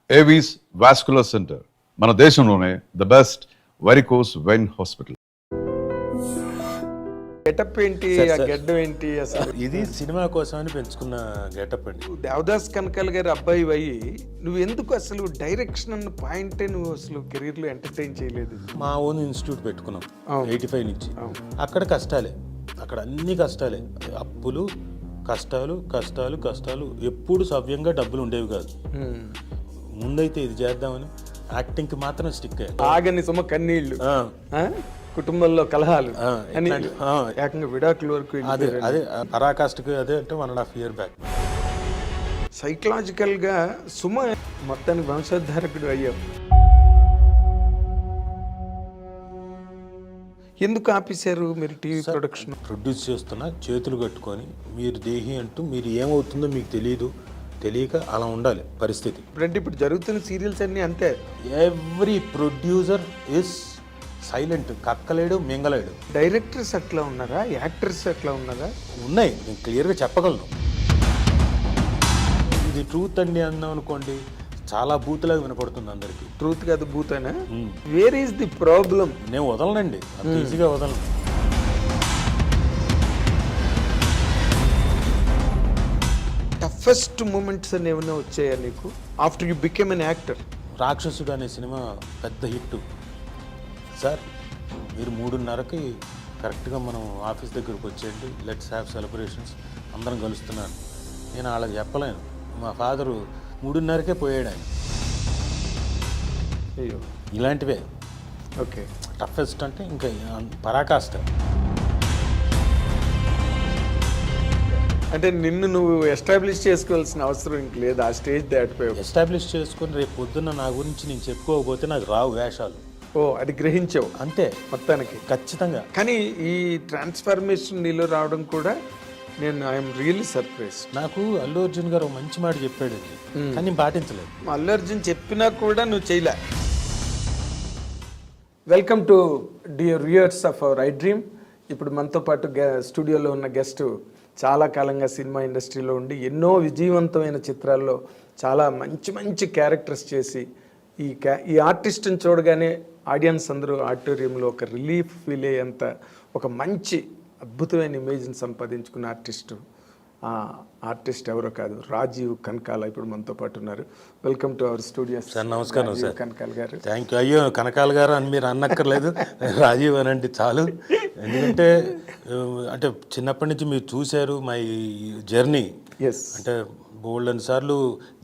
Avis vascular centre మన దేశంలోనే the best varicose vein hospital. Getup ఏంటి, ఆ గెడ్డం ఏంటి అసలు? ఇది సినిమా కోసం అని పెంచుకున్న గెటప్ అండి. దేవదాస్ కనకాల గారి అబ్బాయి అయ్యి నువ్వు ఎందుకు అసలు డైరెక్షన్ అన్న పాయింటే నువ్వు అసలు కెరీర్ లో ఎంటర్టైన్ చేయలేదు? మా ఓన్ ఇన్స్టిట్యూట్ పెట్టుకున్నాం 85 నుంచి. అక్కడ కష్టాలే, అక్కడ అన్ని కష్టాలే, అప్పులు, కష్టాలు కష్టాలు కష్టాలు. ఎప్పుడు సవ్యంగా డబ్బులు ఉండేవి కాదు. ముందైతే ఇది చేద్దామని యాక్టింగ్కి మాత్రం స్టిక్ అయ్యాయి. ఆగని సుమ కన్నీళ్ళు, కుటుంబంలో కలహాలు, ఏకంగా విడాకుల వరకు. అదే పరాకాష్ఠకి అదే అంటే 1.5 year బ్యాక్. సైకలాజికల్ గా సుమ మొత్తానికి వంశోద్ధారకుడు అయ్యావు. ఎందుకు ఆపేశారు మీరు టీవీ ప్రొడక్షన్? ప్రొడ్యూస్ చేస్తున్నా చేతులు కట్టుకొని మీరు దేహి అంటూ మీరు ఏమవుతుందో మీకు తెలియక అలా ఉండాలి పరిస్థితి. ఇప్పుడు జరుగుతున్న సీరియల్స్ అన్నీ అంతే. ఎవ్రీ ప్రొడ్యూసర్ ఇస్ సైలెంట్, కక్కలేడు మింగలేడు. డైరెక్టర్స్ అట్లా ఉన్నారా, యాక్టర్స్ అట్లా ఉన్నారా? ఉన్నాయి, నేను క్లియర్గా చెప్పగలను. ఇది ట్రూత్ అండి అన్నాం అనుకోండి, చాలా బూత్లాగా వినపడుతుంది అందరికి. ట్రూత్ కాదు బూతేనా? Where is the problem? నేను వదలనండి, అంత ఈజీగా వదలను. టఫెస్ట్ మూమెంట్స్ అని ఏమైనా వచ్చాయా నీకు after you became an actor? రాక్షసుడు అనే సినిమా పెద్ద హిట్ సార్. మీరు 3:30కి కరెక్ట్గా మనం ఆఫీస్ దగ్గరకు వచ్చేయండి, లెట్స్ హ్యావ్ సెలబ్రేషన్స్, అందరం కలుస్తున్నాను. నేను వాళ్ళకి చెప్పలేను, మా ఫాదరు 3:30కే పోయాడు ఆయన. అయ్యో, ఇలాంటివే. ఓకే, టఫెస్ట్ అంటే ఇంకా పరాకాష్ట. అంటే నిన్ను నువ్వు ఎస్టాబ్లిష్ చేసుకోవాల్సిన అవసరం ఇంక లేదు, ఆ స్టేజ్ దాటిపోయావు. ఎస్టాబ్లిష్ చేసుకొని రేపు పొద్దున్న నా గురించి నేను చెప్పుకోకపోతే నాకు రావు వేషాలు. ఓ, అది గ్రహించావు అంతే మొత్తానికి. ఖచ్చితంగా. కానీ ఈ ట్రాన్స్ఫర్మేషన్ నీలో రావడం కూడా నేను ఐఎమ్ రియల్లీ సర్ప్రైజ్. నాకు అల్లు అర్జున్ గారు మంచి మాట చెప్పాడండి, కానీ నేను పాటించలేదు. అల్లు అర్జున్ చెప్పినా కూడా నువ్వు చేయలే. Welcome to dear viewers of our I dream. ఇప్పుడు మనతో పాటు స్టూడియోలో ఉన్న గెస్ట్ చాలా కాలంగా సినిమా ఇండస్ట్రీలో ఉండి ఎన్నో విజయవంతమైన చిత్రాల్లో చాలా మంచి మంచి క్యారెక్టర్స్ చేసి ఈ ఆర్టిస్ట్ని చూడగానే ఆడియన్స్ అందరూ ఆడిటోరియంలో ఒక రిలీఫ్ ఫీల్ అయ్యేంత ఒక మంచి అద్భుతమైన ఇమేజ్ని సంపాదించుకున్న ఆర్టిస్ట్ ఎవరో కాదు, రాజీవ్ కనకాల ఇప్పుడు మనతో పాటు ఉన్నారు. Welcome to our studio. Sir నమస్కారం సార్. కనకాల గారు. Thank you. అయ్యో కనకాల గారు అని మీరు అన్నక్కర్లేదు, రాజీవ్ అనండి చాలు. ఎందుకంటే అంటే చిన్నప్పటి నుంచి మీరు చూశారు మై జర్నీ. ఎస్, అంటే బోల్డెన్ సార్లు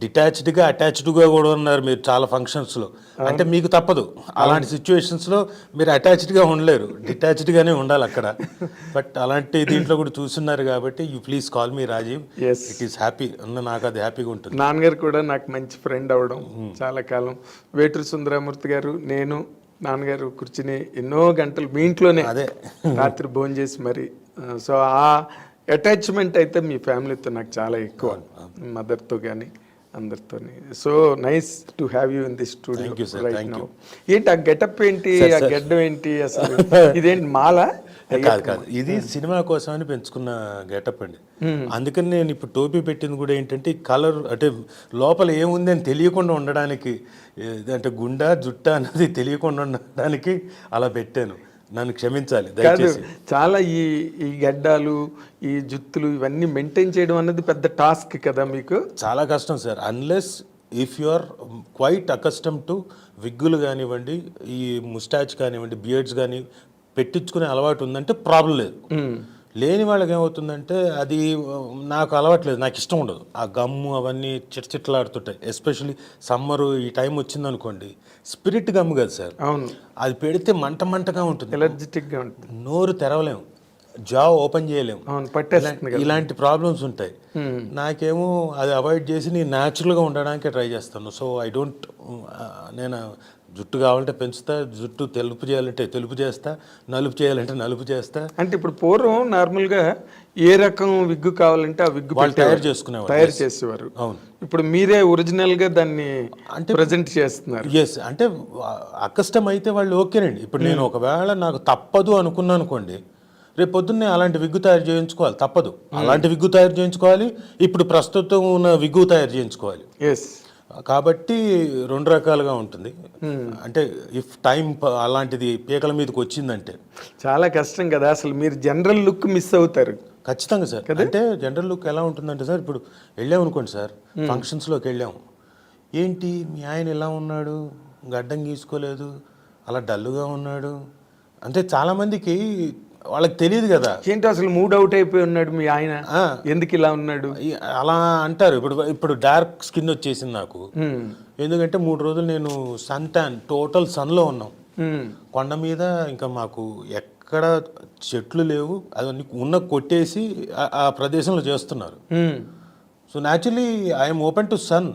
డిటాచ్డ్గా అటాచ్డ్గా కూడా ఉన్నారు మీరు చాలా ఫంక్షన్స్లో. అంటే మీకు తప్పదు, అలాంటి సిచ్యువేషన్స్లో మీరు అటాచ్డ్గా ఉండలేరు, డిటాచ్డ్గానే ఉండాలి అక్కడ. బట్ అలాంటి దీంట్లో కూడా చూస్తున్నారు కాబట్టి you please call me Rajeev. It is happy, నాకు అది హ్యాపీగా ఉంటుంది. నాన్నగారు కూడా నాకు మంచి ఫ్రెండ్ అవ్వడం చాలా కాలం. వేటూరి సుందరమూర్తి గారు, నేను, నాన్నగారు కూర్చుని ఎన్నో గంటలు మీ ఇంట్లోనే అదే రాత్రి భోజనం చేసి మరి. సో ఆ అటాచ్మెంట్ అయితే మీ ఫ్యామిలీతో నాకు చాలా ఎక్కువ, మదర్తో కానీ అందరితో. So nice to have you in this studio right now. ఏంటి ఆ గెటప్ ఏంటి, ఆ గెడ్డం ఏంటి అసలు? ఇదేంటి మాల? కాదు, ఇది సినిమా కోసం అని పెంచుకున్న గెటప్ అండి. అందుకని నేను ఇప్పుడు టోపీ పెట్టింది కూడా ఏంటంటే కలర్, అంటే లోపల ఏముంది అని తెలియకుండా ఉండడానికి, అంటే గుండా జుట్ట అన్నది తెలియకుండా ఉండడానికి అలా పెట్టాను. నన్ను క్షమించాలి దయచేసి. చాలా ఈ గడ్డాలు, ఈ జుత్తులు ఇవన్నీ మెయింటైన్ చేయడం అన్నది పెద్ద టాస్క్ కదా మీకు? చాలా కష్టం sir. Unless if you are quite accustom to విగ్గులు కానివ్వండి, ఈ ముస్టాచ్ కానివ్వండి, బియర్డ్స్ కానీ పెట్టించుకునే అలవాటు ఉందంటే ప్రాబ్లం లేదు. లేని వాళ్ళకి ఏమవుతుందంటే అది నాకు అలవాట్లేదు, నాకు ఇష్టం ఉండదు. ఆ గమ్ము అవన్నీ చిట్చిట్లాడుతుంటాయి. ఎస్పెషల్లీ సమ్మరు ఈ టైం వచ్చిందనుకోండి, స్పిరిట్ గమ్ము కదా సార్. అవును, అది పెడితే మంటగా ఉంటుంది, ఎలర్జెటిక్గా ఉంటుంది, నోరు తెరవలేము, జా ఓపెన్ చేయలేము, ఇలాంటి ప్రాబ్లమ్స్ ఉంటాయి. నాకేమో అది అవాయిడ్ చేసి నేను న్యాచురల్గా ఉండడానికే ట్రై చేస్తాను. సో ఐ డోంట్, నేను జుట్టు కావాలంటే పెంచుతా, జుట్టు తెలుపు చేయాలంటే తెలుపు చేస్తా, నలుపు చేయాలంటే నలుపు చేస్తా. అంటే ఇప్పుడు పూర్వం నార్మల్గా ఏ రకం విగ్గు కావాలంటే ఆ విగ్గు తయారు చేసేవారు. అవును, ఇప్పుడు మీరే ఒరిజినల్గా దాన్ని అంటే ప్రజెంట్ చేస్తున్నారు. ఎస్, అంటే అకస్టమ్ అయితే వాళ్ళు ఓకేనండి. ఇప్పుడు నేను ఒకవేళ నాకు తప్పదు అనుకున్నాను అనుకోండి, రేపు పొద్దున్నే అలాంటి విగ్గు తయారు చేయించుకోవాలి, తప్పదు. అలాంటి విగ్గు తయారు చేయించుకోవాలి, ఇప్పుడు ప్రస్తుతం ఉన్న విగ్గు తయారు చేయించుకోవాలి. ఎస్, కాబట్టి రెండు రకాలుగా ఉంటుంది. అంటే ఇఫ్ టైం అలాంటిది పీకల మీదకి వచ్చిందంటే చాలా కష్టం కదా, అసలు మీరు జనరల్ లుక్ మిస్ అవుతారు. ఖచ్చితంగా సార్. అంటే జనరల్ లుక్ ఎలా ఉంటుందంటే సార్, ఇప్పుడు వెళ్ళాం అనుకోండి సార్, ఫంక్షన్స్లోకి వెళ్ళాం, ఏంటి మీ ఆయన ఎలా ఉన్నాడు, గడ్డం గీసుకోలేదు, అలా డల్లుగా ఉన్నాడు అంటే చాలామందికి వాళ్ళకి తెలియదు కదా. ఏంటో అసలు మూడ్ అవుట్ అయిపోయి ఉన్నాడు మీ ఆయన, ఎందుకు ఇలా ఉన్నాడు అలా అంటారు. ఇప్పుడు డార్క్ స్కిన్ వచ్చేసింది నాకు, ఎందుకంటే 3 రోజులు నేను సన్ ట్యాన్ టోటల్ సన్లో ఉన్నాం. కొండ మీద ఇంకా మాకు ఎక్కడ చెట్లు లేవు, అవన్నీ ఉన్న కొట్టేసి ఆ ప్రదేశంలో చేస్తున్నారు. So naturally I'm open to sun.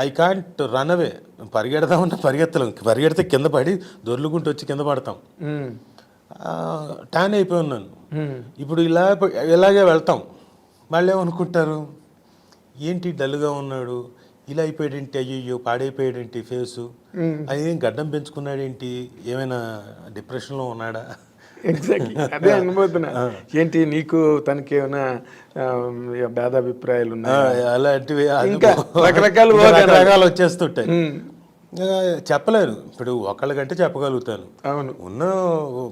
I can't run away. పరిగెడదామన్నా పరిగెడితే కింద పడి దొర్లుకుంటూ వచ్చి కింద పడతాం. ట్యాన్ అయిపోయి ఉన్నాను. ఇప్పుడు ఇలాగే వెళ్తాం, మళ్ళీ ఏమనుకుంటారు, ఏంటి డల్గా ఉన్నాడు, ఇలా అయిపోయాడేంటి, అయ్యో పాడైపోయాడేంటి ఫేసు, అదేం గడ్డం పెంచుకున్నాడేంటి, ఏమైనా డిప్రెషన్లో ఉన్నాడా. ఎగ్జాక్ట్లీ అదే అనుభూతున్నా. ఏంటి నీకు తనకి ఏమైనా భేదాభిప్రాయాలు ఉన్నాయి, అలాంటివి ఇంకా రకరకాలు వచ్చేస్తుంటాయి. చెప్పలేను. ఇప్పుడు ఒకళ్ళకంటే చెప్పగలుగుతాను. అవును, ఉన్న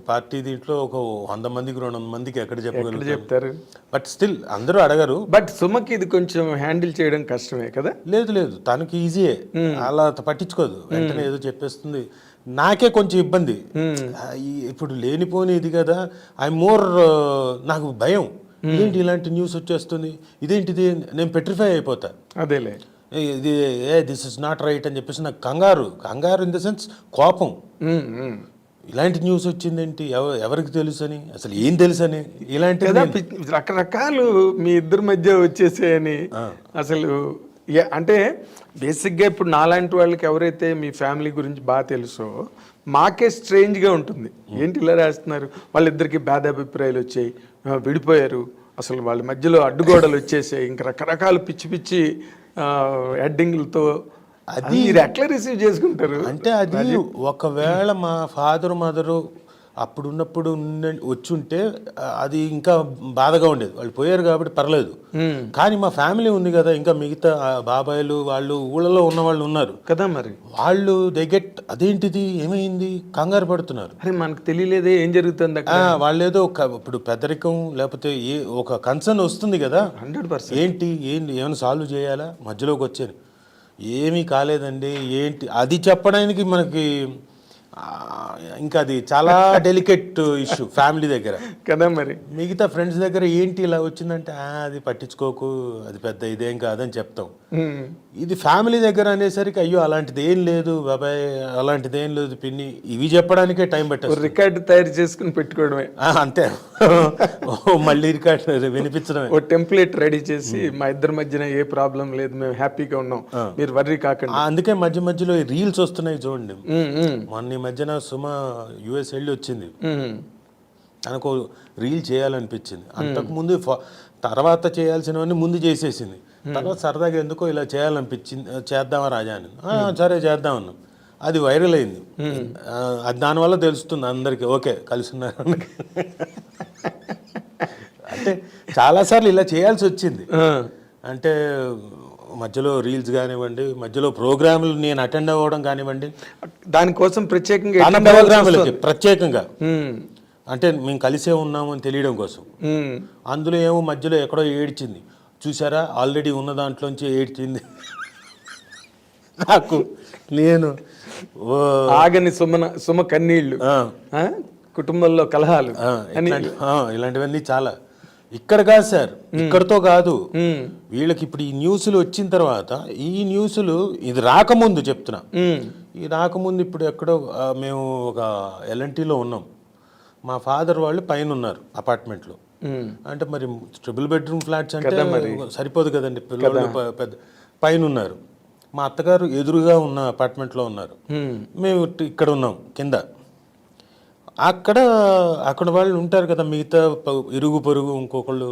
పార్టీ దీంట్లో ఒక 100 మందికి 200 మందికి ఎక్కడ చెప్తారు. బట్ స్టిల్ అందరూ అడగరు. బట్ సుమకి ఇది కొంచెం హ్యాండిల్ చేయడం కష్టమే కదా. లేదు తనకి ఈజీయే, అలా పట్టించుకోదు, వెంటనే ఏదో చెప్పేస్తుంది. నాకే కొంచెం ఇబ్బంది. ఇప్పుడు లేనిపోని ఇది కదా, నాకు భయం, ఏంటి ఇలాంటి న్యూస్ వచ్చేస్తుంది, ఇదేంటిది, నేను పెట్రిఫై అయిపోతా. అదేలే, ఇది దిస్ ఇస్ నాట్ రైట్ అని చెప్పేసి నాకు కంగారు ఇన్ ద సెన్స్ కోపం. ఇలాంటి న్యూస్ వచ్చిందేంటి, ఎవరికి తెలుసు అని, అసలు ఏం తెలుసు అని, ఇలాంటి రకరకాలు మీ ఇద్దరి మధ్య వచ్చేసాయని. అసలు అంటే బేసిక్గా ఇప్పుడు నాలాంటి వాళ్ళకి ఎవరైతే మీ ఫ్యామిలీ గురించి బాగా తెలుసో మాకే స్ట్రేంజ్గా ఉంటుంది. ఏంటి ఇలా రాస్తున్నారు, వాళ్ళిద్దరికి భేదాభిప్రాయాలు వచ్చాయి, విడిపోయారు, అసలు వాళ్ళ మధ్యలో అడ్డుగోడలు వచ్చేసాయి, ఇంకా రకరకాల పిచ్చి పిచ్చి హెడ్డింగ్లతో. అది మీరు ఎట్లా రిసీవ్ చేసుకుంటారు అంటే, అది ఒకవేళ మా ఫాదర్ మదరు అప్పుడున్నప్పుడు వచ్చుంటే అది ఇంకా బాధగా ఉండేది. వాళ్ళు పోయారు కాబట్టి పర్లేదు, కానీ మా ఫ్యామిలీ ఉంది కదా, ఇంకా మిగతా బాబాయిలు వాళ్ళు ఊళ్ళలో ఉన్న వాళ్ళు ఉన్నారు కదా, మరి వాళ్ళు అదేంటిది ఏమైంది కంగారు పడుతున్నారు. అరే మనకు తెలియలేదే ఏం జరుగుతుంది. వాళ్ళు ఏదో ఇప్పుడు పెద్దరికం లేకపోతే ఒక కన్సర్న్ వస్తుంది కదా, 100%. ఏంటి ఏమైనా సాల్వ్ చేయాలా, మధ్యలోకి వచ్చాను, ఏమీ కాలేదండి ఏంటి, అది చెప్పడానికి మనకి ఇంకా అది చాలా డెలికేట్ ఇష్యూ ఫ్యామిలీ దగ్గర కదా. మరి మిగతా ఫ్రెండ్స్ దగ్గర ఏంటి ఇలా వచ్చిందంటే, అది పట్టించుకోకు, అది పెద్ద ఇదేం కాదని చెప్తాం. ఇది ఫ్యామిలీ దగ్గర అనేసరికి, అయ్యో అలాంటిది ఏం లేదు బాబాయ్, అలాంటిది ఏం లేదు పిన్ని, ఇవి చెప్పడానికే టైం పట్టదు. రికార్డు తయారు చేసుకుని పెట్టుకోవడమే అంతే. మళ్ళీ రికార్డు వినిపించడమే, ఓ టెంప్లెట్ రెడీ చేసి, మా ఇద్దరి మధ్యన ఏ ప్రాబ్లం లేదు, మేము హ్యాపీగా ఉన్నాం, మీరు వర్రీ కాకండి. అందుకే మధ్యలో రీల్స్ వస్తున్నాయి చూడండి. మొన్న మధ్యన సుమ యుఎస్ వెళ్ళి వచ్చింది, తనకు రీల్ చేయాలనిపించింది. అంతకుముందు తర్వాత చేయాల్సినవన్నీ ముందు చేసేసింది. తర్వాత సరదాగా ఎందుకో ఇలా చేయాలనిపించింది, చేద్దామా రాజా అని. సరే చేద్దామన్నాం. అది వైరల్ అయింది. అది దానివల్ల తెలుస్తుంది అందరికీ, ఓకే కలిసి ఉన్నారు. అంటే చాలాసార్లు ఇలా చేయాల్సి వచ్చింది. అంటే మధ్యలో రీల్స్ కానివ్వండి, మధ్యలో ప్రోగ్రాములు నేను అటెండ్ అవ్వడం కానివ్వండి, దానికోసం ప్రత్యేకంగా అంటే మేము కలిసే ఉన్నాము అని తెలియడం కోసం. అందులో ఏమో మధ్యలో ఎక్కడో ఏడ్చింది చూసారా, ఆల్రెడీ ఉన్న దాంట్లోంచి ఏడ్చింది. నాకు నేను ఆగని సుమ కన్నీళ్ళు, కుటుంబంలో కలహాలు, ఇలాంటివన్నీ చాలా. ఇక్కడ కాదు సార్, ఇక్కడతో కాదు, వీళ్ళకి ఇప్పుడు ఈ న్యూస్లు వచ్చిన తర్వాత, ఈ న్యూస్లు ఇది రాకముందు చెప్తున్నా, ఈ రాకముందు ఇప్పుడు ఎక్కడో మేము ఒక ఎల్ఎన్టీలో ఉన్నాం, మా ఫాదర్ వాళ్ళు పైన ఉన్నారు అపార్ట్మెంట్లో. అంటే మరి ట్రిపుల్ బెడ్రూమ్ ఫ్లాట్స్ అంటే సరిపోదు కదండి, పిల్లలు పెద్ద పైన ఉన్నారు. మా అత్తగారు ఎదురుగా ఉన్న అపార్ట్మెంట్లో ఉన్నారు, మేము ఇక్కడ ఉన్నాం కింద. అక్కడ వాళ్ళు ఉంటారు కదా, మిగతా ఇరుగు పొరుగు ఇంకొకళ్ళు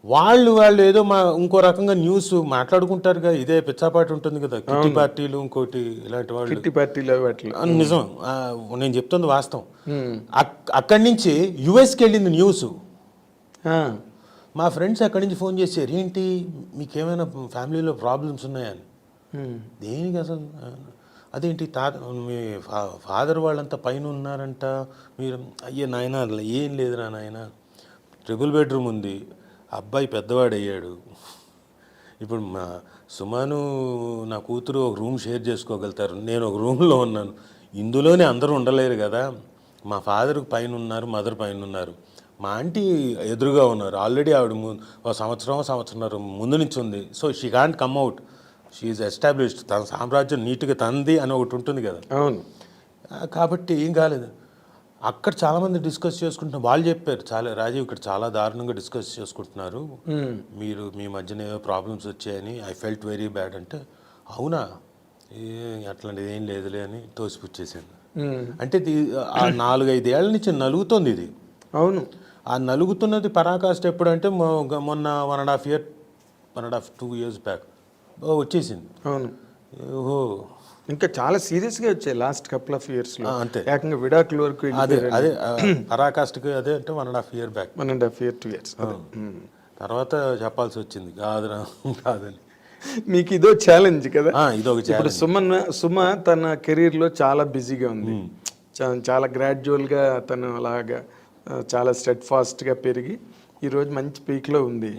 వాళ్ళు ఏదో ఇంకో రకంగా న్యూస్ మాట్లాడుకుంటారు కదా, ఇదే పిచ్చాపాటి ఉంటుంది కదా, కిట్టి పార్టీలు ఇంకోటి ఇలాంటి వాళ్ళు, కిట్టి పార్టీలు. నిజం, నేను చెప్తుంది వాస్తవం. అక్కడి నుంచి యుఎస్కి వెళ్ళింది న్యూస్. మా ఫ్రెండ్స్ అక్కడి నుంచి ఫోన్ చేశారు, ఏంటి మీకేమైనా ఫ్యామిలీలో ప్రాబ్లమ్స్ ఉన్నాయని. దేనికి అసలు అదేంటి మీ ఫాదర్ వాళ్ళంతా పైన ఉన్నారంట, మీరు అయ్యే నాయన ఏం లేదురా నాయన, ట్రిపుల్ బెడ్రూమ్ ఉంది, అబ్బాయి పెద్దవాడు అయ్యాడు, ఇప్పుడు మా సుమాను నా కూతురు ఒక రూమ్ షేర్ చేసుకోగలుగుతారు, నేను ఒక రూమ్లో ఉన్నాను, ఇందులోనే అందరూ ఉండలేరు కదా, మా ఫాదర్ పైన ఉన్నారు, మదర్ పైన ఉన్నారు, మా ఆంటీ ఎదురుగా ఉన్నారు, ఆల్రెడీ ఆవిడ ఒక సంవత్సరం ముందు నుంచి ఉంది, so she can't come out, she established, తన సామ్రాజ్యం నీట్గా తంది అని ఒకటి ఉంటుంది కదా. అవును. కాబట్టి ఏం కాలేదు. అక్కడ చాలామంది డిస్కస్ చేసుకుంటున్నారు, వాళ్ళు చెప్పారు చాలా, రాజీవ్ ఇక్కడ చాలా దారుణంగా డిస్కస్ చేసుకుంటున్నారు, మీరు మీ మధ్యన ఏదో ప్రాబ్లమ్స్ వచ్చాయని, ఐ ఫెల్ట్ వెరీ బ్యాడ్ అంటే, అవునా అట్లాంటిది ఏం లేదులే అని తోసిపుచ్చేసాను. అంటే ఆ 4-5 ఏళ్ల నుంచి నలుగుతుంది ఇది. అవును. ఆ నలుగుతున్నది పరాకాష్ట ఎప్పుడంటే మొన్న 1.5-2 years బ్యాక్ వచ్చేసింది. అవును. ఓహో, ఇంకా చాలా సీరియస్గా వచ్చాయి లాస్ట్ కపుల్ ఆఫ్ ఇయర్స్లో, అంతే, ఏకంగా విడాకుల వరకు. అదే పరాకాష్ఠకి అదే అంటే 1.5 year బ్యాక్, 1.5 year 2 years. తర్వాత చెప్పాల్సి వచ్చింది కాదని. మీకు ఇదో ఛాలెంజ్ కదా. ఇదొక ఇప్పుడు సుమ తన కెరీర్లో చాలా బిజీగా ఉంది, చాలా గ్రాడ్యువల్గా తను అలాగా చాలా స్టెడ్ ఫాస్ట్గా పెరిగి ఈరోజు మంచి పీక్లో ఉంది.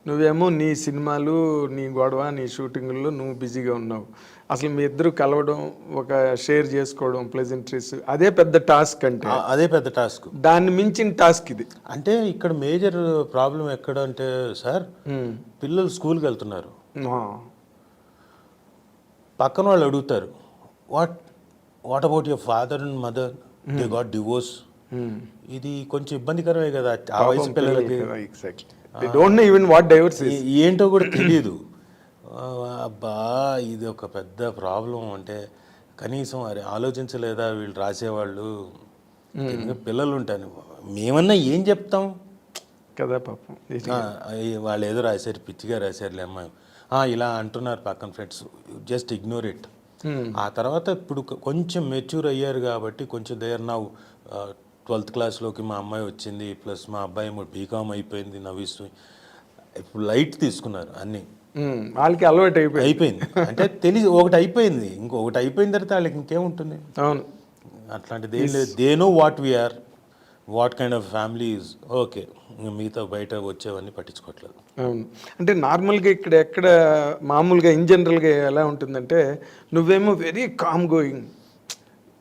నువ్వేమో నీ సినిమాలు, నీ గొడవ, నీ షూటింగుల్లో నువ్వు బిజీగా ఉన్నావు. అసలు మీ ఇద్దరు కలవడం, ఒక షేర్ చేసుకోవడం, ప్లెజెంట్రీస్, అదే పెద్ద టాస్క్. అంటే అదే పెద్ద టాస్క్, దాన్ని మించిన టాస్క్ ఇది. అంటే ఇక్కడ మేజర్ ప్రాబ్లం ఎక్కడ అంటే సార్, పిల్లలు స్కూల్కి వెళ్తున్నారు, పక్కన వాళ్ళు అడుగుతారు, what about your father and mother, they got divorce. ఇది కొంచెం ఇబ్బందికరమే కదా ఆ వయసు పిల్లలకి. ఏంటో కూడా తెలియదు. అబ్బా ఇది ఒక పెద్ద ప్రాబ్లం. అంటే కనీసం ఆలోచించలేదా వీళ్ళు రాసేవాళ్ళు, పిల్లలు ఉంటాను, మేమన్నా ఏం చెప్తాం కదా పాపం. వాళ్ళు ఏదో రాశారు, పిచ్చిగా రాశారులే అమ్మాయి, ఇలా అంటున్నారు పక్కన ఫ్రెండ్స్, జస్ట్ ఇగ్నోర్ ఇట్. ఆ తర్వాత ఇప్పుడు కొంచెం మెచ్యూర్ అయ్యారు కాబట్టి కొంచెం దేర్ నౌ 12th క్లాస్లోకి మా అమ్మాయి వచ్చింది, ప్లస్ మా అబ్బాయి బీకామ్ అయిపోయింది, నవ్విస్తూ ఇప్పుడు లైట్ తీసుకున్నారు అన్నీ, వాళ్ళకి అలవాటు అయిపోయింది. అంటే తెలిసి ఒకటి అయిపోయింది, ఇంకొకటి అయిపోయిన తర్వాత వాళ్ళకి ఇంకేముంటుంది. అవును. అట్లాంటిది ఏం లేదు. They know what we are, what kind of family is, okay, మిగతా బయట వచ్చేవన్నీ పట్టించుకోవట్లేదు. అవును. అంటే నార్మల్గా ఇక్కడ ఎక్కడ మామూలుగా ఇన్ జనరల్గా ఎలా ఉంటుందంటే, నువ్వేమో వెరీ కామ్ గోయింగ్,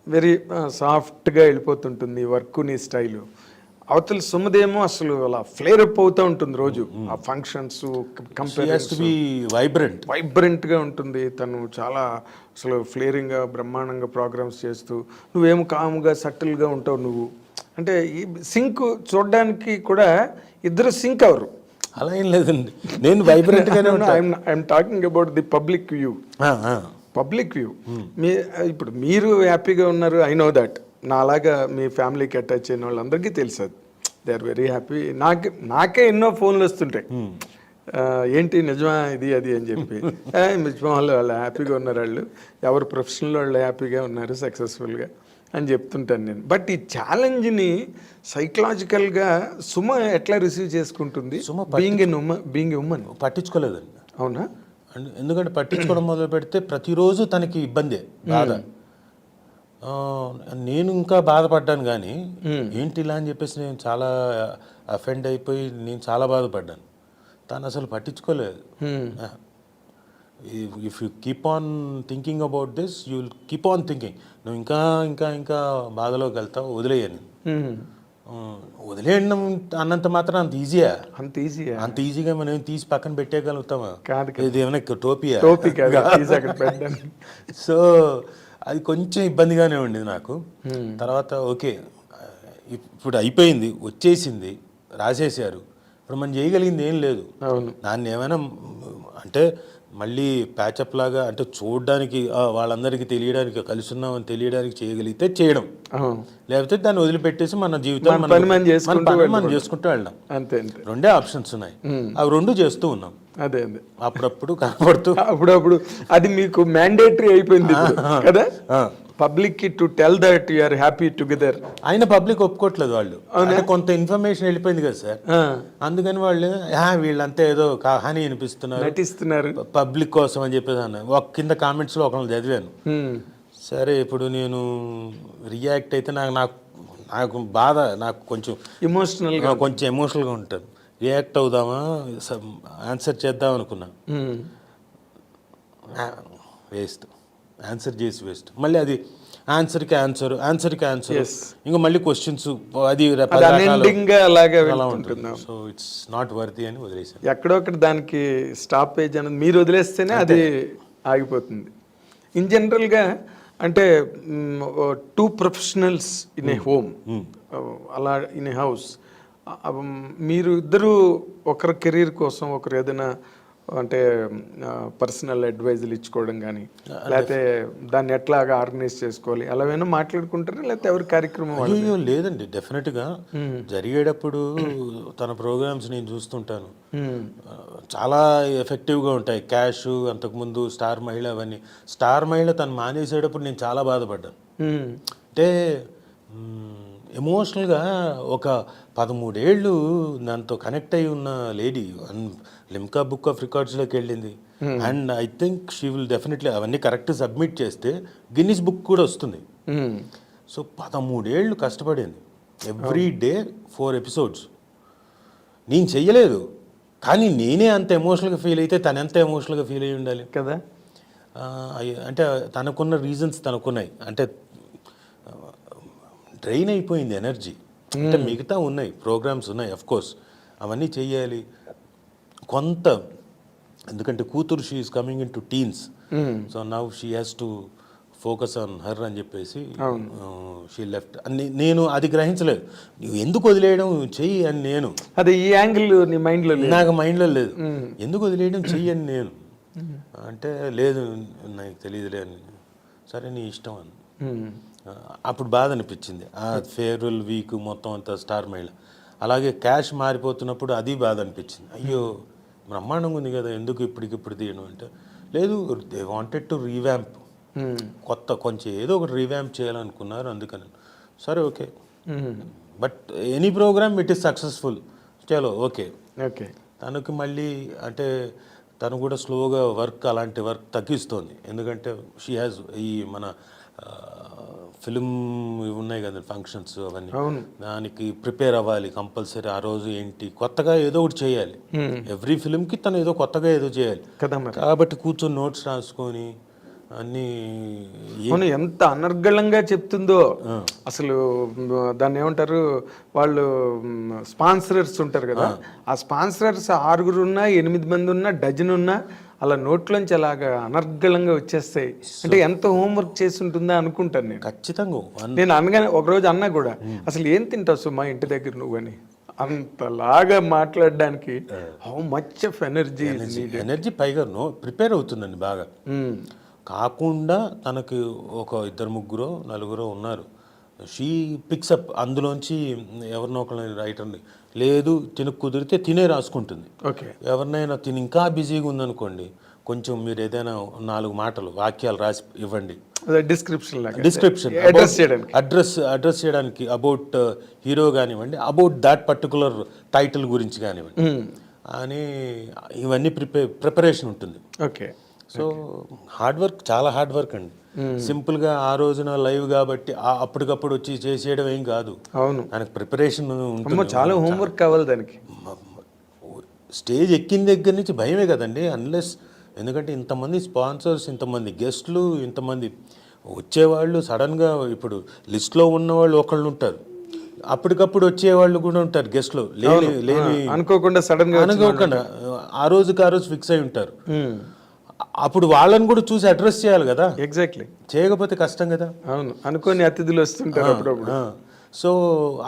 వెరీ సాఫ్ట్గా వెళ్ళిపోతుంటుంది వర్క్, నీ స్టైలు. అవతల సుమదేమో అసలు అలా ఫ్లేర్ అప్ అవుతూ ఉంటుంది రోజు, ఆ ఫంక్షన్స్ వైబ్రెంట్గా ఉంటుంది. తను చాలా అసలు ఫ్లేరింగ్గా బ్రహ్మాండంగా ప్రోగ్రామ్స్ చేస్తూ, నువ్వేమో కామ్గా సటిల్గా ఉంటావు నువ్వు. అంటే ఈ సింక్ చూడడానికి కూడా ఇద్దరు సింక్ అవరు. అలా ఏం లేదండి, నేను వైబ్రెంట్గానే ఉంటాను. I'm talking about the public view. ఇప్పుడు మీరు హ్యాపీగా ఉన్నారు, ఐ నో దట్. నాలాగా మీ ఫ్యామిలీకి అటాచ్ అయిన వాళ్ళందరికీ తెలుసు, అది దే ఆర్ వెరీ హ్యాపీ. నాకే ఎన్నో ఫోన్లు వస్తుంటాయి, ఏంటి నిజమా ఇది అది అని చెప్పి. నిజమా, వాళ్ళు హ్యాపీగా ఉన్నారు, వాళ్ళు ఎవరు ప్రొఫెషనల్ వాళ్ళు హ్యాపీగా ఉన్నారు, సక్సెస్ఫుల్గా అని చెప్తుంటాను నేను. బట్ ఈ ఛాలెంజ్ని సైకలాజికల్గా సుమ ఎట్లా రిసీవ్ చేసుకుంటుంది? బీయింగ్ ఉమెన్ పట్టించుకోలేదండి. అవునా? ఎందుకంటే పట్టించుకోవడం మొదలు పెడితే ప్రతిరోజు తనకి ఇబ్బందే, బాధ. నేను ఇంకా బాధపడ్డాను, కానీ ఏంటి ఇలా అని చెప్పేసి నేను చాలా అఫెండ్ అయిపోయి నేను చాలా బాధపడ్డాను. తను అసలు పట్టించుకోలేదు. If you keep on thinking about this, you will keep on thinking, నువ్వు ఇంకా ఇంకా ఇంకా బాధలోకి వెళ్తావు, వదిలేయని. వదిలేయడం అన్నంత మాత్రం అంత ఈజీగా మనం తీసి పక్కన పెట్టేయగలుగుతామా? ఇది ఏమైనా టోపీ. సో అది కొంచెం ఇబ్బందిగానే ఉండేది నాకు. తర్వాత ఓకే, ఇప్పుడు అయిపోయింది, వచ్చేసింది, రాసేసారు, ఇప్పుడు మనం చేయగలిగింది ఏం లేదు. దాన్ని ఏమైనా అంటే మళ్ళీ ప్యాచప్ లాగా, అంటే చూడడానికి వాళ్ళందరికీ తెలియడానికి, కలిసి ఉన్నామని తెలియడానికి చేయగలిగితే చేయడం, లేకపోతే దాన్ని వదిలిపెట్టేసి మన జీవితం మనం చేసుకుంటూ వెళ్ళడం. అంతే. రెండే ఆప్షన్స్ ఉన్నాయి, అవి రెండు చేస్తూ ఉన్నాం. అదే అప్పుడప్పుడు కనపడుతూ అప్పుడప్పుడు అది మీకు మ్యాండేటరీ అయిపోయింది కదా. పబ్లిక్ కి to tell that you are happy together. ఆయన పబ్లిక్ ఒప్పుకోవట్లేదు వాళ్ళు, అంటే కొంత ఇన్ఫర్మేషన్ వెళ్ళిపోయింది కదా సార్, అందుకని వాళ్ళు వీళ్ళంతా ఏదో హాని అనిపిస్తున్నారు, నటిస్తున్నారు పబ్లిక్ కోసం అని చెప్పేసి అన్న. ఒక కింద కామెంట్స్ లో ఒకళ్ళు చదివాను. సరే ఇప్పుడు నేను రియాక్ట్ అయితే నాకు బాధ, నాకు కొంచెం ఎమోషనల్గా ఉంటుంది. రియాక్ట్ అవుదామా, ఆన్సర్ చేద్దాం అనుకున్నా, వేస్ట్, ఆన్సర్ చేసి వేస్ట్. మళ్ళీ అది ఆన్సర్కి ఆన్సర్ ఇంకా మళ్ళీ క్వశ్చన్స్, అది అలా ఉంటుంది. సో ఇట్స్ నాట్ వర్తీ అని వదిలేసాను. ఎక్కడో ఒకటి దానికి స్టాపేజ్ అనేది మీరు వదిలేస్తేనే అది ఆగిపోతుంది. ఇన్ జనరల్గా అంటే 2 ప్రొఫెషనల్స్ ఇన్ ఏ హోమ్, అలా ఇన్ ఏ హౌస్, మీరు ఇద్దరు ఒకరి కెరీర్ కోసం ఒకరు ఏదైనా అంటే పర్సనల్ అడ్వైజులు ఇచ్చుకోవడం కానీ, లేకపోతే దాన్ని ఎట్లాగా ఆర్గనైజ్ చేసుకోవాలి అలా ఏమైనా మాట్లాడుకుంటారా, లేకపోతే ఎవరి కార్యక్రమం? అయ్యో లేదండి, డెఫినెట్గా జరిగేటప్పుడు తన ప్రోగ్రామ్స్ నేను చూస్తుంటాను, చాలా ఎఫెక్టివ్గా ఉంటాయి. క్యాష్, అంతకుముందు స్టార్ మహిళ, అవన్నీ. స్టార్ మహిళ తను మానేసేటప్పుడు నేను చాలా బాధపడ్డాను. అంటే ఎమోషనల్గా ఒక 13 ఏళ్ళు దాంతో కనెక్ట్ అయి ఉన్న లేడీ లిమ్కా బుక్ ఆఫ్ రికార్డ్స్లోకి వెళ్ళింది. And I think she will definitely అవన్నీ కరెక్ట్ సబ్మిట్ చేస్తే గిన్నిస్ బుక్ కూడా వస్తుంది. సో 13 ఏళ్ళు కష్టపడింది, ఎవ్రీ డే 4 ఎపిసోడ్స్. నేను చెయ్యలేదు, కానీ నేనే అంత ఎమోషనల్గా ఫీల్ అయితే తను ఎంత ఎమోషనల్గా ఫీల్ అయ్యి ఉండాలి కదా. అంటే తనకున్న రీజన్స్ తనకున్నాయి, అంటే డ్రైన్ అయిపోయింది ఎనర్జీ. అంటే మిగతా ఉన్నాయి, ప్రోగ్రామ్స్ ఉన్నాయి, అఫ్ కోర్స్ అవన్నీ చెయ్యాలి కొంత, ఎందుకంటే కూతురు she is coming in to teens, so now she has to focus on her అని చెప్పేసి షీ లెఫ్ట్. నేను అది గ్రహించలేదు, నువ్వు ఎందుకు వదిలేయడం, చెయ్యి అని నేను, అదే ఈ యాంగిల్ నీ మైండ్లో నాకు మైండ్లో లేదు, ఎందుకు వదిలేయడం, చెయ్యి అని నేను అంటే, లేదు నాకు తెలియదులే అని. సరే నీ ఇష్టం అని. అప్పుడు బాధ అనిపించింది. ఆ ఫేర్వెల్ వీక్ మొత్తం అంతా స్టార్ మహిళ, అలాగే క్యాష్ మారిపోతున్నప్పుడు అది బాధ అనిపించింది. అయ్యో బ్రహ్మాండంగా ఉంది కదా, ఎందుకు ఇప్పటికిప్పుడు తీయడం అంటే, లేదు దే వాంటెడ్ టు రీవ్యాంప్, కొత్త కొంచెం ఏదో ఒకటి రీవ్యాంప్ చేయాలనుకున్నారు, అందుకని. సరే okay, but any program it is successful, చలో ఓకే. తనకి మళ్ళీ అంటే తను కూడా స్లోగా అలాంటి వర్క్ తగ్గిస్తోంది, ఎందుకంటే షీ హ్యాస్ ఈ మన ఫిలిం ఉన్నాయి కదా ఫంక్షన్స్, అవన్నీ దానికి ప్రిపేర్ అవ్వాలి కంపల్సరీ. ఆ రోజు ఏంటి కొత్తగా ఏదో ఒకటి చేయాలి, ఎవ్రీ ఫిలింకి తను ఏదో కొత్తగా ఏదో చేయాలి కాబట్టి కూర్చొని నోట్స్ రాసుకొని అన్నీ. ఎంత అనర్గళంగా చెప్తుందో అసలు. దాన్ని ఏమంటారు వాళ్ళు, స్పాన్సరర్స్ ఉంటారు కదా, ఆ స్పాన్సరర్స్ 6 ఉన్నా 8 మంది ఉన్నా డజన్ ఉన్నా అలా నోట్లోంచి అలాగా అనర్గళంగా వచ్చేస్తాయి. అంటే ఎంత హోంవర్క్ చేసి ఉంటుందా అనుకుంటాను నేను. ఖచ్చితంగా నేను అనగానే ఒకరోజు అన్నా కూడా, అసలు ఏం తింటావు సుమా ఇంటి దగ్గర నువ్వు అని, అంతలాగా మాట్లాడడానికి హౌ మచ్ ఆఫ్ ఎనర్జీ పైగా ప్రిపేర్ అవుతుందండి బాగా. కాకుండా తనకి ఒక 2 4 ఉన్నారు, షీ పిక్సప్ అందులోంచి ఎవరినో ఒకరిని రైటర్ని, లేదు తినకు కుదిరితే తినే రాసుకుంటుంది. ఎవరినైనా తిని ఇంకా బిజీగా ఉందనుకోండి, కొంచెం మీరు ఏదైనా 4 మాటలు వాక్యాలు రాసి ఇవ్వండి, డిస్క్రిప్షన్ అడ్రస్ చేయడానికి, అబౌట్ హీరో కానివ్వండి, అబౌట్ దాట్ పర్టికులర్ టైటిల్ గురించి కానివ్వండి అని, ఇవన్నీ ప్రిపరేషన్ ఉంటుంది. సో హార్డ్ వర్క్, చాలా హార్డ్ వర్క్ అండి. సింపుల్గా ఆ రోజున లైవ్ కాబట్టి అప్పటికప్పుడు వచ్చి చేసేయడం ఏం కాదు. దానికి ప్రిపరేషన్ ఉంటుంది, చాలా హోంవర్క్ కావాలి దానికి. స్టేజ్ ఎక్కిన దగ్గర నుంచి భయమే కదండి, అన్లెస్, ఎందుకంటే ఇంతమంది స్పాన్సర్స్, ఇంతమంది గెస్ట్లు, ఇంతమంది వచ్చేవాళ్ళు, సడన్గా ఇప్పుడు లిస్ట్లో ఉన్నవాళ్ళు ఒకళ్ళు ఉంటారు, అప్పటికప్పుడు వచ్చేవాళ్ళు కూడా ఉంటారు గెస్ట్లు, లేని అనుకోకుండా ఆ రోజుకి ఫిక్స్ అయి ఉంటారు. అప్పుడు వాళ్ళని కూడా చూసి అడ్రస్ చేయాలి కదా. ఎగ్జాక్ట్లీ, చేయకపోతే కష్టం కదా. అవును, అనుకోని అతిథులు వస్తుంటారు అప్పుడప్పుడు. సో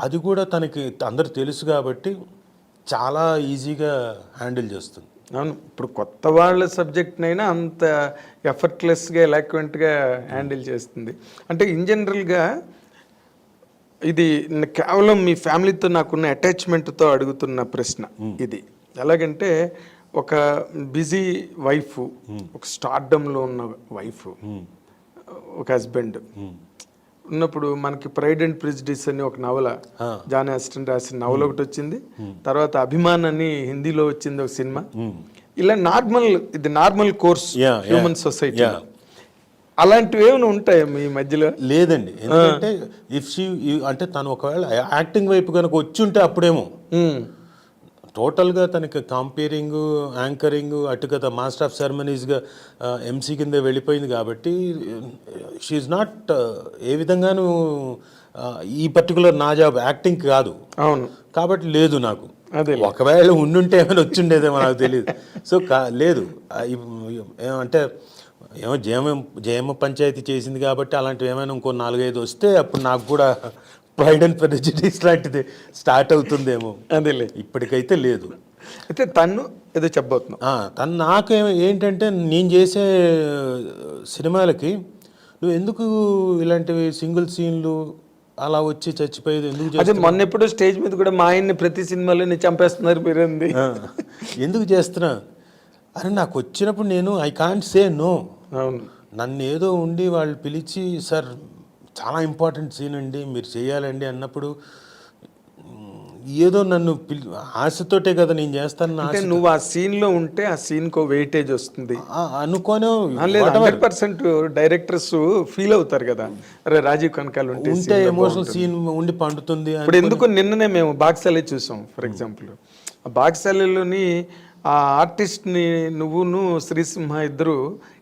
అది కూడా తనకి అందరు తెలుసు కాబట్టి చాలా ఈజీగా హ్యాండిల్ చేస్తుంది. అవును, ఇప్పుడు కొత్త వాళ్ళ సబ్జెక్ట్నైనా అంత ఎఫర్ట్లెస్గా ఎలాక్వెంట్గా హ్యాండిల్ చేస్తుంది. అంటే ఇన్ జనరల్గా ఇది కేవలం మీ ఫ్యామిలీతో నాకున్న అటాచ్మెంట్తో అడుగుతున్న ప్రశ్న ఇది. ఎలాగంటే ఒక బిజీ వైఫ్, ఒక స్టార్డమ్లో ఉన్న వైఫ్, ఒక హస్బెండ్ ఉన్నప్పుడు మనకి ప్రైడ్ అండ్ ప్రెజుడిస్ అని ఒక నవల జాన్ ఆస్టన్ రాసిన నవల ఒకటి వచ్చింది. తర్వాత అభిమాన్ అని హిందీలో వచ్చింది ఒక సినిమా. ఇలా నార్మల్ కోర్స్ హ్యూమన్ సొసైటీ. అలాంటివి ఏమైనా ఉంటాయా మీ మధ్యలో? లేదండి, ఎందుకంటే అంటే తను ఒకవేళ యాక్టింగ్ వైపు కనుక వచ్చి ఉంటే అప్పుడేమో టోటల్గా తనకి కంపేరింగ్, యాంకరింగ్, అటు కదా మాస్టర్ ఆఫ్ సెరమనీస్గా ఎంసీ కింద వెళ్ళిపోయింది కాబట్టి షీఈ్ నాట్ ఏ విధంగానూ ఈ పర్టికులర్ నా జాబ్ యాక్టింగ్ కాదు. అవును, కాబట్టి లేదు నాకు. ఒకవేళ ఉండుంటే ఏమైనా వచ్చిండేదేమో నాకు తెలియదు. సో లేదు, అంటే ఏమో జేమ పంచాయతీ చేసింది కాబట్టి అలాంటివి ఏమైనా ఇంకో 4-5 వస్తే అప్పుడు నాకు కూడా ప్రైడ్ అండ్ ప్రెజుడిస్ లాంటిది స్టార్ట్ అవుతుందేమో. అదేలే, ఇప్పటికైతే లేదు. అయితే తను ఏదో చెప్పబోతున్నా. తను నాకేమో ఏంటంటే నేను చేసే సినిమాలకి నువ్వు ఎందుకు ఇలాంటివి సింగిల్ సీన్లు అలా వచ్చి చచ్చిపోయేది ఎందుకు? అదే మొన్న ఎప్పుడో స్టేజ్ మీద కూడా మా ఆయన్ని ప్రతి సినిమాలో చంపేస్తున్నారు మీరేంది, ఎందుకు చేస్తున్నా? అరే నాకు వచ్చినప్పుడు నేను ఐ కాంట్ సే నో. అవును, నన్ను ఏదో ఉండి వాళ్ళు పిలిచి సార్ చాలా ఇంపార్టెంట్ సీన్ అండి మీరు చేయాలండి అన్నప్పుడు ఏదో నన్ను ఆశతోటే కదా నేను చేస్తాను. అంటే నువ్వు ఆ సీన్ లో ఉంటే ఆ సీన్ కో వెయిటేజ్ వస్తుంది అనుకోను. 100% డైరెక్టర్స్ ఫీల్ అవుతారు కదా, అరే రాజీవ్ కనకాల ఉంటే ఎమోషనల్ సీన్ ఉండి పండుతుంది. ఇప్పుడు ఎందుకు నిన్ననే మేము బాక్సాలే చూసాం ఫర్ ఎగ్జాంపుల్. ఆ బాక్సాలలోని ఆ ఆర్టిస్ట్ని నువ్వును శ్రీసింహ ఇద్దరు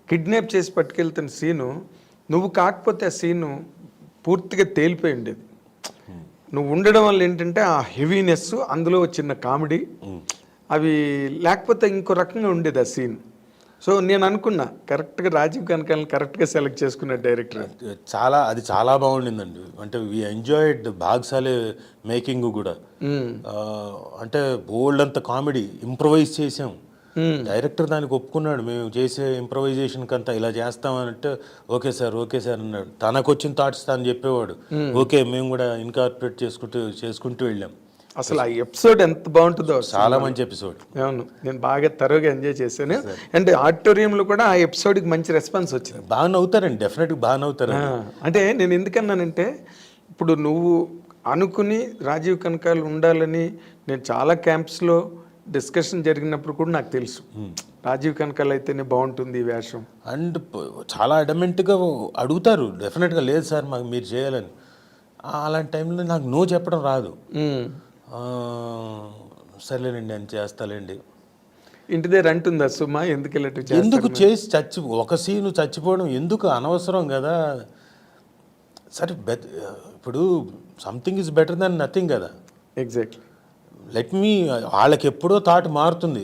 కిడ్నాప్ చేసి పట్టుకెళ్తున్న సీను, నువ్వు కాకపోతే ఆ సీను పూర్తిగా తేలిపోయి ఉండేది. నువ్వు ఉండడం వల్ల ఏంటంటే ఆ హెవీనెస్, అందులో చిన్న కామెడీ, అవి లేకపోతే ఇంకో రకంగా ఉండేది ఆ సీన్. సో నేను అనుకున్నా కరెక్ట్గా రాజీవ్ కనకాలని కరెక్ట్గా సెలెక్ట్ చేసుకున్న డైరెక్టర్. అది చాలా బాగుండిందండి. అంటే వి ఎంజాయిడ్ బాగ్సాలే మేకింగ్ కూడా. అంటే బోల్డ్ అంత కామెడీ ఇంప్రవైజ్ చేసాం. డైరెక్టర్ దానికి ఒప్పుకున్నాడు, మేము చేసే ఇంప్రవైజేషన్కి అంతా ఇలా చేస్తామనంటే ఓకే సార్ అన్నాడు. తనకు వచ్చిన థాట్స్ తను చెప్పేవాడు, ఓకే మేము కూడా ఇన్కార్పొరేట్ చేసుకుంటూ వెళ్ళాం. అసలు ఆ ఎపిసోడ్ ఎంత బాగుంటుందో, చాలా మంచి ఎపిసోడ్. అవును, నేను బాగా తరోగా ఎంజాయ్ చేశాను. అండ్ ఆడిటోరియంలో కూడా ఆ ఎపిసోడ్కి మంచి రెస్పాన్స్ వచ్చింది. బాగా నవ్వుతారండి, డెఫినెట్గా బాగా నవ్వుతారు. అంటే నేను ఎందుకన్నానంటే ఇప్పుడు నువ్వు అనుకుని రాజీవ్ కనకాల ఉండాలని నేను చాలా క్యాంప్స్లో డిస్కషన్ జరిగినప్పుడు కూడా నాకు తెలుసు రాజీవ్ కనకాల అయితేనే బాగుంటుంది ఈ వేషం. అండ్ చాలా అడమెంట్గా అడుగుతారు డెఫినెట్గా, లేదు సార్ మాకు మీరు చేయాలని. అలాంటి టైంలో నాకు నో చెప్పడం రాదు. సర్లేనండి అని చేస్తాలేండి. ఇంటి దగ్గర అంటుందా సుమా ఎందుకు చేసి ఒక సీను చచ్చిపోవడం ఎందుకు, అనవసరం కదా. సరే ఇప్పుడు something is better than nothing కదా. ఎగ్జాక్ట్లీ. వాళ్ళకి ఎప్పుడో థాట్ మారుతుంది.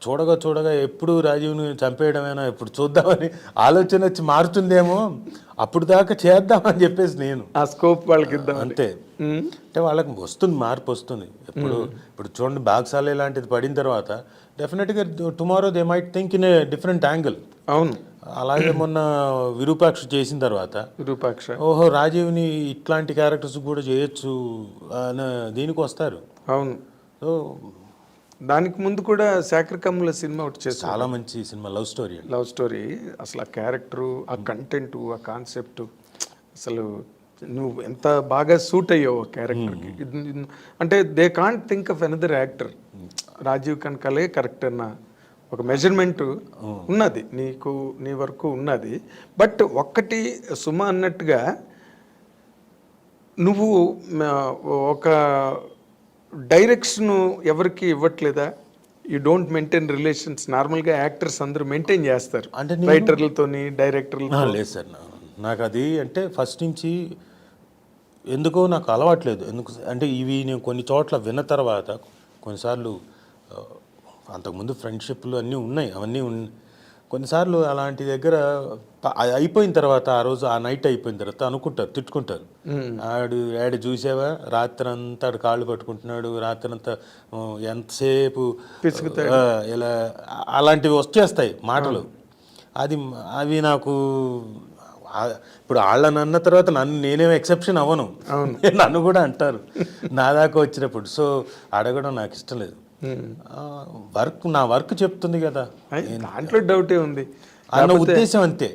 చూడగా ఎప్పుడు రాజీవ్ని చంపేయడమైనా ఇప్పుడు చూద్దామని ఆలోచన వచ్చి మారుతుందేమో, అప్పుడు దాకా చేద్దామని చెప్పేసి నేను ఆ స్కోప్ వాళ్ళకి ఇద్దాం అంతే. అంటే వాళ్ళకి వస్తుంది, మార్పు వస్తుంది. ఇప్పుడు చూడండి బాగ్సాలే లాంటిది పడిన తర్వాత డెఫినెట్గా tomorrow they might think in a different angle. అవును, అలాగే మొన్న విరూపాక్ష చేసిన తర్వాత ఓహో రాజీవ్ని ఇట్లాంటి క్యారెక్టర్స్ కూడా చేయొచ్చు అని దీనికి వస్తారు. అవును. సో దానికి ముందు కూడా శాఖరకమ్ముల సినిమా ఒకటి చేసి చాలా మంచి సినిమా, లవ్ స్టోరీ. అసలు ఆ క్యారెక్టరు, ఆ కంటెంట్, ఆ కాన్సెప్ట్, అసలు నువ్వు ఎంత బాగా సూట్ అయ్యావు ఆ క్యారెక్టర్కి. అంటే they can't think of another actor. Rajeev కనకాలే కరెక్ట్ అన్న ఒక మెజర్మెంట్ ఉన్నది నీకు, నీ వరకు ఉన్నది. బట్ ఒక్కటి సుమ అన్నట్టుగా నువ్వు ఒక డైరెక్షన్ ఎవరికి ఇవ్వట్లేదా? You don't maintain relations. నార్మల్గా యాక్టర్స్ అందరూ మెయింటైన్ చేస్తారు, అంటే రైటర్లతోని డైరెక్టర్లతో. లేదు సార్, నాకు అది అంటే ఫస్ట్ నుంచి ఎందుకో నాకు అలవాట్లేదు. ఎందుకు అంటే ఇవి నేను కొన్ని చోట్ల విన్న తర్వాత కొన్నిసార్లు అంతకుముందు ఫ్రెండ్షిప్లు అన్నీ ఉన్నాయి, అవన్నీ కొన్నిసార్లు అలాంటి దగ్గర అయిపోయిన తర్వాత ఆ రోజు ఆ నైట్ అయిపోయిన తర్వాత అనుకుంటారు, తిట్టుకుంటారు. ఆడు చూసావా రాత్రి అంతా ఆడు కాళ్ళు పట్టుకుంటున్నాడు, రాత్రి అంతా ఎంతసేపు ఇలా అలాంటివి వచ్చేస్తాయి మాటలు. అవి నాకు ఇప్పుడు వాళ్ళని అన్న తర్వాత నేనేం ఎక్సెప్షన్ అవ్వను, నన్ను కూడా అంటారు నా దాకా వచ్చినప్పుడు. సో అడగడం నాకు ఇష్టం లేదు. నా వర్క్ చెప్తుంది కదా, దాంట్లో డౌటే ఉంది అన్న ఉద్దేశం అంతే.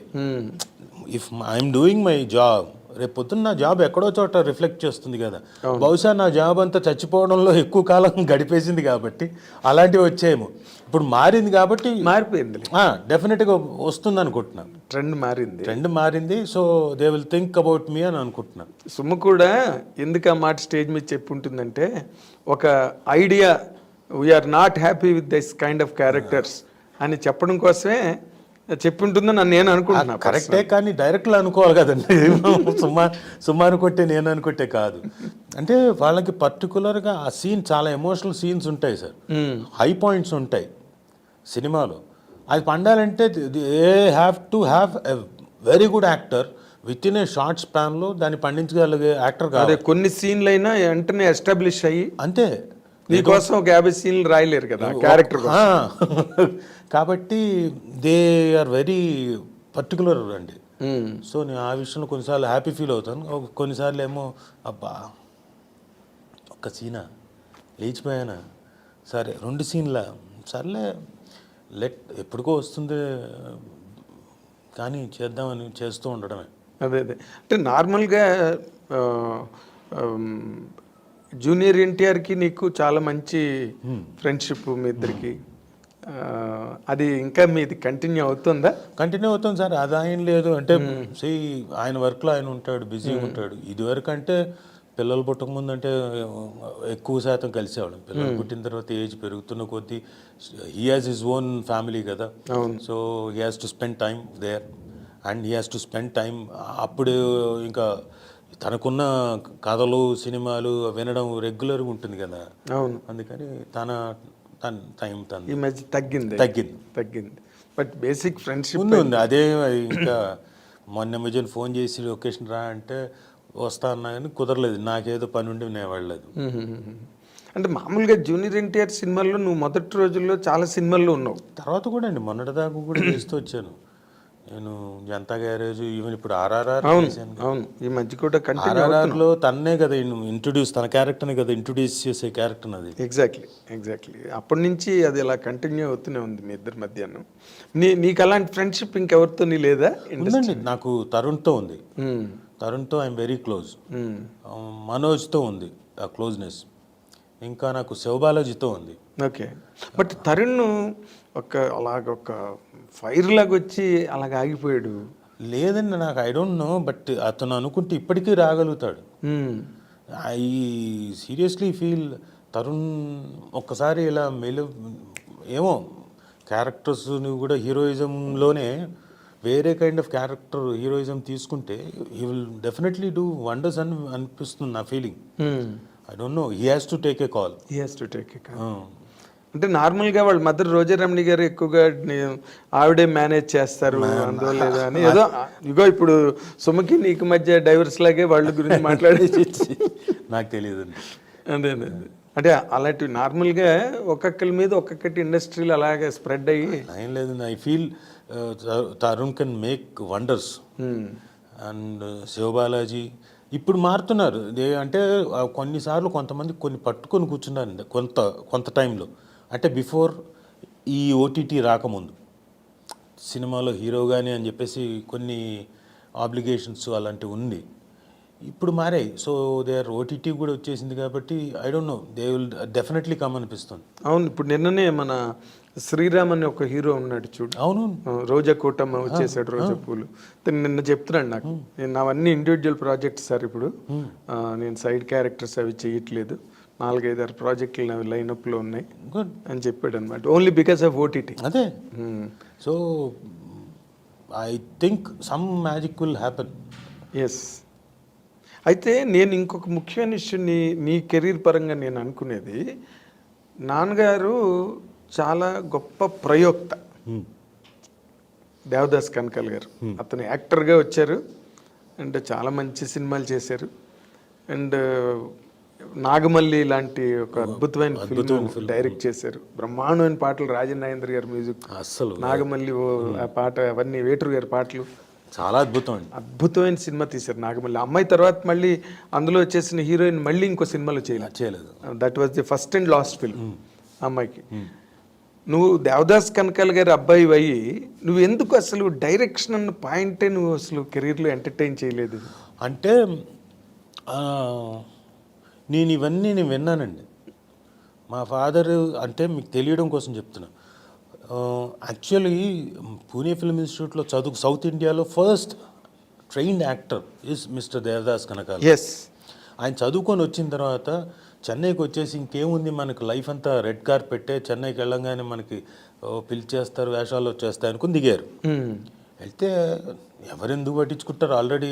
If I'm doing my job, రేపు పొద్దున్న నా జాబ్ ఎక్కడో చోట రిఫ్లెక్ట్ చేస్తుంది కదా. బహుశా నా జాబ్ అంతా చచ్చిపోవడంలో ఎక్కువ కాలం గడిపేసింది కాబట్టి అలాంటివి వచ్చాయేమో. ఇప్పుడు మారింది కాబట్టి మారిపోయింది, డెఫినెట్గా వస్తుంది అనుకుంటున్నాను. ట్రెండ్ మారింది. So they will think about me అని అనుకుంటున్నాను. సుమ్ము కూడా ఎందుకు ఆ మాట స్టేజ్ మీద చెప్పి ఉంటుందంటే, ఒక idea we are not happy with this kind of characters అని చెప్పడం కోసమే చెప్పి ఉంటుందని నేను అనుకుంటున్నా. కరెక్టే, కానీ డైరెక్ట్లో అనుకోవాలి కదండి. సుమా అనుకుంటే నేను అనుకుంటే కాదు. అంటే వాళ్ళకి పర్టికులర్గా ఆ సీన్, చాలా ఎమోషనల్ సీన్స్ ఉంటాయి సార్, హై పాయింట్స్ ఉంటాయి సినిమాలో. అది పండాలంటే they have to have a very good actor within a short స్పాన్లో దాన్ని పండించగలిగే యాక్టర్ కాదు. అదే కొన్ని సీన్లు అయినా వెంటనే ఎస్టాబ్లిష్ అయ్యి, అంతే. నీకోసం ఒక 50 సీన్లు రాయలేరు కదా క్యారెక్టర్. కాబట్టి దే ఆర్ వెరీ పర్టికులర్ అండి. సో నేను ఆ విషయంలో కొన్నిసార్లు హ్యాపీ ఫీల్ అవుతాను, కొన్నిసార్లు ఏమో అబ్బా ఒక్క సీనా లేచిపోయానా, సరే 2 సీన్ల సర్లే ఎప్పటికో వస్తుంది కానీ చేద్దామని చేస్తూ ఉండడమే. అదే అంటే నార్మల్గా జూనియర్ ఎన్టీఆర్కి నీకు చాలా మంచి ఫ్రెండ్షిప్ మీ ఇద్దరికి. అది ఇంకా మీది కంటిన్యూ అవుతుందా? కంటిన్యూ అవుతుంది సార్, అది ఆయన లేదు అంటే ఆయన వర్క్లో ఆయన ఉంటాడు, బిజీగా ఉంటాడు. ఇదివరకు అంటే పిల్లలు పుట్టక ముందు అంటే ఎక్కువ శాతం కలిసేవాళ్ళం. పిల్లలు పుట్టిన తర్వాత ఏజ్ పెరుగుతున్న కొద్దీ he has his own family కదా. So he has to spend time there and he has to spend time. అప్పుడు ఇంకా తనకున్న కథలు సినిమాలు వినడం రెగ్యులర్గా ఉంటుంది కదా. అవును, అందుకని తన టైం ఈ మధ్య తగ్గింది. బట్ బేసిక్ ఫ్రెండ్షిప్ ఉంది. అదే ఇంకా మొన్న మధ్యన ఫోన్ చేసి లొకేషన్ రా అంటే వస్తా అన్నా కానీ కుదరలేదు, నాకేదో పని ఉండి నేను వెళ్ళలేదు. అంటే మామూలుగా జూనియర్ ఎన్టీఆర్ సినిమాల్లో నువ్వు మొదటి రోజుల్లో చాలా సినిమాల్లో ఉన్నావు. తర్వాత కూడా అండి మొన్నటిదాకా కూడా చేస్తూ వచ్చాను నేను. జనతా గ్యారేజ్, ఈవెన్ ఇప్పుడు ఆర్ఆర్ఆర్. అవును, ఈ మధ్య కూడా ఆర్ఆర్ఆర్లో తన్నే కదా ఇంట్రొడ్యూస్, తన క్యారెక్టర్ని కదా ఇంట్రొడ్యూస్ చేసే క్యారెక్టర్ అది. ఎగ్జాక్ట్లీ అప్పటి నుంచి అది ఇలా కంటిన్యూ అవుతూనే ఉంది మీ ఇద్దరి మధ్యాహ్నం. నీకు అలాంటి ఫ్రెండ్షిప్ ఇంకెవరితో లేదా? ఉందండి, నాకు తరుణ్తో ఉంది. తరుణ్తో ఐఎమ్ వెరీ క్లోజ్. మనోజ్తో ఉంది ఆ క్లోజ్నెస్. ఇంకా నాకు శివబాలాజీతో ఉంది. ఓకే, బట్ తరుణ్ ఒక ఫైర్ లాగా వచ్చి అలాగ ఆగిపోయాడు. లేదండి, నాకు ఐ డోంట్ నో, బట్ అతను అనుకుంటే ఇప్పటికీ రాగలుగుతాడు. ఐ సీరియస్లీ ఫీల్ తరుణ్ ఒక్కసారి ఇలా ఏమో క్యారెక్టర్స్ని కూడా హీరోయిజంలోనే వేరే కైండ్ ఆఫ్ క్యారెక్టర్ హీరోయిజం తీసుకుంటే he will definitely do wonders అని అనిపిస్తుంది నా feeling. I don't know, he has to take a call. అంటే నార్మల్గా వాళ్ళ మదర్ రోజారమణి గారు ఎక్కువగా ఆవిడే మేనేజ్ చేస్తారు అందువల్ల లేదా అని ఏదో ఇగో ఇప్పుడు సుమకి నీకు మధ్య డైవర్స్ లాగే వాళ్ళ గురించి మాట్లాడేసి నాకు తెలియదు. అదే అంటే అలాంటివి నార్మల్గా ఒక్కొక్కరి మీద ఒక్కొక్కటి ఇండస్ట్రీలో అలాగే స్ప్రెడ్ అయ్యి ఏం లేదండి. I feel Tarun can make wonders. And Sivabalaji ఇప్పుడు మారుతున్నారు. అంటే కొన్నిసార్లు కొంతమంది కొన్ని పట్టుకొని కూర్చున్నారు కొంత టైంలో, అంటే బిఫోర్ ఈ ఓటీటీ రాకముందు సినిమాలో హీరోగానే అని చెప్పేసి కొన్ని ఆబ్లిగేషన్స్ అలాంటివి ఉంది. ఇప్పుడు మారాయి. సో దే ఆర్ ఓటీటీ కూడా వచ్చేసింది కాబట్టి I don't know, they will definitely come అనిపిస్తుంది. అవును, ఇప్పుడు నిన్ననే మన శ్రీరామ్ అని ఒక హీరో ఉన్నాడు చూడు. అవును, రోజా కోటమ్మ వచ్చేసాడు, రోజా పూలు. నిన్న చెప్తున్నాడు నాకు, నేను అవన్నీ ఇండివిజువల్ ప్రాజెక్ట్స్ సార్, ఇప్పుడు నేను సైడ్ క్యారెక్టర్స్ అవి చేయట్లేదు, 4-5 ప్రాజెక్టులు అవి లైనప్లో ఉన్నాయి అని చెప్పాడు అనమాట. Only because of OTT. అదే. So I think some magic will happen. Yes. అయితే నేను ఇంకొక ముఖ్యమైన విషయం నీ కెరీర్ పరంగా నేను అనుకునేది, నాన్నగారు చాలా గొప్ప ప్రయోక్త. దేవదాస్ కనకాల గారు అతను యాక్టర్గా వచ్చారు అండ్ చాలా మంచి సినిమాలు చేశారు. అండ్ నాగమల్లి లాంటి ఒక అద్భుతమైన ఫిల్మ్ డైరెక్ట్ చేశారు. బ్రహ్మాండమైన పాటలు, రాజన్ నాగేంద్ర గారి మ్యూజిక్, అసలు నాగమల్లి ఆ పాట, అవన్నీ వేటూరు గారి పాటలు, చాలా అద్భుతమైన సినిమా తీశారు నాగమల్లి. అమ్మాయి తర్వాత మళ్ళీ అందులో వచ్చేసిన హీరోయిన్ మళ్ళీ ఇంకో సినిమాలో చేయలేదు. That was the first and last film అమ్మాయికి. నువ్వు దేవదాస్ కనకాల గారి అబ్బాయి అయ్యి నువ్వు ఎందుకు అసలు డైరెక్షన్ అన్న పాయింటే నువ్వు అసలు కెరీర్లో ఎంటర్టైన్ చేయలేదు? అంటే నేను విన్నానండి. మా ఫాదర్ అంటే మీకు తెలియడం కోసం చెప్తున్నా. యాక్చువల్లీ పూణే ఫిల్మ్ ఇన్స్టిట్యూట్లో సౌత్ ఇండియాలో first trained actor is mister Devadas Kanakala. Yes. ఆయన చదువుకొని వచ్చిన తర్వాత చెన్నైకి వచ్చేసి ఇంకేముంది మనకు లైఫ్ అంతా రెడ్ కార్పెట్టే, చెన్నైకి వెళ్ళంగానే మనకి పిలిచేస్తారు, వేషాలు వచ్చేస్తాయి అనుకుని దిగారు. వెళ్తే ఎవరెందుకు పట్టించుకుంటారు, ఆల్రెడీ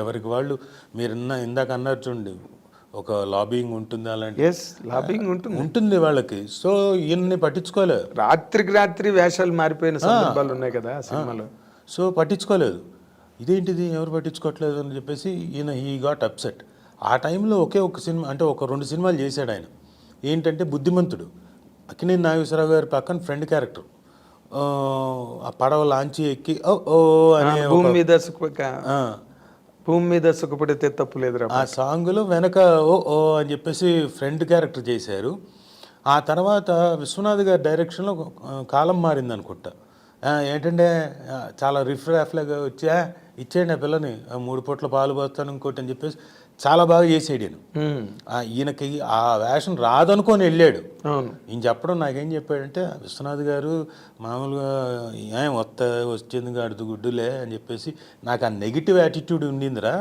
ఎవరికి వాళ్ళు మీరు ఇందాక అన్నారు చూడండి, ఒక లాబింగ్ ఉంటుంది, అలాంటి లాబింగ్ ఉంటుంది వాళ్ళకి. సో ఈయన్ని పట్టించుకోలేదు. రాత్రికి రాత్రి వేషాలు మారిపోయిన సందర్భాలు ఉన్నాయి కదా సినిమాలో. సో పట్టించుకోలేదు. ఇదేంటిది ఎవరు పట్టించుకోవట్లేదు అని చెప్పేసి ఈయన హీ గాట్ అప్సెట్. ఆ టైంలో ఒకే ఒక సినిమా, అంటే ఒక 2 సినిమాలు చేశాడు ఆయన. ఏంటంటే బుద్ధిమంతుడు, అక్కినేని నాగేశ్వరరావు గారి పక్కన ఫ్రెండ్ క్యారెక్టర్, ఆ పడవ లాంచి ఎక్కి ఓ అనే భూమి మీద సుఖపడితే తప్పు లేదు ఆ సాంగ్లో వెనక ఓ అని చెప్పేసి ఫ్రెండ్ క్యారెక్టర్ చేశారు. ఆ తర్వాత విశ్వనాథ్ గారి డైరెక్షన్లో కాలం మారింది అనుకుంటా. ఏంటంటే చాలా రిఫ్రాఫ్లాగా వచ్చా ఇచ్చేయండి ఆ పిల్లని, 3 పూట్ల పాలు పోస్తాను ఇంకోటి అని చెప్పేసి చాలా బాగా చేసాడు ఈయన. ఈయనకి ఆ వేషం రాదనుకొని వెళ్ళాడు. ఈయన చెప్పడం నాకేం చెప్పాడంటే, విశ్వనాథ్ గారు మామూలుగా ఏం వచ్చింది అడుగు గుడ్డులే అని చెప్పేసి, నాకు ఆ నెగిటివ్ యాటిట్యూడ్ ఉండిందిరా,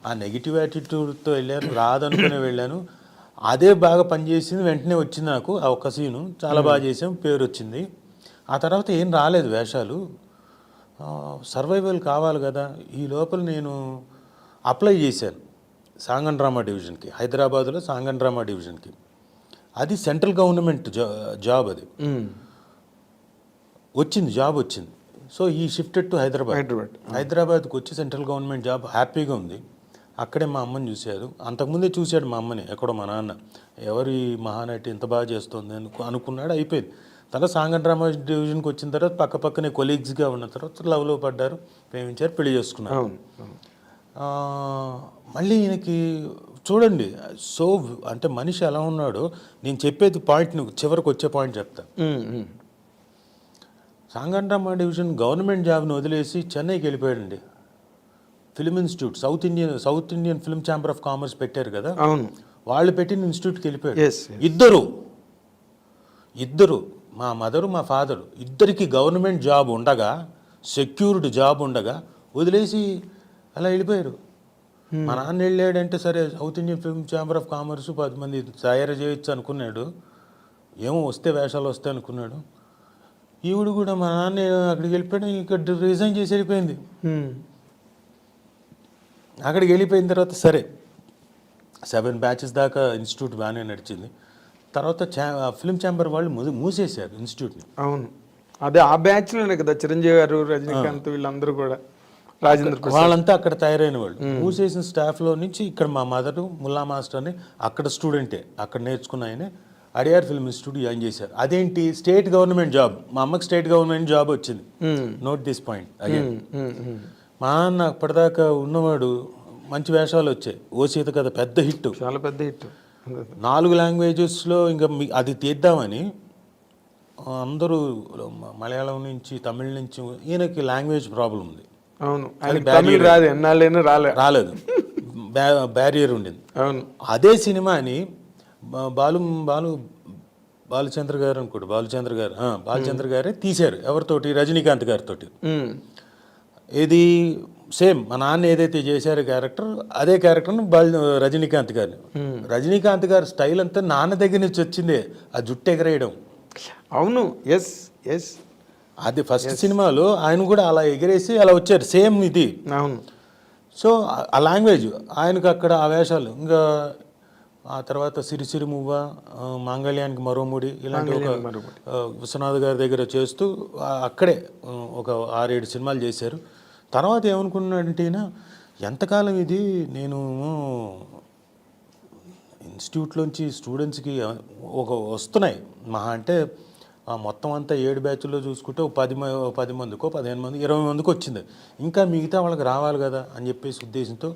ఆ నెగిటివ్ యాటిట్యూడ్తో వెళ్ళాను, రాదనుకునే వెళ్ళాను, అదే బాగా పనిచేసింది, వెంటనే వచ్చింది నాకు ఆ ఒక్క సీను, చాలా బాగా చేసాం, పేరు వచ్చింది. ఆ తర్వాత ఏం రాలేదు వేషాలు, సర్వైవల్ కావాలి కదా. ఈ లోపల నేను అప్లై చేశాను సాంగ్ అండ్ డ్రామా డివిజన్కి, హైదరాబాద్లో సాంగ్ అండ్ డ్రామా డివిజన్కి. అది సెంట్రల్ గవర్నమెంట్ జాబ్, అది వచ్చింది, జాబ్ వచ్చింది. సో ఈ షిఫ్టెడ్ టు హైదరాబాద్కి వచ్చి సెంట్రల్ గవర్నమెంట్ జాబ్, హ్యాపీగా ఉంది. అక్కడే మా అమ్మని చూశారు, అంతకుముందే చూశాడు మా అమ్మని ఎక్కడో మా నాన్న, ఎవరు ఈ మహానటి ఇంత బాగా చేస్తుంది అనుకున్నాడు, అయిపోయింది. తర్వాత సాంగ్ అండ్ డ్రామా డివిజన్కి వచ్చిన తర్వాత పక్కనే కొలీగ్స్గా ఉన్న తర్వాత లవ్లో పడ్డారు, ప్రేమించారు, పెళ్లి చేసుకున్నారు. మళ్ళీ ఈయనకి చూడండి, సో అంటే మనిషి ఎలా ఉన్నాడో, నేను చెప్పేది పాయింట్ చివరికి వచ్చే పాయింట్ చెప్తా. Song and drama division government జాబ్ని వదిలేసి చెన్నైకి వెళ్ళిపోయాడండి. Film institute, south Indian film chamber of commerce పెట్టారు కదా, వాళ్ళు పెట్టిన ఇన్స్టిట్యూట్కి వెళ్ళిపోయాడు. ఇద్దరు మా మదరు మా ఫాదరు ఇద్దరికి గవర్నమెంట్ జాబ్ ఉండగా, సెక్యూర్డ్ జాబ్ ఉండగా వదిలేసి అలా వెళ్ళిపోయారు. మా నాన్న వెళ్ళాడంటే సరే south Indian film chamber of commerce 10 మంది తయారు చేయొచ్చు అనుకున్నాడు, ఏమో వస్తే వేషాలు వస్తాయి అనుకున్నాడు. ఈవిడు కూడా మా నాన్న అక్కడికి వెళ్ళిపోయాడు, ఇక్కడ రిజైన్ చేసి వెళ్ళిపోయింది. అక్కడికి వెళ్ళిపోయిన తర్వాత సరే 7 బ్యాచెస్ దాకా ఇన్స్టిట్యూట్ బాగానే నడిచింది. తర్వాత ఫిల్మ్ ఛాంబర్ వాళ్ళు మూసేశారు ఇన్స్టిట్యూట్ని. అవును, అదే ఆ బ్యాచ్లోనే కదా చిరంజీవి గారు, రజనీకాంత్, వీళ్ళందరూ కూడా, రాజేంద్ర, వాళ్ళంతా అక్కడ తయారైన వాళ్ళు. మూసేసిన స్టాఫ్లో నుంచి ఇక్కడ మా మదరు ముల్లా మాస్టర్ అని అక్కడ స్టూడెంటే, అక్కడ నేర్చుకున్న ఆయన అడియార్ ఫిల్మ్ ఇన్స్టిట్యూట్ జాయిన్ చేశారు. అదేంటి స్టేట్ గవర్నమెంట్ జాబ్, మా అమ్మకి స్టేట్ గవర్నమెంట్ జాబ్ వచ్చింది. Note this point again. మా అన్న అప్పటిదాకా ఉన్నవాడు, మంచి వేషాలు వచ్చాయి, ఓ సీత కథ పెద్ద హిట్, చాలా పెద్ద హిట్, 4 లాంగ్వేజెస్లో. ఇంకా అది తీద్దామని అందరూ మలయాళం నుంచి, తమిళ నుంచి, ఈయనకి లాంగ్వేజ్ ప్రాబ్లం ఉంది. అవును, రాలేదు, బ్యారియర్ ఉండింది. అవును, అదే సినిమాని బాలచంద్ర గారు అనుకోండి, బాలచంద్ర గారే తీశారు. ఎవరితోటి? రజనీకాంత్ గారితో. ఇది సేమ్ మా నాన్న ఏదైతే చేశారో క్యారెక్టర్, అదే క్యారెక్టర్ని రజనీకాంత్ గారు. రజనీకాంత్ గారి స్టైల్ అంతా నాన్న దగ్గర నుంచి వచ్చిందే, ఆ జుట్టు ఎగరేయడం. అవును, ఎస్ ఎస్, అది ఫస్ట్ సినిమాలో ఆయన కూడా అలా ఎగిరేసి అలా వచ్చారు, సేమ్ ఇది. అవును. సో ఆ లాంగ్వేజ్ ఆయనకు అక్కడ ఆ వేషాలు. ఇంకా ఆ తర్వాత సిరిసిరి మువ్వ, మాంగళ్యానికి మరోముడి, ఇలాంటి ఒక విశ్వనాథ్ గారి దగ్గర చేస్తూ అక్కడే ఒక 6-7 సినిమాలు చేశారు. తర్వాత ఏమనుకున్నాడంటే ఈయన, ఎంతకాలం ఇది నేను ఇన్స్టిట్యూట్లోంచి స్టూడెంట్స్కి వస్తున్నాయి మహా అంటే మొత్తం అంతా 7 బ్యాచ్ల్లో చూసుకుంటే 10 మందికో 15 మంది 20 మందికి వచ్చింది, ఇంకా మిగతా వాళ్ళకి రావాలి కదా అని చెప్పేసి ఉద్దేశంతో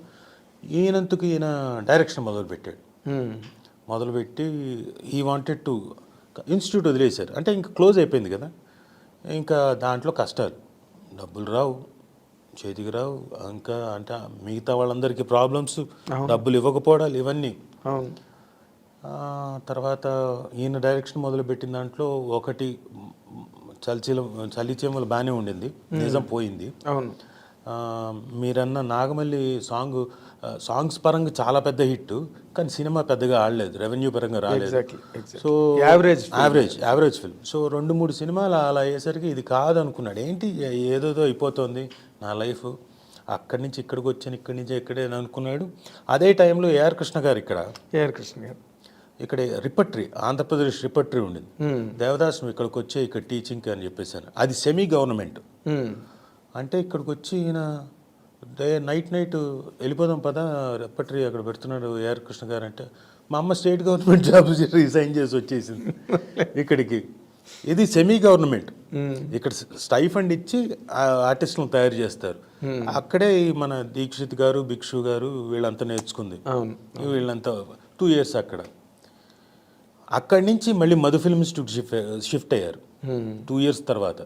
ఈయన డైరెక్షన్ మొదలుపెట్టాడు. మొదలుపెట్టి ఈ వాంటెడ్ టు ఇన్స్టిట్యూట్ వదిలేశారు. అంటే ఇంకా క్లోజ్ అయిపోయింది కదా, ఇంకా దాంట్లో కష్టాలు, డబ్బులు రావు, చేతికి రావు, ఇంకా అంటే మిగతా వాళ్ళందరికీ ప్రాబ్లమ్స్, డబ్బులు ఇవ్వకపోవడాలు ఇవన్నీ. అవును. తర్వాత ఈయన డైరెక్షన్ మొదలుపెట్టిన దాంట్లో ఒకటి చలిచీమలు బాగానే ఉండింది, నిజం పోయింది. అవును. మీరన్న నాగమల్లి సాంగ్స్ పరంగా చాలా పెద్ద హిట్, కానీ సినిమా పెద్దగా ఆడలేదు, రెవెన్యూ పరంగా రాలేదు. So average film. సో 2-3 సినిమాలు అలా అయ్యేసరికి ఇది కాదు అనుకున్నాడు. ఏంటి ఏదోదో అయిపోతుంది నా లైఫ్, అక్కడి నుంచి ఇక్కడికి వచ్చాను, ఇక్కడి నుంచి ఇక్కడే అనుకున్నాడు. అదే టైంలో ఏఆర్ కృష్ణ గారు ఇక్కడ రిపట్రీ, ఆంధ్రప్రదేశ్ రిపట్రీ ఉండింది. దేవదాస్ నువ్వు ఇక్కడికి వచ్చే ఇక్కడ టీచింగ్ అని చెప్పేసాను. అది సెమీ గవర్నమెంట్. అంటే ఇక్కడికి వచ్చి ఈయన నైట్ వెళ్ళిపోదాం పదా, రిపట్రీ అక్కడ పెడుతున్నాడు ఏఆర్ కృష్ణ గారు అంటే, మా అమ్మ స్టేట్ గవర్నమెంట్ జాబ్ రిజైన్ చేసి వచ్చేసింది ఇక్కడికి. ఇది సెమీ గవర్నమెంట్. ఇక్కడ స్టైఫండ్ ఇచ్చి ఆర్టిస్టులను తయారు చేస్తారు. అక్కడే మన దీక్షిత్ గారు, భిక్షు గారు వీళ్ళంతా నేర్చుకుంది. వీళ్ళంతా 2 years అక్కడి నుంచి మళ్ళీ మధు ఫిల్మ్ ఇన్స్టిట్యూట్ షిఫ్ట్ అయ్యారు 2 years తర్వాత.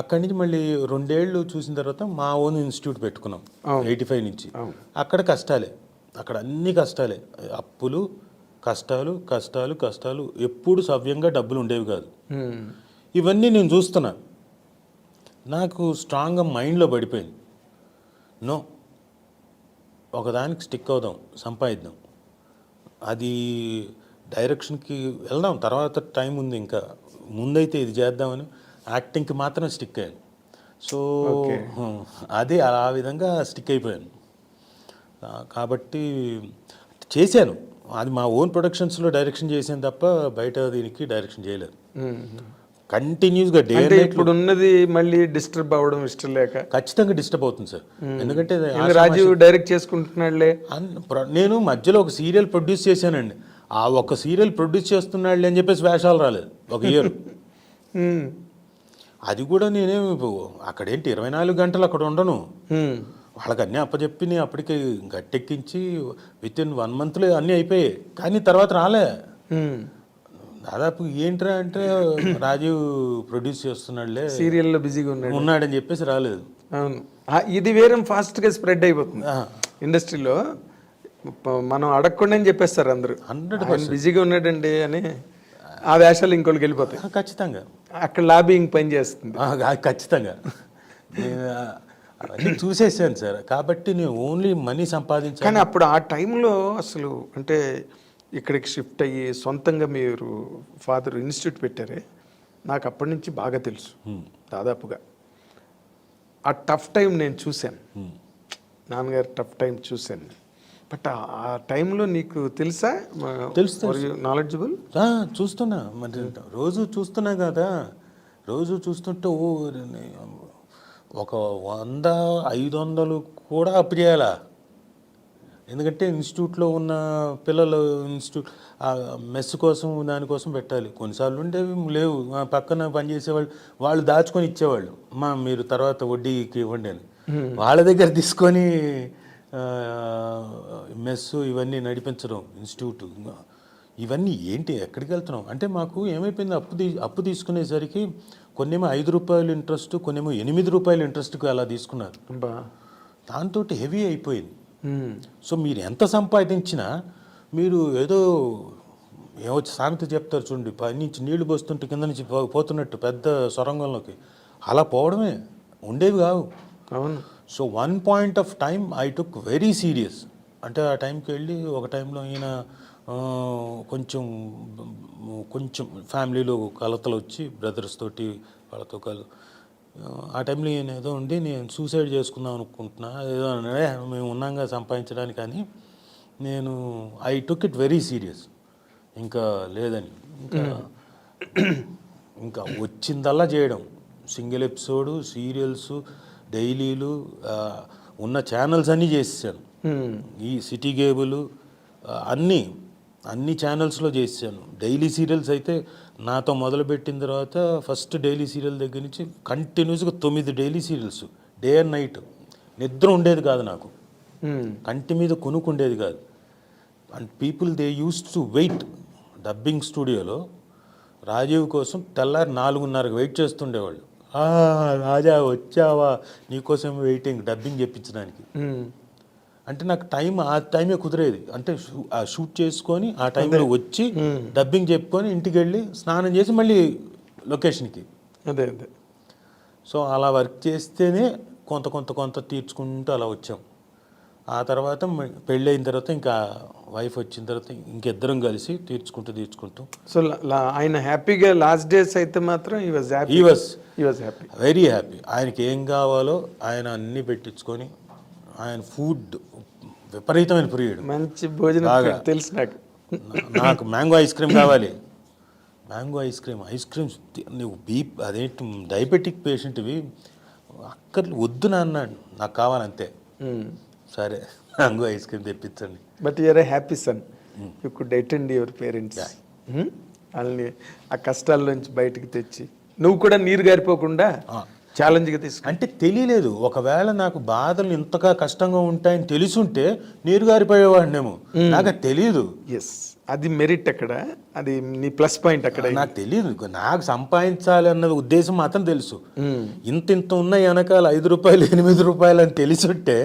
అక్కడి నుంచి మళ్ళీ 2 ఏళ్ళు చూసిన తర్వాత మా ఓన్ ఇన్స్టిట్యూట్ పెట్టుకున్నాం 85 నుంచి. అక్కడ కష్టాలే, అక్కడ అన్ని కష్టాలే, అప్పులు, కష్టాలు కష్టాలు కష్టాలు, ఎప్పుడు సవ్యంగా డబ్బులు ఉండేవి కాదు. ఇవన్నీ నేను చూస్తున్నా, నాకు స్ట్రాంగ్గా మైండ్లో పడిపోయింది. నో, ఒకదానికి స్టిక్ అవుదాం, సంపాదిద్దాం, అది డైరెక్షన్కి వెళ్దాం, తర్వాత టైం ఉంది, ఇంకా ముందైతే ఇది చేద్దామని యాక్టింగ్కి మాత్రం స్టిక్ అయ్యాను. సో అది ఆ విధంగా స్టిక్ అయిపోయాను. కాబట్టి చేశాను, అది మా ఓన్ ప్రొడక్షన్స్లో డైరెక్షన్ చేశాను తప్ప బయట దీనికి డైరెక్షన్ చేయలేదు. కంటిన్యూస్గా డే ఇప్పుడు ఉన్నది మళ్ళీ డిస్టర్బ్ అవ్వడం ఇష్టం లేక ఖచ్చితంగా డిస్టర్బ్ అవుతుంది సార్. ఎందుకంటే రాజీవ్ డైరెక్ట్ చేసుకుంటున్నాడులే, నేను మధ్యలో ఒక సీరియల్ ప్రొడ్యూస్ చేశానండి. ఆ ఒక సీరియల్ ప్రొడ్యూస్ చేస్తున్నాడులే అని చెప్పేసి వేషాలు రాలేదు 1 year. అది కూడా నేనేం అక్కడేంటి 24 గంటలు అక్కడ ఉండను, వాళ్ళకి అన్నీ అప్పచెప్పి నేను అప్పటికి గట్టెక్కించి వితిన్ 1 monthలో అన్నీ అయిపోయాయి. కానీ తర్వాత రాలే, దాదాపు ఏంట్రా అంటే రాజీవ్ ప్రొడ్యూస్ చేస్తున్నాడులే, సీరియల్లో బిజీగా ఉన్నాడని చెప్పేసి రాలేదు. అవును, ఇది వేరే ఫాస్ట్గా స్ప్రెడ్ అయిపోతుంది ఇండస్ట్రీలో. మనం అడగకుండా చెప్పేస్తారు అందరూ 100% బిజీగా ఉన్నాడండి అని. ఆ వేషాలు ఇంకోళ్ళకి వెళ్ళిపోతాయి ఖచ్చితంగా, అక్కడ లాబింగ్ పని చేస్తుంది ఖచ్చితంగా. నేను అవన్నీ చూసేసాను సార్. కాబట్టి నేను ఓన్లీ మనీ సంపాదించాను. కానీ అప్పుడు ఆ టైంలో అసలు అంటే ఇక్కడికి షిఫ్ట్ అయ్యి సొంతంగా మీరు ఫాదర్ ఇన్స్టిట్యూట్ పెట్టారే, నాకు అప్పటి నుంచి బాగా తెలుసు దాదాపుగా. ఆ టఫ్ టైం నేను చూశాను, నాన్నగారు టఫ్ టైం చూశాను. బట్ ఆ టైంలో నీకు తెలుసా? తెలుసు, నాలెడ్జబుల్. చూస్తున్నా, మరి రోజు చూస్తున్నా కదా, రోజు చూస్తుంటే ఒక 100-500 కూడా అప్పు చేయాలా. ఎందుకంటే ఇన్స్టిట్యూట్లో ఉన్న పిల్లలు మెస్ కోసం దానికోసం పెట్టాలి. కొన్నిసార్లు ఉండేవి లేవు, పక్కన పనిచేసేవాళ్ళు వాళ్ళు దాచుకొని ఇచ్చేవాళ్ళు, మీరు తర్వాత వడ్డీకి ఇవ్వండి అని. వాళ్ళ దగ్గర తీసుకొని మెస్సు ఇవన్నీ నడిపించడం, ఇన్స్టిట్యూట్, ఇవన్నీ ఏంటి, ఎక్కడికి వెళ్తున్నాం అంటే మాకు ఏమైపోయింది, అప్పు తీసుకునేసరికి కొన్నేమో ₹5 ఇంట్రెస్ట్, కొన్నేమో ₹8 ఇంట్రెస్ట్కి అలా తీసుకున్నారు. దాంతో హెవీ అయిపోయింది. సో మీరు ఎంత సంపాదించినా మీరు ఏదో సామెత చెప్తారు చూడండి, పై నుంచి నీళ్లు పోస్తుంటే కింద నుంచి పోతున్నట్టు పెద్ద సొరంగంలోకి, అలా పోవడమే, ఉండేవి కావు. అవును. So 1 point of time I took very serious. అంటే ఆ టైంకి వెళ్ళి ఒక టైంలో ఈయన కొంచెం ఫ్యామిలీలో కలతలు వచ్చి బ్రదర్స్ తోటి వాళ్ళతో ఆ టైంలో ఈయన ఏదో ఉండి నేను సూసైడ్ చేసుకుందాం అనుకుంటున్నా, ఏదో మేము ఉన్నాగా సంపాదించడానికి, కానీ నేను I took it very serious. ఇంకా లేదని, ఇంకా వచ్చిందల్లా చేయడం, సింగిల్ ఎపిసోడు, సీరియల్స్, డైలీలు, ఉన్న ఛానల్స్ అన్నీ చేసేసాను. ఈ సిటీ కేబుల్ అన్ని ఛానల్స్లో చేసాను. డైలీ సీరియల్స్ అయితే నాతో మొదలుపెట్టిన తర్వాత ఫస్ట్ డైలీ సీరియల్ దగ్గర నుంచి కంటిన్యూస్గా 9 daily serials, day and night. నిద్ర ఉండేది కాదు నాకు, కంటి మీద కొనుక్కు ఉండేది కాదు. And people they use to wait dubbing స్టూడియోలో రాజీవ్ కోసం తెల్లారి 4:30కి వెయిట్ చేస్తుండేవాళ్ళు. రాజా వచ్చావా, నీకోసం వెయిటింగ్ డబ్బింగ్ చెప్పించడానికి. అంటే నాకు ఆ టైమే కుదిరేది. అంటే ఆ షూట్ చేసుకొని ఆ టైంలో వచ్చి డబ్బింగ్ చెప్పుకొని ఇంటికి వెళ్ళి స్నానం చేసి మళ్ళీ లొకేషన్కి. అదే. సో అలా వర్క్ చేస్తేనే కొంత తీర్చుకుంటూ అలా వచ్చాం. ఆ తర్వాత పెళ్ళి అయిన తర్వాత ఇంకా వైఫ్ వచ్చిన తర్వాత ఇంకిద్దరం కలిసి తీర్చుకుంటూ. సో ఆయన హ్యాపీగా లాస్ట్ డేస్ అయితే మాత్రం he was happy, very happy. ఆయనకి ఏం కావాలో ఆయన అన్నీ పెట్టించుకొని, ఆయన ఫుడ్ విపరీతమైన ప్రియుడు. మంచి భోజనం తెలుసు నాకు మ్యాంగో ఐస్ క్రీమ్ కావాలి, మ్యాంగో ఐస్ క్రీమ్ నువ్వు అదేంటి డయాబెటిక్ పేషెంట్వి వద్దు అన్నాడు, నాకు కావాలంతే. సరే మ్యాంగో ఐస్ క్రీమ్ తెప్పించండి. But you are a happy son, you could attend your parents. వాళ్ళని ఆ కష్టాల నుంచి బయటకు తెచ్చి నువ్వు కూడా నీరు గారిపోకుండా ఛాలెంజ్గా తీసుకు. అంటే తెలియలేదు, ఒకవేళ నాకు బాధలు ఇంతగా కష్టంగా ఉంటాయని తెలుసుంటే నీరు గారిపోయేవాడినేమో, నాకు తెలియదు. ఎస్, అది మెరిట్ అక్కడ, అది నీ ప్లస్ పాయింట్ అక్కడ. నాకు తెలియదు, నాకు సంపాదించాలి అన్న ఉద్దేశం మాత్రం తెలుసు. ఇంత ఉన్నాయి వెనకాల 5 రూపాయలు 8 రూపాయలు అని తెలిసుంటే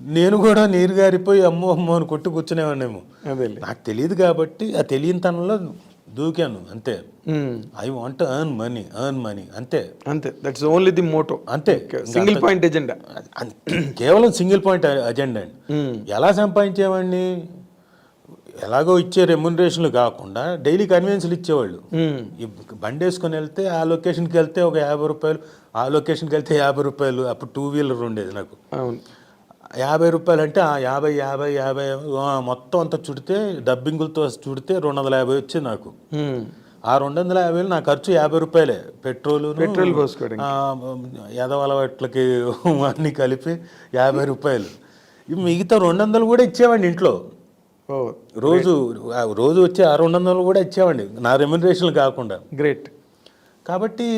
నేను కూడా నీరు గారిపోయి అమ్మో అని కొట్టు కూర్చునేవాడినేమో. నాకు తెలియదు కాబట్టి ఆ తెలియని తనంలో దూకాను అంతే. ఐ వాంట్ ఎర్న్ మనీ అంతే. That's only the motto. అంతే, సింగిల్ పాయింట్ ఎజెండా, కేవలం సింగిల్ పాయింట్ అజెండా అండి. ఎలా సంపాదించేవాడిని, ఎలాగో ఇచ్చే రెమ్యునరేషన్లు కాకుండా డైలీ కన్వీనియన్స్లు ఇచ్చేవాళ్ళు. బండి వేసుకొని వెళ్తే ఆ లొకేషన్కి వెళ్తే ఒక 50 రూపాయలు, ఆ లొకేషన్కి వెళ్తే 50 రూపాయలు. అప్పుడు 2 వీలర్ ఉండేది నాకు. 50 రూపాయలు అంటే ఆ 50 మొత్తం అంతా చుడితే డబ్బింగులతో చుడితే 250 వచ్చింది నాకు. ఆ 250 నా ఖర్చు 50 రూపాయలే, పెట్రోల్ పోసుకోవడం, ఎదవలవట్లకి అన్నీ కలిపి 50 రూపాయలు. మిగతా 200 కూడా ఇచ్చేవాడిని ఇంట్లో. రోజు వచ్చే ఆ 200 కూడా ఇచ్చేవాడిని నా రెమ్యునరేషన్లు కాకుండా. గ్రేట్. కాబట్టి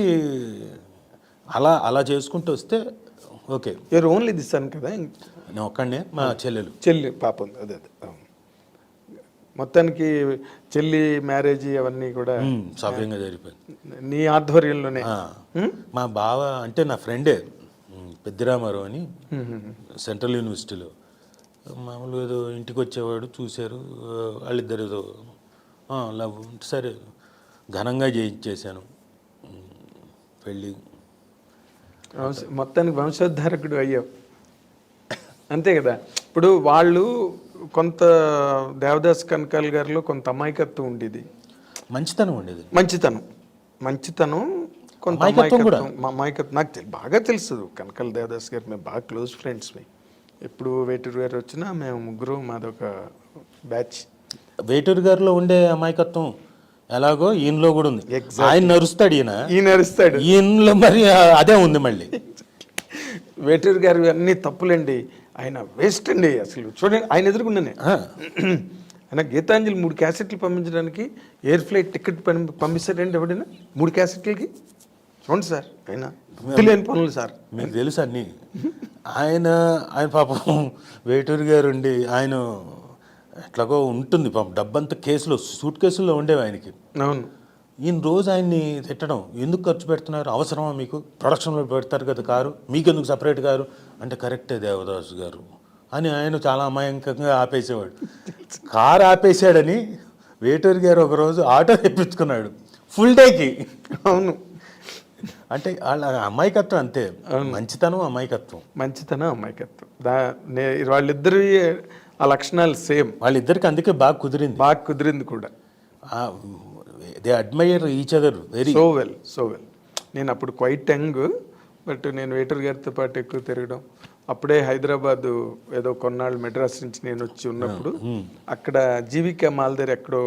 అలా చేసుకుంటూ వస్తే okay. You are only the son కదా? నేను ఒక్కడే, మా చెల్లి పాప ఉంది. అదే మొత్తానికి చెల్లి మ్యారేజ్ అవన్నీ కూడా సవ్యంగా జరిగిపోయింది నీ ఆధ్వర్యంలోనే. మా బావ అంటే నా ఫ్రెండే, పెద్దిరామారావు అని, సెంట్రల్ యూనివర్సిటీలో మామూలుగా ఏదో ఇంటికి వచ్చేవాడు, చూశారు వాళ్ళిద్దరు ఏదో లవ్. సరే ఘనంగా చేశాను పెళ్ళి. మొత్తానికి వంశోద్ధారకుడు అయ్యావు అంతే కదా. ఇప్పుడు వాళ్ళు కొంత దేవదాస్ కనకాల్ గారిలో కొంత అమాయకత్వం ఉండేది, మంచితనం ఉండేది. మంచితనం కొంత అమాయకత్వం నాకు బాగా తెలుసు. కనకాల్ దేవదాస్ గారు మేము బాగా క్లోజ్ ఫ్రెండ్స్. ఎప్పుడు వేటూరు గారు వచ్చినా మేము ముగ్గురు, మాదొక బ్యాచ్. వేటూరు గారిలో ఉండే అమాయకత్వం ఎలాగో ఈయనలో కూడా ఉంది. ఆయన నరుస్తాడు, ఈయనలో మరి అదే ఉంది మళ్ళీ. వేటూరు గారు అన్ని తప్పులండి, ఆయన వేస్ట్ అండి అసలు. చూడండి ఆయన ఎదురుకున్నానే, ఆయన గీతాంజలి 3 క్యాసెట్లు పంపించడానికి ఎయిర్ ఫ్లైట్ టికెట్ పంపిస్తారండి ఎవడైనా 3 క్యాసెట్లకి? చూడండి సార్, ఆయన తెలియని పనులు సార్. మీకు తెలుసు అన్నీ. ఆయన పాపం వేటూరు గారు ఉండి ఆయన ఎట్లాగో ఉంటుంది పాపం, డబ్బంతా కేసులో సూట్ కేసుల్లో ఉండేవి ఆయనకి. అవును. ఈయన రోజు ఆయన్ని తిట్టడం, ఎందుకు ఖర్చు పెడుతున్నారు, అవసరమా మీకు, ప్రొడక్షన్లో పెడతారు కదా కారు, మీకెందుకు సపరేట్ కారు అంటే, కరెక్టే దేవదాసు గారు అని ఆయన చాలా అమాయకంగా ఆపేసేవాడు. కారు ఆపేసాడని వేటూరు గారు ఒకరోజు ఆటో తెప్పించుకున్నాడు ఫుల్ డేకి. అవును. అంటే వాళ్ళ అమాయకత్వం అంతే, మంచితనం అమాయకత్వం. వాళ్ళిద్దరి ఆ లక్షణాలు సేమ్. వాళ్ళిద్దరికి అందుకే బాగా కుదిరింది కూడా. They admire each other very so well. నేను అప్పుడు క్వైట్ యంగ్, బట్ నేను వేటూరు గారితో పాటు ఎక్కువ తిరగడం. అప్పుడే హైదరాబాద్ ఏదో కొన్నాళ్ళు మెడ్రాస్ నుంచి నేను వచ్చి ఉన్నప్పుడు అక్కడ జీవికా మాల్ దగ్గర ఎక్కడో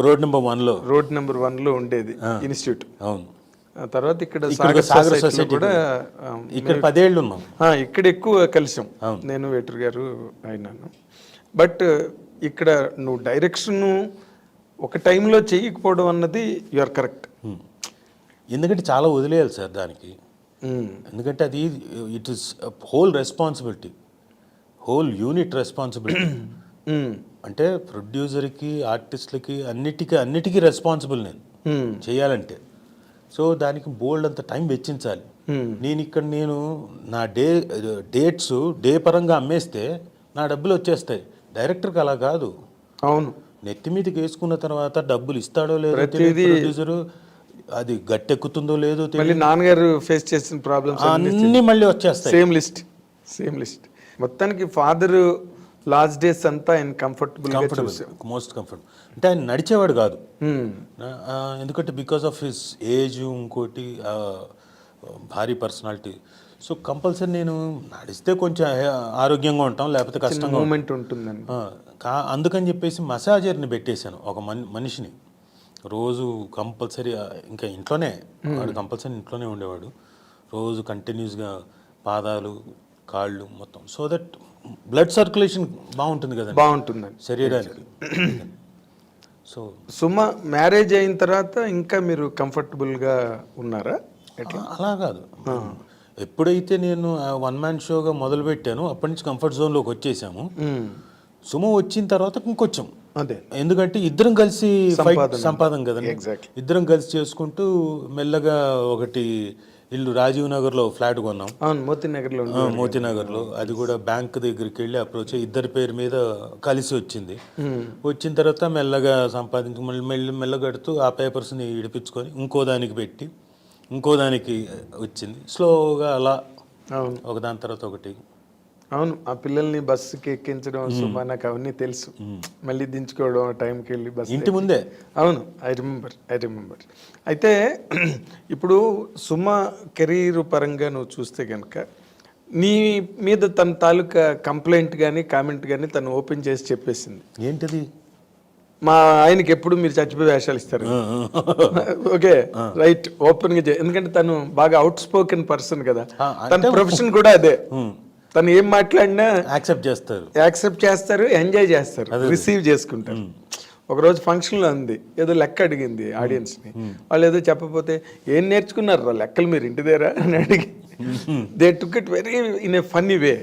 రోడ్ నెంబర్ 1లో ఉండేది ఇన్స్టిట్యూట్. అవును. తర్వాత ఇక్కడ సాగర్ సొసైటీ కూడా ఇక్కడ 10 ఏళ్ళు ఉన్నాం. ఇక్కడ ఎక్కువ కలిసాం నేను, వేటూరు గారు అయినాను. బట్ ఇక్కడ నువ్వు డైరెక్షన్ ఒక టైంలో చేయకపోవడం అన్నది యూఆర్ కరెక్ట్. ఎందుకంటే చాలా వదిలేయాలి సార్ దానికి. ఎందుకంటే అది it is whole responsibility, whole unit responsibility. అంటే ప్రొడ్యూసర్కి, ఆర్టిస్ట్లకి, అన్నిటికీ రెస్పాన్సిబుల్ నేను. చేయాలంటే. సో దానికి బోల్డ్ అంత టైం వెచ్చించాలి. నేను నా డేట్స్ డే పరంగా అమ్మేస్తే నా డబ్బులు వచ్చేస్తాయి. డైరెక్టర్కి అలా కాదు. అవును, నెత్తి మీదకి వేసుకున్న తర్వాత డబ్బులు ఇస్తాడో లేదో ప్రొడ్యూసరు, అది గట్టెక్కుతుందో లేదో మళ్ళీ నాన్నగారు ఫేస్ చేసిన ప్రాబ్లమ్స్ అన్నీ మళ్ళీ వచ్చేస్తాయి. Same list. మొత్తానికి ఫాదర్ లాస్ట్ డేస్ అంతా ఆయన కంఫర్టబుల్, మోస్ట్ కంఫర్టబుల్. అంటే ఆయన నడిచేవాడు కాదు, ఎందుకంటే బికాస్ ఆఫ్ హిస్ ఏజ్, ఇంకోటి భారీ పర్సనాలిటీ. సో కంపల్సరీ నేను నడిస్తే కొంచెం ఆరోగ్యంగా ఉంటాం, లేకపోతే కష్టంగా మూమెంట్ ఉంటుందండి. అందుకని చెప్పేసి మసాజర్ని పెట్టేశాను, ఒక మనిషిని. రోజు కంపల్సరీ, ఇంకా ఇంట్లోనే వాడు కంపల్సరీ ఇంట్లోనే ఉండేవాడు. రోజు కంటిన్యూస్గా పాదాలు, కాళ్ళు మొత్తం, సో దట్ బ్లడ్ సర్క్యులేషన్ బాగుంటుంది కదా, బాగుంటుందండి శరీరానికి. సో సుమ మ్యారేజ్ అయిన తర్వాత ఇంకా మీరు కంఫర్టబుల్గా ఉన్నారా? అలా కాదు, ఎప్పుడైతే నేను వన్ మ్యాన్ షోగా మొదలు పెట్టానో అప్పటి నుంచి కంఫర్ట్ జోన్లోకి వచ్చేసాము. సుమ వచ్చిన తర్వాత ఇంకొచ్చాం, అదే ఎందుకంటే ఇద్దరం కలిసి సంపాదన కదండి, ఇద్దరం కలిసి చేసుకుంటూ మెల్లగా ఒకటి ఇల్లు రాజీవ్ నగర్లో ఫ్లాట్ కొన్నాం. మోతీనగర్లో అది కూడా బ్యాంక్ దగ్గరికి వెళ్ళి అప్రోచ్ ఇద్దరి పేరు మీద కలిసి వచ్చింది. వచ్చిన తర్వాత మెల్లగా సంపాదించి మెల్లగా కడుతూ ఆ పేపర్స్ని ఇడిపించుకొని ఇంకో దానికి పెట్టి ఇంకో దానికి వచ్చింది. స్లోగా అలా ఒకదాని తర్వాత ఒకటి. అవును, ఆ పిల్లల్ని బస్సుకి ఎక్కించడం సుమా, నాకు అవన్నీ తెలుసు. మళ్ళీ దించుకోవడం టైంకి వెళ్ళి బస్సు ఇంటి ముందే. అవును, ఐ రిమెంబర్. అయితే ఇప్పుడు సుమ కెరీర్ పరంగా నువ్వు చూస్తే కనుక నీ మీద తన తాలూకా కంప్లైంట్ కానీ కామెంట్ కానీ తను ఓపెన్ చేసి చెప్పేసింది. ఏంటిది? మా ఆయనకి ఎప్పుడు మీరు చచ్చిపోయి వేషాలు ఇస్తారు. ఓకే, రైట్, ఓపెన్ గా. ఎందుకంటే తను బాగా అవుట్ స్పోకెన్ పర్సన్ కదా, తన ప్రొఫెషన్ కూడా అదే. తను ఏం మాట్లాడినా యాక్సెప్ట్ చేస్తారు, ఎంజాయ్ చేస్తారు, రిసీవ్ చేసుకుంటారు. ఒకరోజు ఫంక్షన్లో ఉంది, ఏదో లెక్క అడిగింది ఆడియన్స్ని. వాళ్ళు ఏదో చెప్పకపోతే, ఏం నేర్చుకున్నారు లెక్కలు మీరు ఇంటి దగ్గర అని అడిగి, they took it very in a funny వే.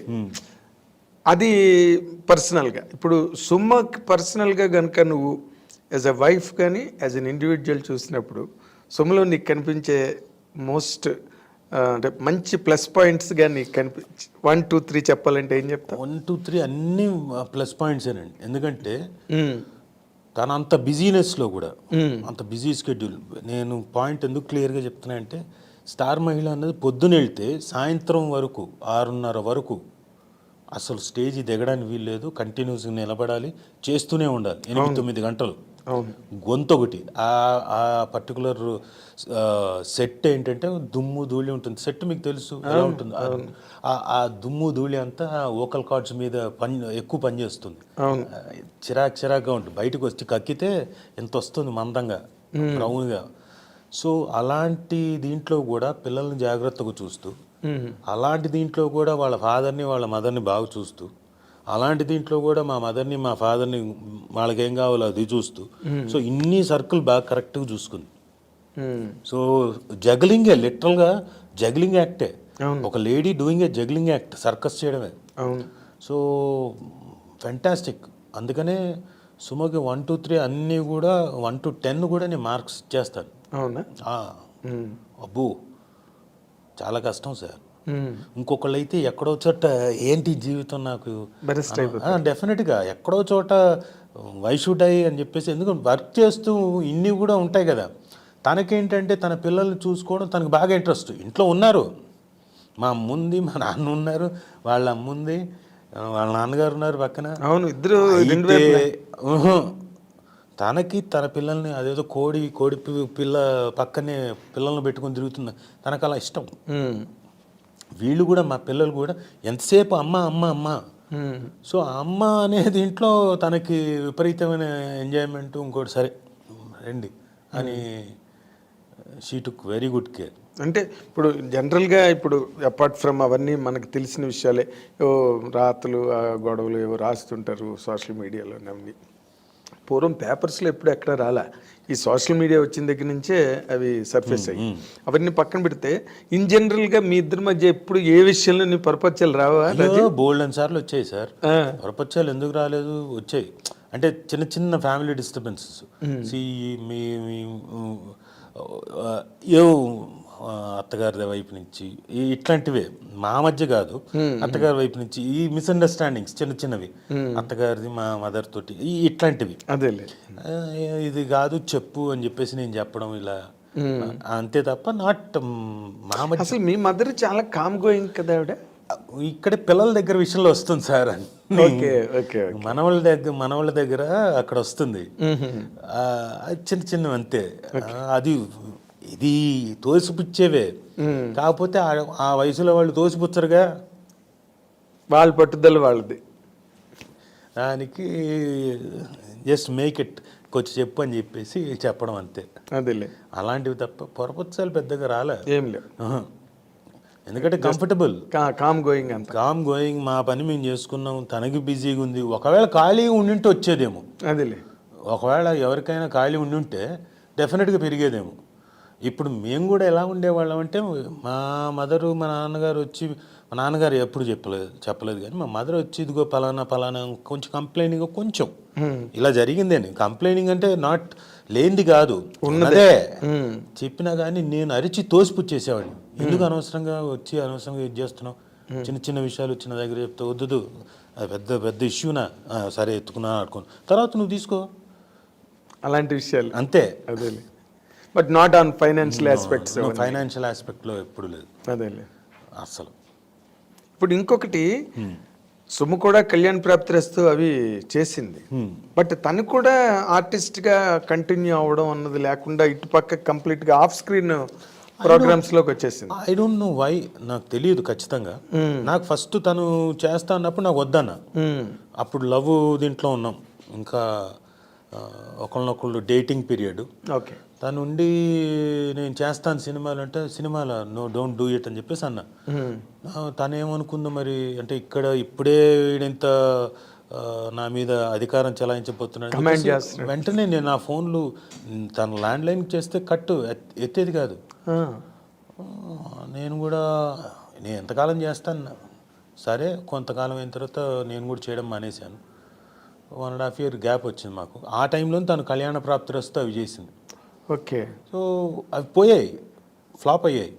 అది పర్సనల్గా. ఇప్పుడు సుమ్మకి పర్సనల్గా కనుక నువ్వు యాజ్ అ వైఫ్ కానీ యాజ్ అన్ ఇండివిజువల్ చూసినప్పుడు సుమ్మలో నీకు కనిపించే మోస్ట్ అంటే మంచి ప్లస్ పాయింట్స్ కానీ నీకు 1, 2, 3 చెప్పాలంటే ఏం చెప్తా? 1, 2, 3 అన్ని ప్లస్ పాయింట్సేనండి. ఎందుకంటే తన అంత బిజీనెస్లో కూడా, అంత బిజీ స్కెడ్యూల్. నేను పాయింట్ ఎందుకు క్లియర్గా చెప్తున్నా అంటే, స్టార్ మహిళ అన్నది పొద్దున వెళ్తే సాయంత్రం వరకు 6:30 వరకు అసలు స్టేజ్ దిగడానికి వీల్లేదు, కంటిన్యూస్గా నిలబడాలి, చేస్తూనే ఉండాలి 8-9 గంటలు. గొంతు ఒకటి, ఆ పర్టికులర్ సెట్ ఏంటంటే దుమ్ము ధూళి ఉంటుంది. సెట్ మీకు తెలుసు ఎలా ఉంటుంది, ఆ దుమ్ము ధూళి అంతా వోకల్ కార్డ్స్ మీద ఎక్కువ పనిచేస్తుంది. చిరాగ్గా ఉంటుంది. బయటకు వచ్చి కక్కితే ఎంత వస్తుంది మందంగా, బ్రౌన్గా. సో అలాంటి దీంట్లో కూడా పిల్లల్ని జాగ్రత్తగా చూస్తూ, అలాంటి దీంట్లో కూడా వాళ్ళ ఫాదర్ని వాళ్ళ మదర్ని బాగా చూస్తూ, అలాంటి దీంట్లో కూడా మా మదర్ని మా ఫాదర్ని వాళ్ళకేం కావాలో అది చూస్తూ, సో ఇన్ని సర్కిల్ బాగా కరెక్ట్గా చూసుకుంది. సో జగ్లింగే, లిటరల్గా జగ్లింగ్ యాక్టే. ఒక lady doing a juggling act, circus చేయడమే. So fantastic. అందుకనే సుమకి 1, 2, 3 అన్నీ కూడా 1 to 10 కూడా నేను మార్క్స్ ఇచ్చేస్తాను. అబ్బో చాలా కష్టం సార్. ఇంకొకళ్ళు అయితే ఎక్కడో చోట ఏంటి జీవితం నాకు డెఫినెట్గా ఎక్కడో చోట వై షుడ్ ఐ అని చెప్పేసి, ఎందుకంటే వర్క్ చేస్తూ ఇన్ని కూడా ఉంటాయి కదా. తనకేంటంటే తన పిల్లల్ని చూసుకోవడం తనకు బాగా ఇంట్రెస్ట్. ఇంట్లో ఉన్నారు, మా అమ్ముంది, మా నాన్న ఉన్నారు, వాళ్ళ అమ్ముంది, వాళ్ళ నాన్నగారు ఉన్నారు పక్కన. అవును, ఇద్దరు. తనకి తన పిల్లల్ని అదేదో కోడి పిల్ల పక్కనే పిల్లల్ని పెట్టుకొని తిరుగుతున్నా, తనకు అలా ఇష్టం. వీళ్ళు కూడా, మా పిల్లలు కూడా ఎంతసేపు అమ్మ అమ్మ అమ్మ. సో అమ్మ అనే దీంట్లో తనకి విపరీతమైన ఎంజాయ్మెంట్. ఇంకోటి సరే రండి అని she took very good care. అంటే ఇప్పుడు జనరల్గా ఇప్పుడు అపార్ట్ ఫ్రమ్ అవన్నీ మనకు తెలిసిన విషయాలే, రాతలు గొడవలు ఏవో రాస్తుంటారు సోషల్ మీడియాలో. నమ్మి పూర్వం పేపర్స్లో ఎప్పుడు ఎక్కడ రాలా, ఈ సోషల్ మీడియా వచ్చిన దగ్గర నుంచే అవి సర్ఫేస్ అయ్యి. అవన్నీ పక్కన పెడితే ఇన్ జనరల్గా మీ ఇద్దరి మధ్య ఎప్పుడు ఏ విషయంలో నీ పరపత్యాలు రావా? బోల్డ్ అని సార్లు వచ్చాయి సార్. పరపత్యాలు ఎందుకు రాలేదు, వచ్చాయి. అంటే చిన్న చిన్న ఫ్యామిలీ డిస్టర్బెన్సెస్ మీ ఏ అత్తగారి వైపు నుంచి ఇట్లాంటివే మా మధ్య కాదు, అత్తగారి వైపు నుంచి ఈ మిస్అండర్స్టాండింగ్స్ చిన్న చిన్నవి, అత్తగారిది మా మదర్ తోటి ఇట్లాంటివి, అదేలే ఇది కాదు చెప్పు అని చెప్పేసి నేను చెప్పడం ఇలా, అంతే తప్ప నాట్ మా మధ్య. అసలు మీ మదర్ చాలా కామ్ గోయింగ్ కదా ఆవిడ. ఇక్కడ పిల్లల దగ్గర విషయంలో వస్తుంది సార్ అని, ఓకే ఓకే మనవాళ్ళ దగ్గర అక్కడ వస్తుంది, చిన్న చిన్నవి అంతే. అది ఇది తోసిపుచ్చేవే, కాకపోతే ఆ వయసులో వాళ్ళు తోసిపుచ్చరుగా, వాళ్ళ పట్టుదల వాళ్ళది. దానికి జస్ట్ మేక్ ఇట్ కొంచెం చెప్పు అని చెప్పేసి చెప్పడం అంతే. అదేలే, అలాంటివి తప్ప పొరపచ్చాలు పెద్దగా రాలే, ఏం లేవు. ఎందుకంటే కంఫర్టబుల్, కామ్ గోయింగ్ అంత. కామ్ గోయింగ్, మా పని మేము చేసుకున్నాం, తనకి బిజీగా ఉంది. ఒకవేళ ఖాళీగా ఉండింటే వచ్చేదేమో, అదేలే, ఒకవేళ ఎవరికైనా ఖాళీ ఉండుంటే డెఫినెట్గా పెరిగేదేమో. ఇప్పుడు మేము కూడా ఎలా ఉండేవాళ్ళం అంటే, మా మదరు మా నాన్నగారు వచ్చి, మా నాన్నగారు ఎప్పుడు చెప్పలేదు కానీ మా మదర్ వచ్చి ఇదిగో పలానా కొంచెం కంప్లైనింగ్, కొంచెం ఇలా జరిగిందండి. కంప్లైనింగ్ అంటే నాట్ లేనిది కాదు, ఉన్నదే చెప్పినా కానీ నేను అరిచి తోసిపుచ్చేసేవాడిని. ఎందుకు అనవసరంగా వచ్చి అనవసరంగా ఇది చేస్తున్నావు, చిన్న చిన్న విషయాలు వచ్చిన దగ్గర చెప్తే వద్దు, అది పెద్ద పెద్ద ఇష్యూనా, సరే ఎత్తుకున్నా ఆడుకోను, తర్వాత నువ్వు తీసుకో, అలాంటి విషయాలు అంతే. అదేలే, but not on financial aspects. Financial ఆస్పెక్ట్లో ఎప్పుడు లేదు, అదేలే. అసలు. ఇప్పుడు ఇంకొకటి, సుమ కూడా కళ్యాణ్ ప్రాప్తిరస్తు అవి చేసింది, బట్ తను కూడా ఆర్టిస్ట్గా కంటిన్యూ అవ్వడం అన్నది లేకుండా ఇటుపక్క కంప్లీట్గా ఆఫ్ స్క్రీన్ ప్రోగ్రామ్స్ లోకి వచ్చేసింది. ఐ డోంట్ నో వై, నాకు తెలియదు ఖచ్చితంగా. నాకు ఫస్ట్ తను చేస్తా అన్నప్పుడు నాకు వద్దన్న, అప్పుడు లవ్ దీంట్లో ఉన్నాం, ఇంకా ఒకళ్ళనొకళ్ళు డేటింగ్ పీరియడ్. ఓకే, తను ఉండి నేను చేస్తాను సినిమాలు అంటే, సినిమాలో నో డోంట్ డూ ఇట్ అని చెప్పేసి అన్న. తను ఏమనుకుందో మరి, అంటే ఇక్కడ ఇప్పుడే వీడింత నా మీద అధికారం చెలాయించబోతున్నాడు. వెంటనే నేను నా ఫోన్లు తన ల్యాండ్ లైన్ చేస్తే కట్టు ఎత్తేది కాదు. నేను కూడా నేను ఎంతకాలం చేస్తాను, సరే కొంతకాలం అయిన తర్వాత నేను కూడా చేయడం మానేశాను. 1.5 year గ్యాప్ వచ్చింది మాకు. ఆ టైంలో తను కళ్యాణ ప్రాప్తిరస్తు అవి చేసింది. ఓకే, సో అవి పోయాయి, ఫ్లాప్ అయ్యాయి.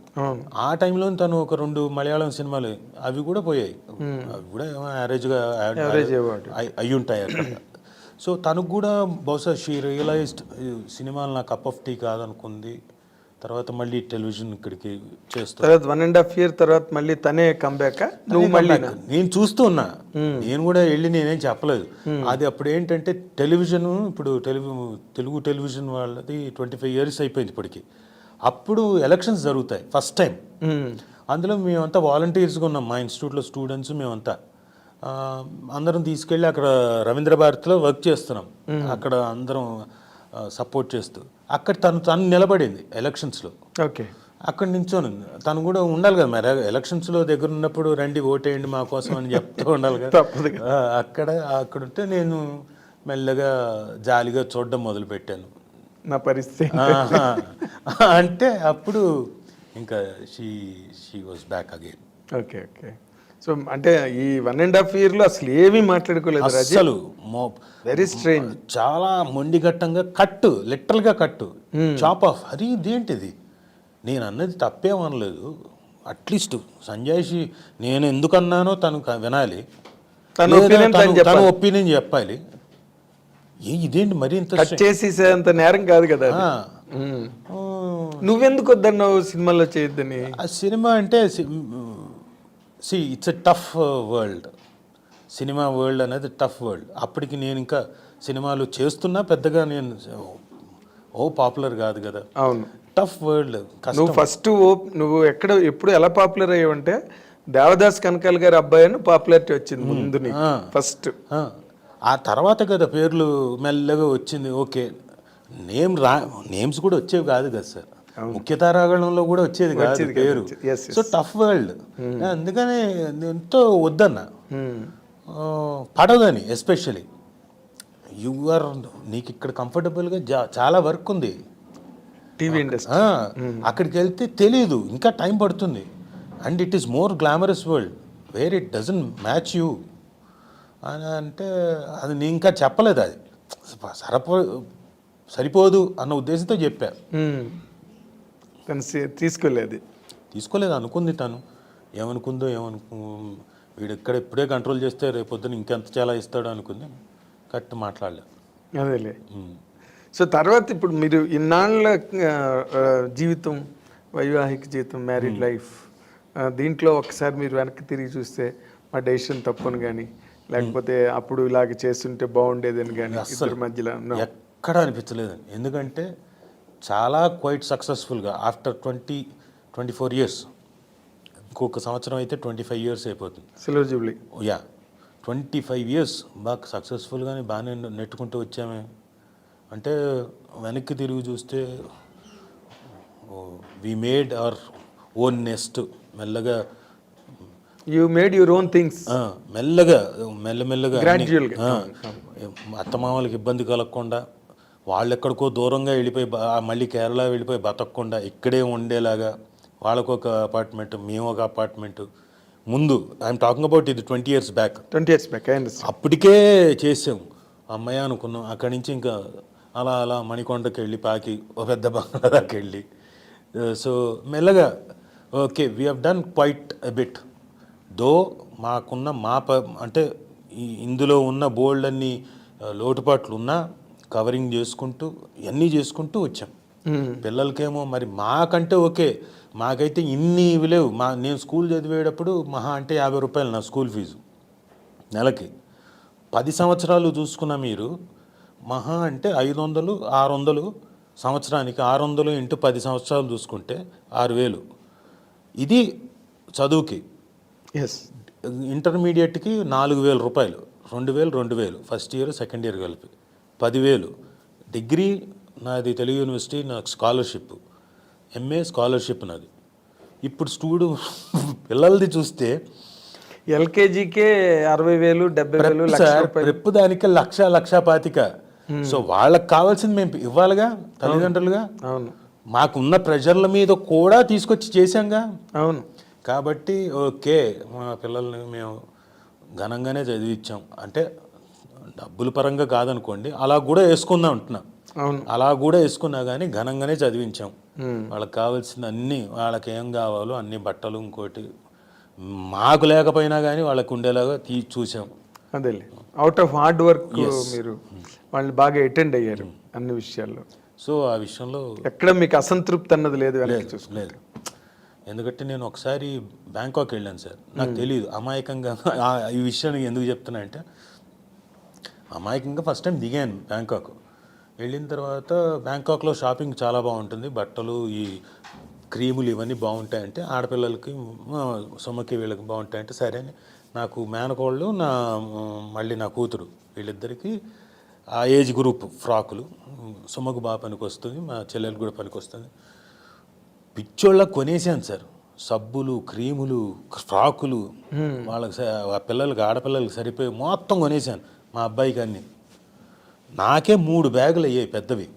ఆ టైంలో తను ఒక 2 మలయాళం సినిమాలు అవి కూడా పోయాయి, అవి కూడా యావరేజ్గా అయ్యి ఉంటాయి అక్కడ. సో తనకు కూడా బహుశా షీ రియలైజ్డ్ సినిమాలు నా కప్ ఆఫ్ టీ కాదనుకుంది. తర్వాత మళ్ళీ టెలివిజన్ ఇక్కడికి చేస్తా. తర్వాత 1.5 year తర్వాత మళ్ళీ తనే కంబ్యాక్. నువ్వు మళ్ళీ నేను చూస్తూ ఉన్నా, నేను కూడా వెళ్ళి నేనేం చెప్పలేదు. అది అప్పుడు ఏంటంటే టెలివిజన్, ఇప్పుడు తెలుగు టెలివిజన్ వాళ్ళది 25 years అయిపోయింది ఇప్పటికి. అప్పుడు ఎలక్షన్స్ జరుగుతాయి ఫస్ట్ టైం. అందులో మేమంతా వాలంటీర్స్గా ఉన్నాం, మా ఇన్స్టిట్యూట్లో స్టూడెంట్స్ మేమంతా. అందరం తీసుకెళ్ళి అక్కడ రవీంద్ర భారతిలో వర్క్ చేస్తున్నాం, అక్కడ అందరం సపోర్ట్ చేస్తూ. అక్కడ తను నిలబడింది ఎలక్షన్స్లో. ఓకే, అక్కడ నించోను. తను కూడా ఉండాలి కదా మరి, ఎలక్షన్స్లో దగ్గర ఉన్నప్పుడు రండి ఓటేయండి మా కోసం అని చెప్తూ ఉండాలి కదా. అక్కడ ఉంటే నేను మెల్లగా జాలిగా చూడడం మొదలుపెట్టాను నా పరిస్థితి. అంటే అప్పుడు ఇంకా she was back again. Okay okay. So అంటే ఈ 1.5 year అసలు ఏమీ మాట్లాడుకోలేదు అసలు. వెరీ స్ట్రేంజ్, చాలా మొండిఘట్టంగా కట్టు, లిటరల్గా కట్టు, చాప్ ఆఫ్. అది ఇదేంటిది, నేను అన్నది తప్పేమనలేదు. అట్లీస్ట్ సంజయ్షి నేను ఎందుకు అన్నానో తను వినాలి, తన ఒపీనియన్ చెప్పాలి. ఇదేంటి మరి ఇంత చేసేంత నేరం కాదు కదా. నువ్వెందుకు వద్దన్నావు సినిమాలో చేయొద్దని? ఆ సినిమా అంటే it's a tough world, cinema world అనేది టఫ్ వరల్డ్. అప్పటికి నేను ఇంకా సినిమాలు చేస్తున్నా, పెద్దగా నేను పాపులర్ కాదు కదా. అవును, టఫ్ వరల్డ్. నువ్వు ఫస్ట్ నువ్వు ఎప్పుడు ఎలా పాపులర్ అయ్యావంటే దేవదాస్ కనకాల గారి అబ్బాయి అని పాపులారిటీ వచ్చింది ముందు ఫస్ట్. ఆ తర్వాత కదా పేర్లు మెల్లగా వచ్చింది. ఓకే, నేమ్స్ కూడా వచ్చేవి కాదు కదా సార్, ముఖ్య తారాగణంలో కూడా వచ్చేది కాదు పేరు. సో టఫ్ వరల్డ్, అందుకని ఎంతో వద్దన్నా, పడదని. ఎస్పెషలీ నీకు ఇక్కడ కంఫర్టబుల్గా చాలా వర్క్ ఉంది టీవీ ఇండస్ట్రీ. అక్కడికి వెళ్తే తెలీదు, ఇంకా టైం పడుతుంది. And it is more glamorous world where it doesn't match you. అని అంటే అది నేను ఇంకా చెప్పలేదు, అది సరిపోదు అన్న ఉద్దేశంతో చెప్పా. తను తీసుకోలేదు. తీసుకోలేదు, అనుకుంది తను. ఏమనుకుందో వీడు ఇక్కడ ఇప్పుడే కంట్రోల్ చేస్తే రేపొద్దున ఇంకెంత చాలా ఇస్తాడు అనుకుంది. కరెక్ట్ మాట్లాడలేదు. అదేలే. సో తర్వాత ఇప్పుడు మీరు ఇన్నాళ్ళ జీవితం, వైవాహిక జీవితం, మ్యారీడ్ లైఫ్, దీంట్లో ఒకసారి మీరు వెనక్కి తిరిగి చూస్తే మా డెసిషన్ తప్పని కానీ, లేకపోతే అప్పుడు ఇలాగ చేస్తుంటే బాగుండేదని కానీ ఇద్దరి మధ్యలో ఎక్కడ అనిపించలేదండి. ఎందుకంటే చాలా క్వైట్ సక్సెస్ఫుల్గా ఆఫ్టర్ 24 ఇయర్స్, ఇంకొక సంవత్సరం అయితే 25 ఇయర్స్ అయిపోతుంది. Silver Jubilee. 25 ఇయర్స్ బాగా సక్సెస్ఫుల్గానే బాగానే నెట్టుకుంటూ వచ్చామే. అంటే వెనక్కి తిరిగి చూస్తే we made our own nest. మెల్లగా you made your own things. మెల్లమెల్లగా అత్తమామలకి ఇబ్బంది కలగకుండా, వాళ్ళు ఎక్కడికో దూరంగా వెళ్ళిపోయి మళ్ళీ కేరళ వెళ్ళిపోయి బతకకుండా ఇక్కడే ఉండేలాగా వాళ్ళకు ఒక అపార్ట్మెంట్, మేము ఒక అపార్ట్మెంట్. ముందు ఐఎమ్ టాకింగ్ అబౌట్ ఇది 20 ఇయర్స్ బ్యాక్. అప్పటికే చేసాం. అమ్మాయి అనుకున్నాం. అక్కడి నుంచి ఇంకా అలా మణికొండకి వెళ్ళి పాకి ఒక పెద్ద బంగ్లా దాకా వెళ్ళి, సో మెల్లగా okay we have done quite a bit. Though మాకున్న అంటే ఇందులో ఉన్న బోల్డ్ అన్ని లోటుపాట్లు ఉన్నా కవరింగ్ చేసుకుంటూ ఇవన్నీ చేసుకుంటూ వచ్చాం. పిల్లలకేమో మరి మాకంటే ఓకే, మాకైతే ఇన్ని లేవు. నేను స్కూల్ చదివేటప్పుడు మహా అంటే 50 రూపాయలు నా స్కూల్ ఫీజు నెలకి. 10 సంవత్సరాలు చూసుకున్న మీరు మహా అంటే 500, 600 సంవత్సరానికి. 600 ఇంటూ 10 సంవత్సరాలు చూసుకుంటే 6000. ఇది చదువుకి. ఇంటర్మీడియట్కి 4000 రూపాయలు, 2000 ఫస్ట్ ఇయర్ సెకండ్ ఇయర్ కలిపి 10,000. డిగ్రీ నాది తెలుగు యూనివర్సిటీ, నాకు స్కాలర్షిప్, ఎంఏ స్కాలర్షిప్ నాది. ఇప్పుడు పిల్లలది చూస్తే ఎల్కేజీకే 60,000, 70,000 రెప్పు దానికి 1,25,000. సో వాళ్ళకి కావాల్సింది మేము ఇవ్వాలిగా తల్లిదండ్రులుగా. అవును. మాకున్న ప్రెషర్ల మీద కూడా తీసుకొచ్చి చేశాంగా. అవును. కాబట్టి ఓకే మా పిల్లల్ని మేము ఘనంగానే చదివించాం. అంటే డబ్బుల పరంగా కాదనుకోండి, అలా కూడా వేసుకుందాం అంటున్నా. అలా కూడా వేసుకున్నా కానీ ఘనంగానే చదివించాం. వాళ్ళకి కావాల్సిన అన్నీ, వాళ్ళకి ఏం కావాలో అన్ని బట్టలు, ఇంకోటి మాకు లేకపోయినా కానీ వాళ్ళకు ఉండేలాగా చూసాం. అదే అవుట్ ఆఫ్ హార్డ్ వర్క్ మీరు వాళ్ళు బాగా అటెండ్ అయ్యారు అన్ని విషయాల్లో. సో ఆ విషయంలో ఎక్కడ మీకు అసంతృప్తి అన్నది లేదు? లేదు. ఎందుకంటే నేను ఒకసారి బ్యాంకాక్ వెళ్ళాను సార్. నాకు తెలియదు అమాయకంగా ఈ విషయాన్ని ఎందుకు చెప్తున్నా అంటే, అమాయకంగా ఫస్ట్ టైం దిగాను బ్యాంకాక్. వెళ్ళిన తర్వాత బ్యాంకాక్లో షాపింగ్ చాలా బాగుంటుంది, బట్టలు, ఈ క్రీములు ఇవన్నీ బాగుంటాయంటే ఆడపిల్లలకి, సొమ్మకి వీళ్ళకి బాగుంటాయంటే సరే అని నాకు మేనకోళ్ళు, మళ్ళీ నా కూతురు, వీళ్ళిద్దరికీ ఆ ఏజ్ గ్రూప్ ఫ్రాకులు, సొమ్మకు బాగా పనికి వస్తుంది, మా చెల్లెలకు కూడా పనికి వస్తుంది. పిచ్చోళ్ళకి కొనేసాను సార్. సబ్బులు, క్రీములు, ఫ్రాకులు, వాళ్ళకి పిల్లలకి, ఆడపిల్లలకి సరిపోయి మొత్తం కొనేసాను. మా అబ్బాయికి అన్నీ. నాకే 3 బ్యాగులు అయ్యాయి పెద్దవి.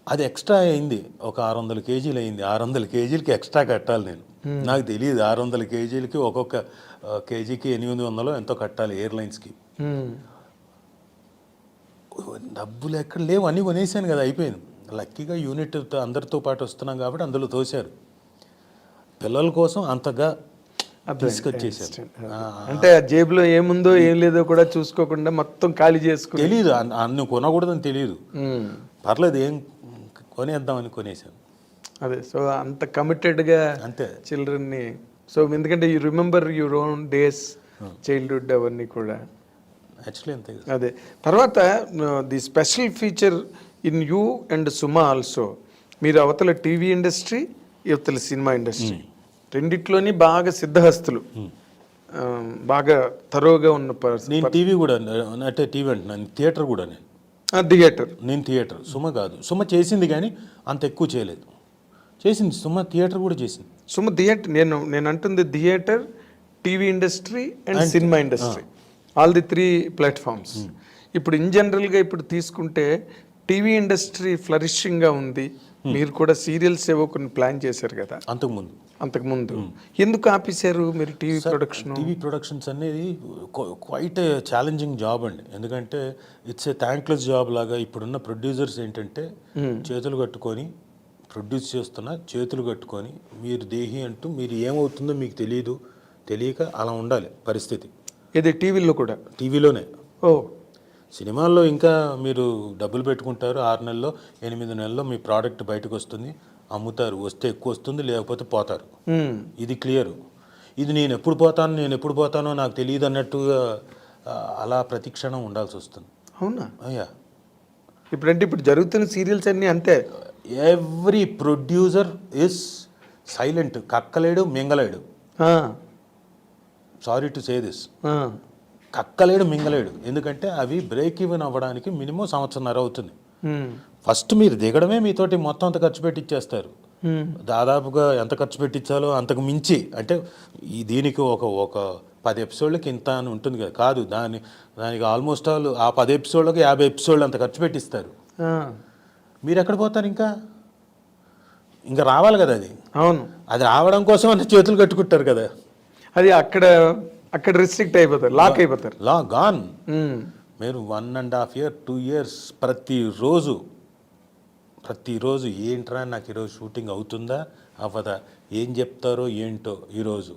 అది ఎక్స్ట్రా అయింది, ఒక 600 కేజీలు అయింది. 600 కేజీలకి ఎక్స్ట్రా కట్టాలి నేను. నాకు తెలియదు 600 కేజీలకి ఒక్కొక్క కేజీకి 800 ఎంతో కట్టాలి ఎయిర్లైన్స్కి. డబ్బులు ఎక్కడ లేవు, అన్నీ కొనేసాను కదా, అయిపోయింది. లక్కీగా యూనిట్ అందరితో పాటు వస్తున్నాం కాబట్టి అందులో తోశారు. పిల్లల కోసం అంతగా తీసుకొచ్చేసారు. అంటే జేబులో ఏముందో ఏం లేదో కూడా చూసుకోకుండా మొత్తం ఖాళీ చేసుకుని, తెలియదు అన్ని కొనకూడదని తెలియదు, పర్లేదు ఏం కొనేద్దామని కొనేసాను. అదే. సో అంత కమిటెడ్గా అంతే చిల్డ్రన్ని. సో ఎందుకంటే you remember your own days, childhood అవన్నీ కూడా. యాక్చువల్లీ అంతే. అదే. తర్వాత the special feature in you and Suma also, మీరు అవతల టీవీ ఇండస్ట్రీ, యువతల సినిమా ఇండస్ట్రీ, రెండిట్లోని బాగా సిద్ధహస్తులు, బాగా తరోగా ఉన్న పర్సన్. నేను టీవీ కూడా, అంటే టీవీ అంటున్నాను, థియేటర్ కూడా. నేను థియేటర్, సుమ కాదు. సుమ చేసింది కానీ అంత ఎక్కువ చేయలేదు. చేసింది సుమ, థియేటర్ కూడా చేసింది. సుమ థియేటర్, నేను అంటుంది theatre, TV industry and cinema industry, all the 3 platforms. ఇప్పుడు ఇన్ జనరల్గా ఇప్పుడు తీసుకుంటే టీవీ ఇండస్ట్రీ ఫ్లరిషింగ్గా ఉంది, మీరు కూడా సీరియల్స్ ఏవో కొన్ని ప్లాన్ చేశారు కదా అంతకుముందు అంతకుముందు. ఎందుకు ఆపేశారు మీరు టీవీ ప్రొడక్షన్? టీవీ ప్రొడక్షన్స్ అనేది క్వైట్ ఛాలెంజింగ్ జాబ్ అండి. ఎందుకంటే ఇట్స్ ఏ థ్యాంక్లెస్ జాబ్ లాగా. ఇప్పుడున్న ప్రొడ్యూసర్స్ ఏంటంటే చేతులు కట్టుకొని ప్రొడ్యూస్ చేస్తున్న చేతులు కట్టుకొని మీరు దేహి అంటూ మీరు ఏమవుతుందో మీకు తెలియక అలా ఉండాలి పరిస్థితి. ఇది టీవీలో కూడా? టీవీలోనే. ఓ, సినిమాల్లో ఇంకా మీరు డబ్బులు పెట్టుకుంటారు, 6 నెలల్లో 8 నెలల్లో మీ ప్రోడక్ట్ బయటకు వస్తుంది, అమ్ముతారు, వస్తే ఎక్కువ వస్తుంది లేకపోతే పోతారు. ఇది క్లియర్. ఇది నేను ఎప్పుడు పోతానో నాకు తెలియదు అన్నట్టుగా అలా ప్రతి క్షణం ఉండాల్సి వస్తుంది. అవునా? అయ్యా, ఇప్పుడు జరుగుతున్న సీరియల్స్ అన్నీ అంతే. Every producer is silent. కక్కలేడు, మింగలేడు. Sorry to say this. కక్కలేడు, మింగలేడు. ఎందుకంటే అవి బ్రేక్ ఈవెన్ అవ్వడానికి మినిమం 1.5 అవుతుంది. ఫస్ట్ మీరు దిగడమే మీతోటి మొత్తం అంత ఖర్చు పెట్టిచ్చేస్తారు. దాదాపుగా ఎంత ఖర్చు పెట్టించాలో అంతకు మించి. అంటే దీనికి ఒక 10 ఎపిసోడ్లకి ఇంత అని ఉంటుంది కదా, కాదు, దానికి ఆల్మోస్ట్ ఆల్ ఆ 10 ఎపిసోడ్లకి 50 ఎపిసోడ్లు అంత ఖర్చు పెట్టిస్తారు. మీరు ఎక్కడ పోతారు? ఇంకా రావాలి కదా అది. అవును, అది రావడం కోసం అంత చేతులు కట్టుకుంటారు కదా. అది అక్కడ రిస్ట్రిక్ట్ అయిపోతారు, లాక్ అయిపోతారు. గాన్. మీరు 1.5 year 2 years ప్రతిరోజు ఏంట్రా నాకు ఈరోజు షూటింగ్ అవుతుందా అవ్వదా, ఏం చెప్తారో ఏంటో ఈరోజు,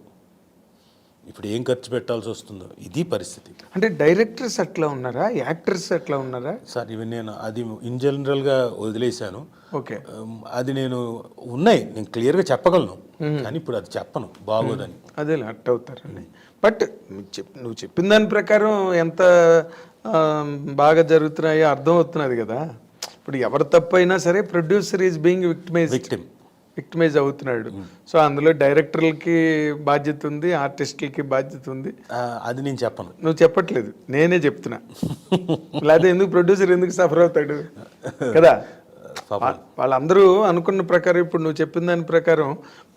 ఇప్పుడు ఏం ఖర్చు పెట్టాల్సి వస్తుందో, ఇది పరిస్థితి. అంటే డైరెక్టర్స్ అట్లా ఉన్నారా, యాక్టర్స్ అట్లా ఉన్నారా సార్? ఇవి నేను అది ఇన్ జనరల్గా వదిలేశాను. ఓకే, అది నేను క్లియర్గా చెప్పగలను, కానీ ఇప్పుడు అది చెప్పను, బాగోదని. అదే అట్ అవుతారండి. బట్ నువ్వు చెప్పిన దాని ప్రకారం ఎంత బాగా జరుగుతున్నాయో అర్థమవుతున్నది కదా. ఇప్పుడు ఎవరు తప్పైనా సరే ప్రొడ్యూసర్ ఈజ్ బీయింగ్ విక్టిమైజ్ అవుతున్నాడు. సో అందులో డైరెక్టర్లకి బాధ్యత ఉంది, ఆర్టిస్టులకి బాధ్యత ఉంది. అది నేను చెప్పను. నువ్వు చెప్పట్లేదు, నేనే చెప్తున్నా. లేకపోతే ఎందుకు ప్రొడ్యూసర్ ఎందుకు సఫర్ అవుతాడు కదా. వాళ్ళందరూ అనుకున్న ప్రకారం ఇప్పుడు నువ్వు చెప్పిన దాని ప్రకారం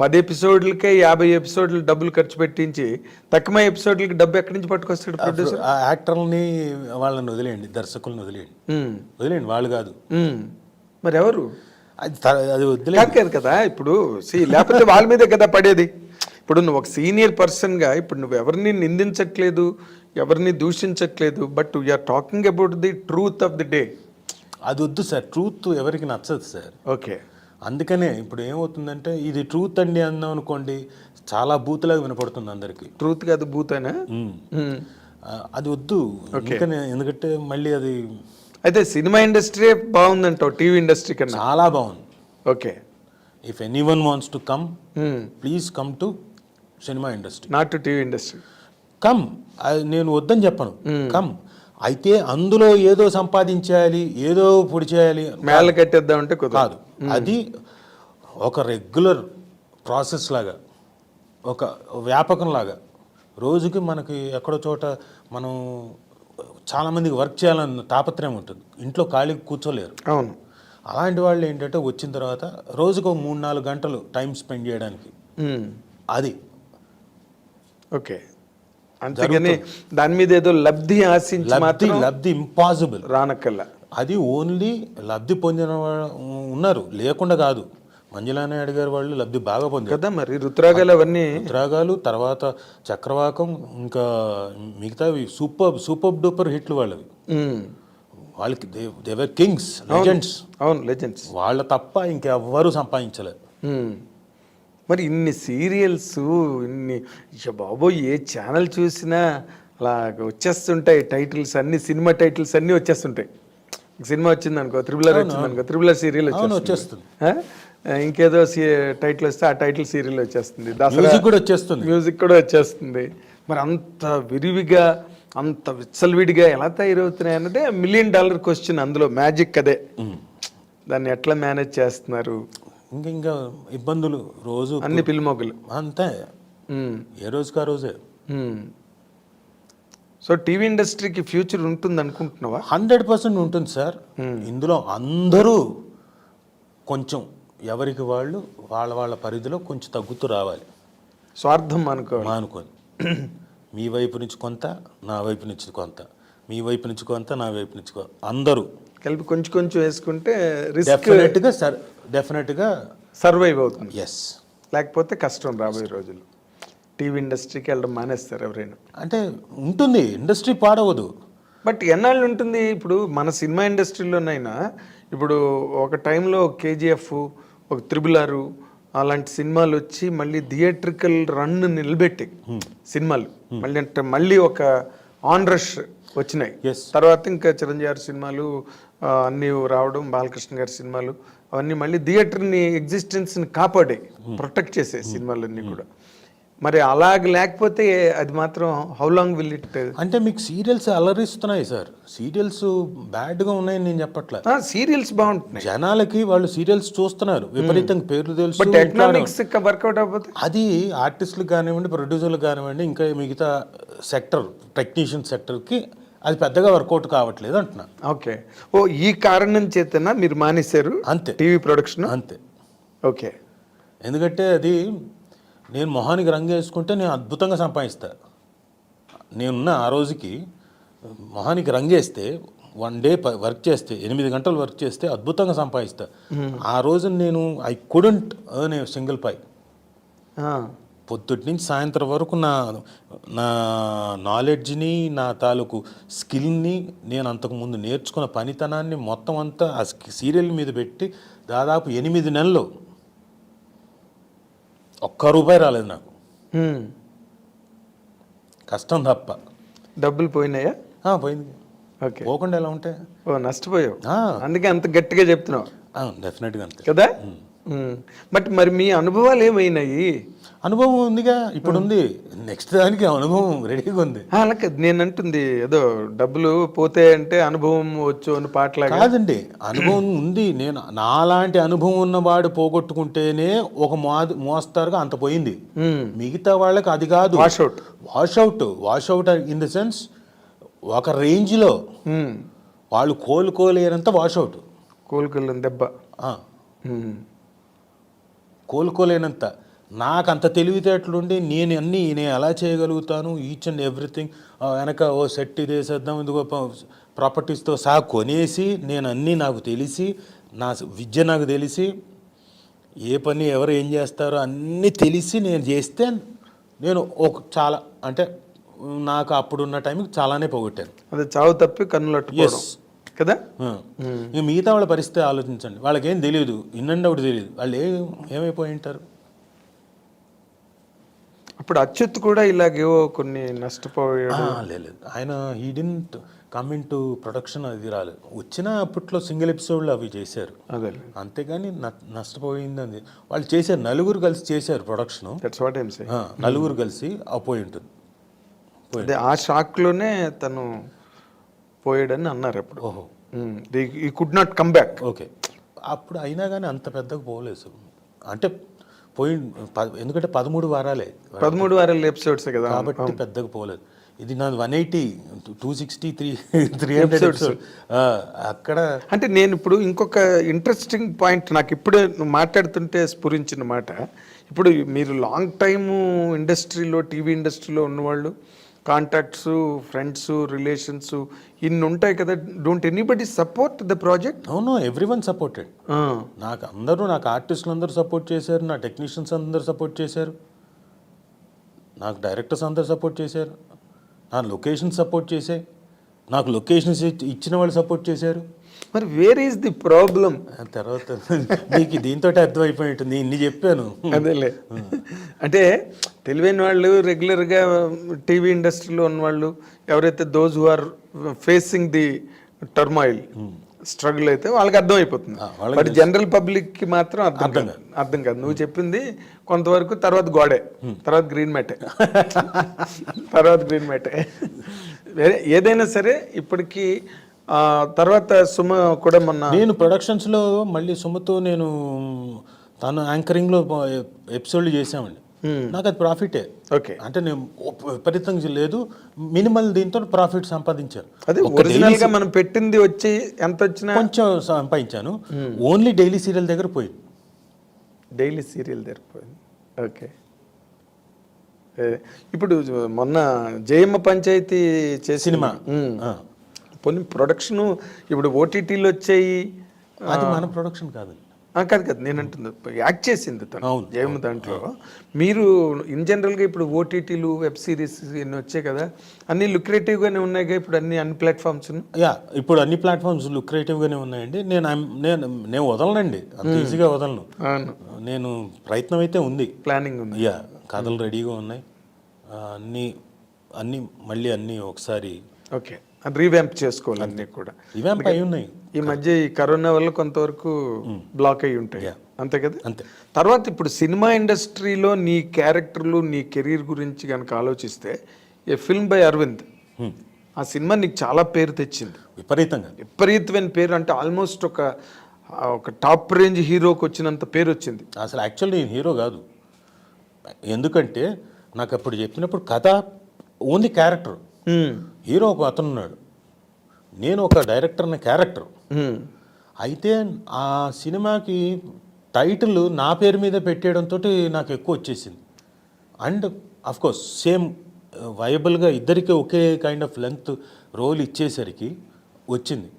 10 ఎపిసోడ్లకే 50 ఎపిసోడ్లు డబ్బులు ఖర్చు పెట్టించి తక్కువ ఎపిసోడ్లకి డబ్బు ఎక్కడి నుంచి పట్టుకొస్తాడు ప్రొడ్యూసర్? యాక్టర్లని వాళ్ళని వదిలేయండి, దర్శకులను వదిలేయండి, వాళ్ళు కాదు మరి ఎవరు? అది వదిలేదు కదా. ఇప్పుడు లేకపోతే వాళ్ళ మీదే కదా పడేది. ఇప్పుడు నువ్వు ఒక సీనియర్ పర్సన్గా ఇప్పుడు నువ్వు ఎవరిని నిందించట్లేదు, ఎవరిని దూషించట్లేదు, but we are talking about the truth of the day. అది వద్దు సార్, ట్రూత్ ఎవరికి నచ్చదు సార్. ఓకే, అందుకనే ఇప్పుడు ఏమవుతుందంటే ఇది ట్రూత్ అండి అన్నాం అనుకోండి, చాలా బూత్లాగా వినపడుతుంది అందరికి. ట్రూత్ కాదు బూతేనా? అది వద్దు. ఎందుకంటే మళ్ళీ అది. అయితే సినిమా ఇండస్ట్రీ బాగుందంటావు టీవీ ఇండస్ట్రీ కన్నా? చాలా బాగుంది. Okay, if anyone wants to come, please come to cinema industry, not to TV industry. Come, నేను వద్దని చెప్పను, కమ్. అయితే అందులో ఏదో సంపాదించాలి, ఏదో పొడి చేయాలి, మేళ కట్టేద్దామంటే కాదు. అది ఒక రెగ్యులర్ ప్రాసెస్ లాగా, ఒక వ్యాపకం లాగా. రోజుకి మనకి ఎక్కడో చోట మనం చాలామందికి వర్క్ చేయాలన్న తాపత్రయం ఉంటుంది, ఇంట్లో ఖాళీకి కూర్చోలేరు. అవును, అలాంటి వాళ్ళు ఏంటంటే వచ్చిన తర్వాత రోజుకు 3-4 గంటలు టైం స్పెండ్ చేయడానికి అది. ఓకే, అంతేగాని దాని మీద ఏదో లబ్ధి ఆశించి లబ్ధి ఇంపాసిబుల్ రానక్కల్లా. అది ఓన్లీ లబ్ధి పొందిన ఉన్నారు, లేకుండా కాదు. మంజులా నాయుడు గారు వాళ్ళు లబ్ధి బాగా పొందారు కదా. మరి రుతురాగాలు అవన్నీ, రుతురాగాలు తర్వాత చక్రవాకం, ఇంకా మిగతావి సూపర్ డూపర్ హిట్లు వాళ్ళవి. వాళ్ళకి దేవర్ కింగ్స్, లెజెండ్స్. అవును, లెజెండ్స్. వాళ్ళ తప్ప ఇంకెవ్వరూ సంపాదించలేదు. మరి ఇన్ని సీరియల్స్, ఇన్ని బాబోయ్, ఏ ఛానల్ చూసినా అలా వచ్చేస్తుంటాయి టైటిల్స్ అన్ని, సినిమా టైటిల్స్ అన్నీ వచ్చేస్తుంటాయి. సినిమా వచ్చింది అనుకో, త్రిబులర్ వచ్చింది అనుకో, త్రిబులర్ సీరియల్ వచ్చేస్తుంది. ఇంకేదో టైటిల్ వస్తే ఆ టైటిల్ సీరియల్ వచ్చేస్తుంది, మ్యూజిక్ కూడా వచ్చేస్తుంది. మరి అంత విరివిగా, అంత విచ్చలవిడిగా ఎలా తయారవుతున్నాయి అన్నదే $1 million క్వశ్చన్. అందులో మ్యాజిక్ అదే. దాన్ని ఎట్లా మేనేజ్ చేస్తున్నారు? ఇంకా ఇబ్బందులు రోజు, అన్ని పిల్లిమొగ్గలు అంతే, ఏ రోజుకి ఆ రోజే. సో టీవీ ఇండస్ట్రీకి ఫ్యూచర్ ఉంటుంది అనుకుంటున్నావా? 100% ఉంటుంది సార్. ఇందులో అందరూ కొంచెం ఎవరికి వాళ్ళు వాళ్ళ పరిధిలో కొంచెం తగ్గుతూ రావాలి. స్వార్థం అనుకోని మీ వైపు నుంచి కొంత, నా వైపు నుంచి కొంత. మీ వైపు నుంచుకో అంతా, నా వైపు నుంచుకో, అందరూ కలిపి కొంచెం కొంచెం వేసుకుంటే రిస్క్ డెఫినెట్గా సర్వైవ్ అవుతుంది. ఎస్. లేకపోతే కష్టం రాబోయే రోజులు. టీవీ ఇండస్ట్రీకి వెళ్ళడం మానేస్తారు ఎవరైనా. అంటే ఉంటుంది, ఇండస్ట్రీ పాడవదు. బట్ ఎన్నాళ్ళు ఉంటుంది? ఇప్పుడు మన సినిమా ఇండస్ట్రీలోనైనా ఇప్పుడు ఒక టైంలో కేజీఎఫ్, ఒక RRR అలాంటి సినిమాలు వచ్చి మళ్ళీ థియేట్రికల్ రన్ నిలబెట్టి సినిమాలు మళ్ళీ అంటే మళ్ళీ ఒక ఆన్ రష్ వచ్చినాయి. తర్వాత ఇంకా చిరంజీవి గారి సినిమాలు అన్నీ రావడం, బాలకృష్ణ గారి సినిమాలు అవన్నీ మళ్ళీ థియేటర్ని ఎగ్జిస్టెన్స్ని కాపాడాయి, ప్రొటెక్ట్ చేసే సినిమాలన్నీ కూడా. మరి అలాగ లేకపోతే అది మాత్రం హౌ లాంగ్ విల్ ఇట్? అంటే మీకు సీరియల్స్ అలరిస్తున్నాయి సార్. సీరియల్స్ బ్యాడ్గా ఉన్నాయని నేను చెప్పట్లే, సీరియల్స్ బాగుంటున్నాయి. జనాలకి వాళ్ళు సీరియల్స్ చూస్తున్నారు, విపరీతంగా పేర్లు తెలుసు. బట్ ఎకనామిక్స్ వర్కౌట్ అవ్వకపోతే అది ఆర్టిస్టులకు కానివ్వండి, ప్రొడ్యూసర్లకు కానివ్వండి, ఇంకా మిగతా సెక్టర్, టెక్నీషియన్ సెక్టర్కి అది పెద్దగా వర్కౌట్ కావట్లేదు అంటున్నా. ఓకే. ఓ ఈ కారణం చేతనా మీరు మానేశారు అంతే టీవీ ప్రొడక్షన్? అంతే. ఓకే. ఎందుకంటే అది నేను మొహానికి రంగు వేసుకుంటే నేను అద్భుతంగా సంపాదిస్తా. నేనున్న ఆ రోజుకి మొహానికి రంగు వేస్తే 1 డే వర్క్ చేస్తే 8 గంటలు వర్క్ చేస్తే అద్భుతంగా సంపాదిస్తా. ఆ రోజు నేను I couldn't earn a single pie. పొద్దుటి నుంచి సాయంత్రం వరకు నా నాలెడ్జ్ని, నా తాలూకు స్కిల్ని, నేను అంతకుముందు నేర్చుకున్న పనితనాన్ని మొత్తం అంతా ఆ సీరియల్ మీద పెట్టి దాదాపు 8 నెలలు ₹1 రాలేదు నాకు, కష్టం తప్ప. డబ్బులు పోయినాయా? పోయింది. ఓకే. పోకుండా ఎలా ఉంటాయి? ఓ నష్టపోయావు, అందుకే అంత గట్టిగా చెప్తున్నావు. డెఫినెట్గా అంతే కదా. బట్ మరి మీ అనుభవాలు ఏమైనాయి? అనుభవం ఉందిగా, ఇప్పుడు ఉంది. నెక్స్ట్ దానికి అనుభవం రెడీగా ఉంది. అలాగే నేను అంటుంది ఏదో డబ్బులు పోతే అంటే అనుభవం వచ్చు అని పాటలా కాదండి. అనుభవం ఉంది. నేను నాలాంటి అనుభవం ఉన్నవాడు పోగొట్టుకుంటేనే ఒక మోస్తారుగా అంత పోయింది. మిగతా వాళ్ళకి అది కాదు. వాషౌట్ ఇన్ ద సెన్స్ ఒక రేంజ్లో వాళ్ళు కోలుకోలేనంత వాషౌట్. కోలుకోలేని దెబ్బ, కోలుకోలేనంత. నాకు అంత తెలివితేటలుండి నేను ఎలా చేయగలుగుతాను, ఈచ్ అండ్ ఎవ్రీథింగ్ వెనక ఓ సెట్ ఇదేసేద్దాం, ఇదిగో ప్రాపర్టీస్తో సహా కొనేసి నేను అన్నీ నాకు తెలిసి, నా విద్య నాకు తెలిసి, ఏ పని ఎవరు ఏం చేస్తారో అన్నీ తెలిసి నేను చేస్తే నేను చాలా అంటే నాకు అప్పుడున్న టైంకి చాలానే పోగొట్టాను. అదే చావు తప్పి కన్నులట్టు కదా. ఇక మిగతా వాళ్ళ పరిస్థితి ఆలోచించండి. వాళ్ళకేం తెలియదు, ఇన్నండి ఒకటి తెలియదు, వాళ్ళు ఏమైపోయి ఉంటారు. అప్పుడు అచ్యుత్ కూడా ఇలాగేవో కొన్ని నష్టపోయాడు. లేదు, ఆయన he didn't come in to production, అది రాలేదు. వచ్చిన అప్పట్లో సింగిల్ ఎపిసోడ్లు అవి చేశారు, అదే. అంతేగాని నష్టపోయింది వాళ్ళు చేశారు. నలుగురు కలిసి చేశారు ప్రొడక్షన్. నలుగురు కలిసి పోయి ఉంటుంది. ఆ షాక్లోనే తను పోయాడని అన్నారు అప్పుడు. ఓహో, ఈ could not come back. Okay. అప్పుడు అయినా కానీ అంత పెద్దగా పోలేదు అంటే పోయి, ఎందుకంటే 13 వారాలే, 13 వారాల ఎపిసోడ్స్ కదా, కాబట్టి పెద్దగా పోలేదు. ఇది నాది 180, 260, 300 అక్కడ. అంటే నేను ఇప్పుడు ఇంకొక ఇంట్రెస్టింగ్ పాయింట్ నాకు ఇప్పుడే నువ్వు మాట్లాడుతుంటే స్ఫురించిన మాట. ఇప్పుడు మీరు లాంగ్ టైము ఇండస్ట్రీలో, టీవీ ఇండస్ట్రీలో ఉన్నవాళ్ళు, కాంటాక్ట్స్, ఫ్రెండ్స్, రిలేషన్స్ ఇన్ని ఉంటాయి కదా. Don't anybody support the project? అవును, ఎవ్రీవన్ సపోర్టెడ్. నాకు ఆర్టిస్టులు అందరూ సపోర్ట్ చేశారు, నా టెక్నీషియన్స్ అందరూ సపోర్ట్ చేశారు, నాకు డైరెక్టర్స్ అందరూ సపోర్ట్ చేశారు, నా లొకేషన్ సపోర్ట్ చేశాయి, నాకు లొకేషన్స్ ఇచ్చిన వాళ్ళు సపోర్ట్ చేశారు. మరి వేర్ ఈస్ ది ప్రాబ్లం? తర్వాత నీకు దీంతో అర్థమైపోయి ఉంటుంది, ఇన్ని చెప్పాను. అదేలే, అంటే తెలివైన వాళ్ళు, రెగ్యులర్గా టీవీ ఇండస్ట్రీలో ఉన్నవాళ్ళు ఎవరైతే those who are facing the turmoil, struggle అయితే వాళ్ళకి అర్థమైపోతుంది. బట్ జనరల్ పబ్లిక్కి మాత్రం అర్థం కాదు. నువ్వు చెప్పింది కొంతవరకు, తర్వాత గోడే, తర్వాత గ్రీన్ మ్యాటే, వేరే ఏదైనా సరే. ఇప్పటికీ తర్వాత సుమ కూడా మొన్న నేను ప్రొడక్షన్స్లో మళ్ళీ సుమతో నేను తను యాంకరింగ్లో ఎపిసోడ్లు చేసామండి. నాకు అది ప్రాఫిటే. ఓకే. అంటే నేను విపరీతంగా లేదు, మినిమల్ దీంతో ప్రాఫిట్ సంపాదించాను. అదే ఒరిజినల్గా మనం పెట్టింది వచ్చి ఎంత వచ్చినా కొంచెం సంపాదించాను. ఓన్లీ డైలీ సీరియల్ దగ్గర పోయింది. ఓకే. ఇప్పుడు మొన్న జయమ్మ పంచాయతీ చేసి సినిమా పోనీ ప్రొడక్షను ఇప్పుడు ఓటీటీలు వచ్చాయి. అది మన ప్రొడక్షన్ కాదండి. కాదు కదా నేను అంటుంది, యాక్ట్ చేసింది తను అవును. జయము దాంట్లో. మీరు ఇన్ జనరల్గా ఇప్పుడు ఓటీటీలు వెబ్ సిరీస్ ఇన్ని వచ్చాయి కదా, అన్ని లుక్రేటివ్గానే ఉన్నాయి ఇప్పుడు అన్ని ప్లాట్ఫామ్స్. యా, ఇప్పుడు అన్ని ప్లాట్ఫామ్స్ లుక్రేటివ్గానే ఉన్నాయండి. నేను వదలనండి, అంత ఈజీగా వదలను. అవును, నేను ప్రయత్నం అయితే ఉంది, ప్లానింగ్ ఉంది. యా, కథలు రెడీగా ఉన్నాయి. అన్నీ మళ్ళీ అన్నీ ఒకసారి ఓకే, రీవ్యాంప్ చేసుకోవాలి అన్నీ కూడా. రివ్యాంప్ అయి ఉన్నాయి. ఈ మధ్య ఈ కరోనా వల్ల కొంతవరకు బ్లాక్ అయి ఉంటాయి, అంతే కదా. అంతే. తర్వాత ఇప్పుడు సినిమా ఇండస్ట్రీలో నీ క్యారెక్టర్లు నీ కెరీర్ గురించి కనుక ఆలోచిస్తే, ఏ ఫిల్మ్ బై అరవింద్, ఆ సినిమా నీకు చాలా పేరు తెచ్చింది, విపరీతమైన పేరు. అంటే ఆల్మోస్ట్ ఒక టాప్ రేంజ్ హీరోకి వచ్చినంత పేరు వచ్చింది. అసలు యాక్చువల్లీ నేను హీరో కాదు, ఎందుకంటే నాకు అప్పుడు చెప్పినప్పుడు కథ ఓన్లీ క్యారెక్టర్, హీరో ఒక అతను ఉన్నాడు, నేను ఒక డైరెక్టర్ అనే క్యారెక్టర్. అయితే ఆ సినిమాకి టైటిల్ నా పేరు మీద పెట్టేయడంతో నాకు ఎక్కువ వచ్చేసింది. అండ్ అఫ్కోర్స్ సేమ్ వయబుల్గా ఇద్దరికి ఒకే కైండ్ ఆఫ్ లెంత్ రోల్ ఇచ్చేసరికి వచ్చింది.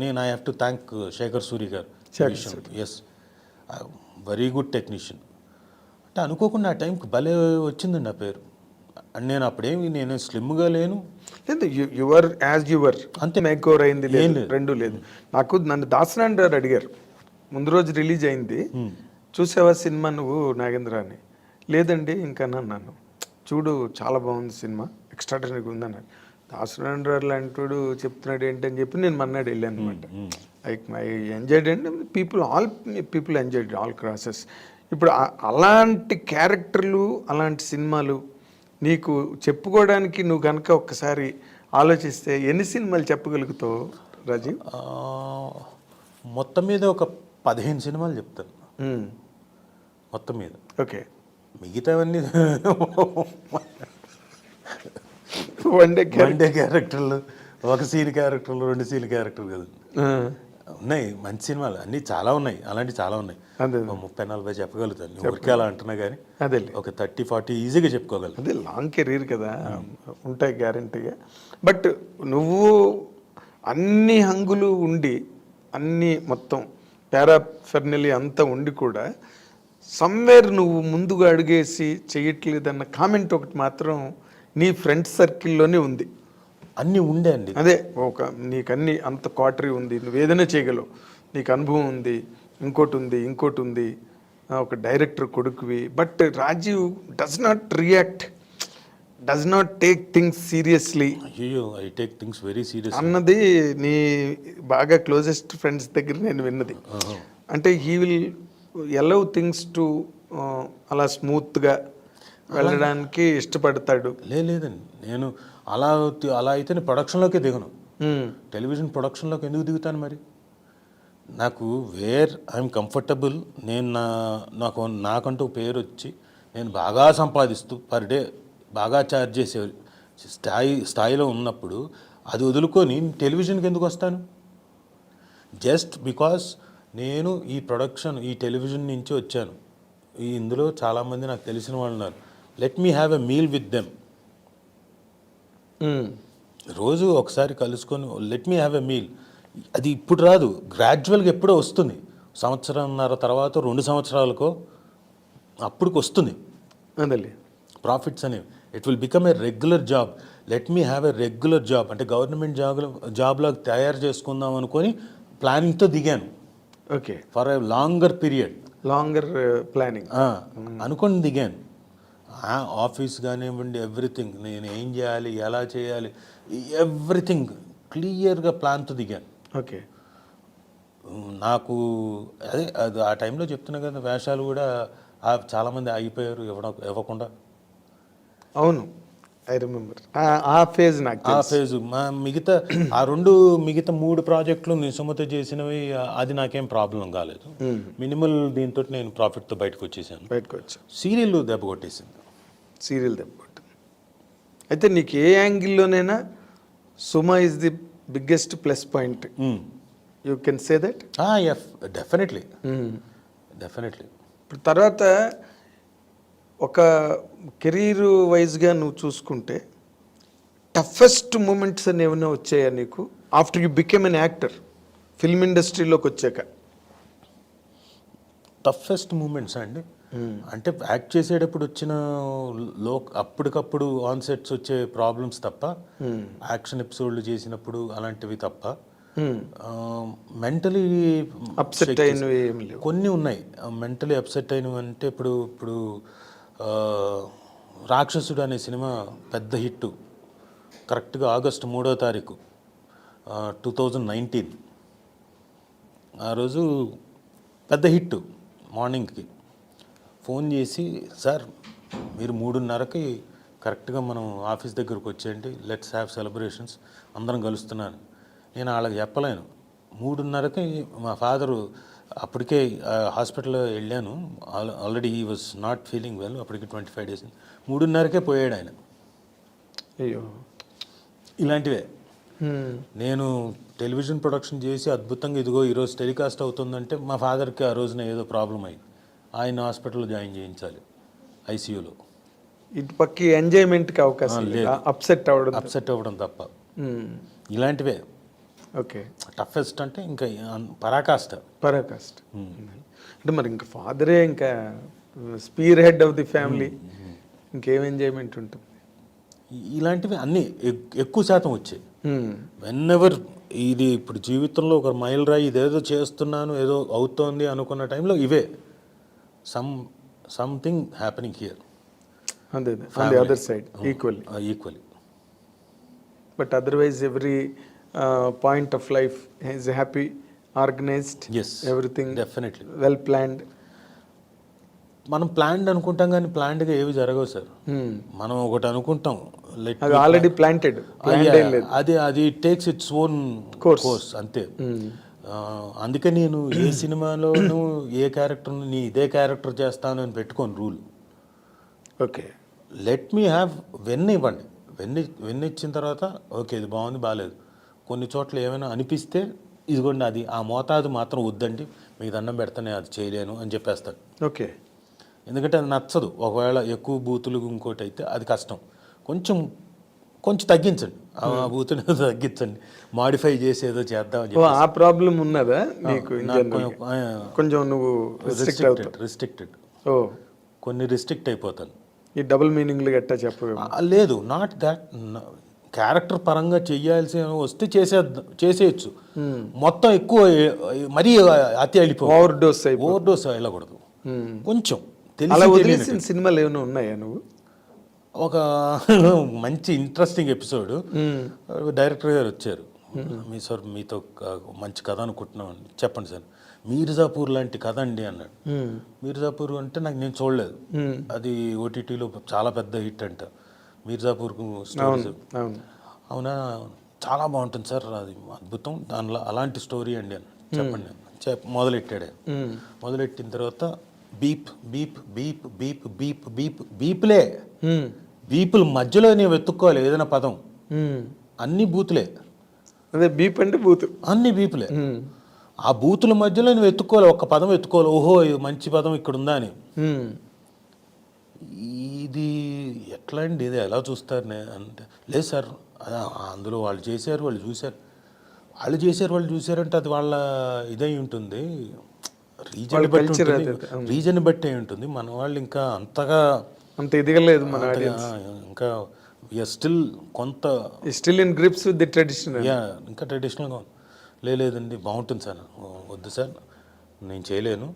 నేను I have to thank Shekhar Suri garu. Yes, very good technician. అంటే అనుకోకుండా ఆ టైంకి భలే వచ్చిందండి ఆ పేరు. అండ్ నేను అప్పుడేమి నేను స్లిమ్గా లేను, లేదు యువర్ యాజ్ యువర్ అంతే. మేక్ ఓవర్ అయింది లేదు, రెండు లేదు. నన్ను దాసనాండ్ గారు అడిగారు ముందు రోజు రిలీజ్ అయింది, చూసావా సినిమా నువ్వు నాగేంద్ర అని. లేదండి ఇంకా అన్నాను. చూడు చాలా బాగుంది సినిమా, ఎక్స్ట్రాడనరీగా ఉందన్నాడు. దాసనాండ్ గారు లాంటి చెప్తున్నాడు ఏంటని చెప్పి నేను మన్నాడు వెళ్ళాను అనమాట. I enjoyed and all people enjoyed all crosses. ఇప్పుడు అలాంటి క్యారెక్టర్లు అలాంటి సినిమాలు నీకు చెప్పుకోవడానికి నువ్వు కనుక ఒక్కసారి ఆలోచిస్తే ఎన్ని సినిమాలు చెప్పగలుగుతావు రాజీవ్? మొత్తం మీద ఒక 15 సినిమాలు చెప్తాను మొత్తం మీద. ఓకే, మిగతావన్నీ వన్ డే క్యారెక్టర్లు, ఒక సీన్ క్యారెక్టర్లు, 2 సీన్ క్యారెక్టర్లు కదా ఉన్నాయి. మంచి సినిమాలు అన్నీ చాలా ఉన్నాయి, అలాంటివి చాలా ఉన్నాయి. 30-40 చెప్పగలుగుతాను, ఊరికే అలా అంటున్నా కానీ అదే ఒక 30-40 ఈజీగా చెప్పుకోగలను. అదే లాంగ్ కెరీర్ కదా, ఉంటాయి గ్యారంటీగా. బట్ నువ్వు అన్ని హంగులు ఉండి అన్ని మొత్తం పారాఫెర్నలీ అంతా ఉండి కూడా సమ్వేర్ నువ్వు ముందుగా అడిగేసి చెయ్యట్లేదన్న కామెంట్ ఒకటి మాత్రం నీ ఫ్రెండ్స్ సర్కిల్లోనే ఉంది. అన్నీ ఉండే అండి, అదే నీకు అన్ని అంత క్వాటరీ ఉంది, నువ్వు ఏదైనా చేయగలవు, నీకు అనుభవం ఉంది, ఇంకోటి ఉంది, ఒక డైరెక్టర్ కొడుకువి. But Rajiv does not take things seriously. అయ్యో, I take things very serious అన్నది నీ బాగా క్లోజెస్ట్ ఫ్రెండ్స్ దగ్గర నేను విన్నది. అంటే he will allow things to అలా స్మూత్గా వెళ్ళడానికి ఇష్టపడతాడు. లేదండి, నేను అలా అయితే ప్రొడక్షన్లోకి దిగను. టెలివిజన్ ప్రొడక్షన్లోకి ఎందుకు దిగుతాను మరి? నాకు వేర్ ఐఎమ్ కంఫర్టబుల్, నేను నాకంటూ పేరు వచ్చి నేను బాగా సంపాదిస్తూ పర్ డే బాగా ఛార్జ్ చేసే స్థాయిలో ఉన్నప్పుడు అది వదులుకొని టెలివిజన్కి ఎందుకు వస్తాను? జస్ట్ బికాస్ నేను ఈ టెలివిజన్ నుంచి వచ్చాను, ఇందులో చాలామంది నాకు తెలిసిన వాళ్ళు ఉన్నారు. Let me have a meal with them. రోజు ఒకసారి కలుసుకొని let me have a meal. అది ఇప్పుడు రాదు, గ్రాడ్యువల్గా ఎప్పుడో వస్తుంది. 1.5 తర్వాత 2 సంవత్సరాలకో అప్పుడుకి వస్తుంది ప్రాఫిట్స్ అనేవి. It will become a regular job. Let me have a regular job. అంటే గవర్నమెంట్ జాబ్లో తయారు చేసుకుందాం అనుకొని ప్లానింగ్తో దిగాను. Okay, for a longer planning అనుకొని దిగాను. ఆఫీస్ కానివ్వండి, ఎవ్రీథింగ్, నేను ఏం చేయాలి, ఎలా చేయాలి, ఎవ్రీథింగ్ క్లియర్గా ప్లాన్తో దిగాను. ఓకే, నాకు అది ఆ టైంలో చెప్తున్నా కదా, వేషాలు కూడా చాలామంది ఆగిపోయారు ఇవ్వకుండా. అవును, ఐ రిమెంబర్ ఆ ఫేజ్. మిగతా 3 ప్రాజెక్టులు నిసుమత చేసినవి, అది నాకేం ప్రాబ్లం కాలేదు. మినిమల్ దీంతో నేను ప్రాఫిట్తో బయటకు వచ్చేసాను. సీరియల్ దెబ్బ కొట్టేసింది. అయితే నీకు ఏ యాంగిల్లోనైనా Suma is the biggest plus point. You can say that? Definitely. ఇప్పుడు తర్వాత ఒక కెరీర్ వైజ్గా నువ్వు చూసుకుంటే టఫెస్ట్ మూమెంట్స్ అని ఏమైనా వచ్చాయా నీకు? After you became an actor film ఇండస్ట్రీలోకి వచ్చాక? టఫెస్ట్ మూమెంట్స్ అండి. అంటే యాక్ట్ చేసేటప్పుడు వచ్చిన అప్పటికప్పుడు ఆన్ సెట్స్ వచ్చే ప్రాబ్లమ్స్ తప్ప, యాక్షన్ ఎపిసోడ్లు చేసినప్పుడు అలాంటివి తప్ప, మెంటలీ అప్సెట్ అయినవి ఏమి లేవు. కొన్ని ఉన్నాయి. మెంటలీ అప్సెట్ అయినవి అంటే ఇప్పుడు రాక్షసుడు అనే సినిమా పెద్ద హిట్, కరెక్ట్గా ఆగస్టు 3వ తారీఖు 2019. ఆ రోజు పెద్ద హిట్. మార్నింగ్కి ఫోన్ చేసి, సార్ మీరు 3:30కి కరెక్ట్గా మనం ఆఫీస్ దగ్గరకు వచ్చేయండి, లెట్స్ హ్యావ్ సెలబ్రేషన్స్, అందరం కలుస్తున్నాను. నేను వాళ్ళకి చెప్పలేను. 3:30కి మా ఫాదరు, అప్పటికే హాస్పిటల్లో వెళ్ళాను, ఆల్రెడీ ఈ వాజ్ నాట్ ఫీలింగ్ వెల్, అప్పటికి 25 days. 3:30కే పోయాడు ఆయన. అయ్యో. ఇలాంటివే. నేను టెలివిజన్ ప్రొడక్షన్ చేసి అద్భుతంగా ఇదిగో ఈరోజు టెలికాస్ట్ అవుతుందంటే మా ఫాదర్కి ఆ రోజున ఏదో ప్రాబ్లం అయింది, ఆయన హాస్పిటల్లో జాయిన్ చేయించాలి ఐసీయూలో. ఇటు పక్క ఎంజాయ్మెంట్కి అవకాశం లేదు, అప్సెట్ అవ్వడం తప్ప. ఇలాంటివే. ఓకే. టఫెస్ట్ అంటే ఇంకా పరాకాష్ట. అంటే మరి ఇంకా ఫాదరే ఇంకా sphere head of the family, ఇంకేం ఎంజాయ్మెంట్ ఉంటుంది? ఇలాంటివి అన్నీ ఎక్కువ శాతం వచ్చాయి. వెన్నెవర్ ఇది ఇప్పుడు జీవితంలో ఒక మైల్ రాయి, ఇదేదో చేస్తున్నాను ఏదో అవుతోంది అనుకున్న టైంలో ఇవే సంథింగ్ హ్యాపెనింగ్ హియర్. అదే on the other side equally. But otherwise every point of life is happy, organised, everything definitely well planned. మనం ప్లాన్డ్ అనుకుంటాం కానీ ప్లాన్డ్గా ఏవి జరగవు సార్. మనం ఒకటి అనుకుంటాం, ఆల్రెడీ ప్లాంటెడ్, అది టేక్స్ ఇట్స్ ఓన్ కోర్స్ అంతే. అందుకే నేను ఏ సినిమాలోనూ ఏ క్యారెక్టర్ను ఇదే క్యారెక్టర్ చేస్తాను అని పెట్టుకోను rule. Okay, let me have ఇవ్వండి. వెన్న ఇచ్చిన తర్వాత ఓకే ఇది బాగుంది బాగాలేదు, కొన్ని చోట్ల ఏమైనా అనిపిస్తే ఇదిగోండి అది ఆ మోతాదు మాత్రం వద్దండి, మీకు దండం పెడతానే అది చేయలేను అని చెప్పేస్తాను. ఓకే. ఎందుకంటే అది నచ్చదు. ఒకవేళ ఎక్కువ బూతులు ఇంకోటి అయితే అది కష్టం. కొంచెం తగ్గించండి, ఆ బూతుని తగ్గించండి, మాడిఫై చేసి ఏదో చేద్దామని చెప్పి. ఆ ప్రాబ్లం ఉన్నదా నీకు? కొంచెం నువ్వు రిస్ట్రిక్టెడ్, కొన్ని రిస్ట్రిక్ట్ అయిపోతాను. ఈ డబుల్ మీనింగ్లు గట్టా చెప్పు. లేదు, నాట్ దాట్. క్యారెక్టర్ పరంగా చెయ్యాల్సి వస్తే చేసేయచ్చు. మొత్తం ఎక్కువ మరీ అతి వెళ్ళిపో, ఓవర్ డోస్ వెళ్ళకూడదు. కొంచెం తెలిసిన సినిమాలు ఏమైనా ఉన్నాయా నువ్వు? ఒక మంచి ఇంట్రెస్టింగ్ ఎపిసోడ్, డైరెక్టర్ గారు వచ్చారు, సార్ మీతో మంచి కథ అనుకుంటున్నాం, చెప్పండి సార్. మీర్జాపూర్ లాంటి కథ అండి అన్నాడు. మీర్జాపూర్ అంటే నేను చూడలేదు, అది ఓటీటీలో చాలా పెద్ద హిట్ అంట మీర్జాపూర్ స్టోరీస్. అవునా, చాలా బాగుంటుంది సార్, అది అద్భుతం, దానిలో అలాంటి స్టోరీ అండి అని చెప్పండి. మొదలెట్టాడు. మొదలెట్టిన తర్వాత beep beep beep beep beep beep బీప్లే, బీపుల మధ్యలో నేను వెతుక్కోవాలి ఏదైనా పదం, అన్ని బూతులే. అదే బీప్ అంటే బూత్, అన్ని బీపులే. ఆ బూతుల మధ్యలో నేను వెతుక్కోవాలి, ఒక్క పదం వెతుక్కోవాలి, ఓహో ఇది మంచి పదం ఇక్కడ ఉందా అని. ఇది ఎట్లా అండి, ఇది ఎలా చూస్తారు అంటే, లేదు సార్ అందులో వాళ్ళు చేశారు వాళ్ళు చూశారంటే అది వాళ్ళ ఇదై ఉంటుంది, రీజన్ బట్టి ఉంటుంది. మన వాళ్ళు ఇంకా అంత ఎదగలేదు, మన ఇంకా స్టిల్ కొంత still in grips with the tradition. ఇంకా ట్రెడిషనల్గా లేదండి, బాగుంటుంది సార్, వద్దు సార్ నేను చేయలేను,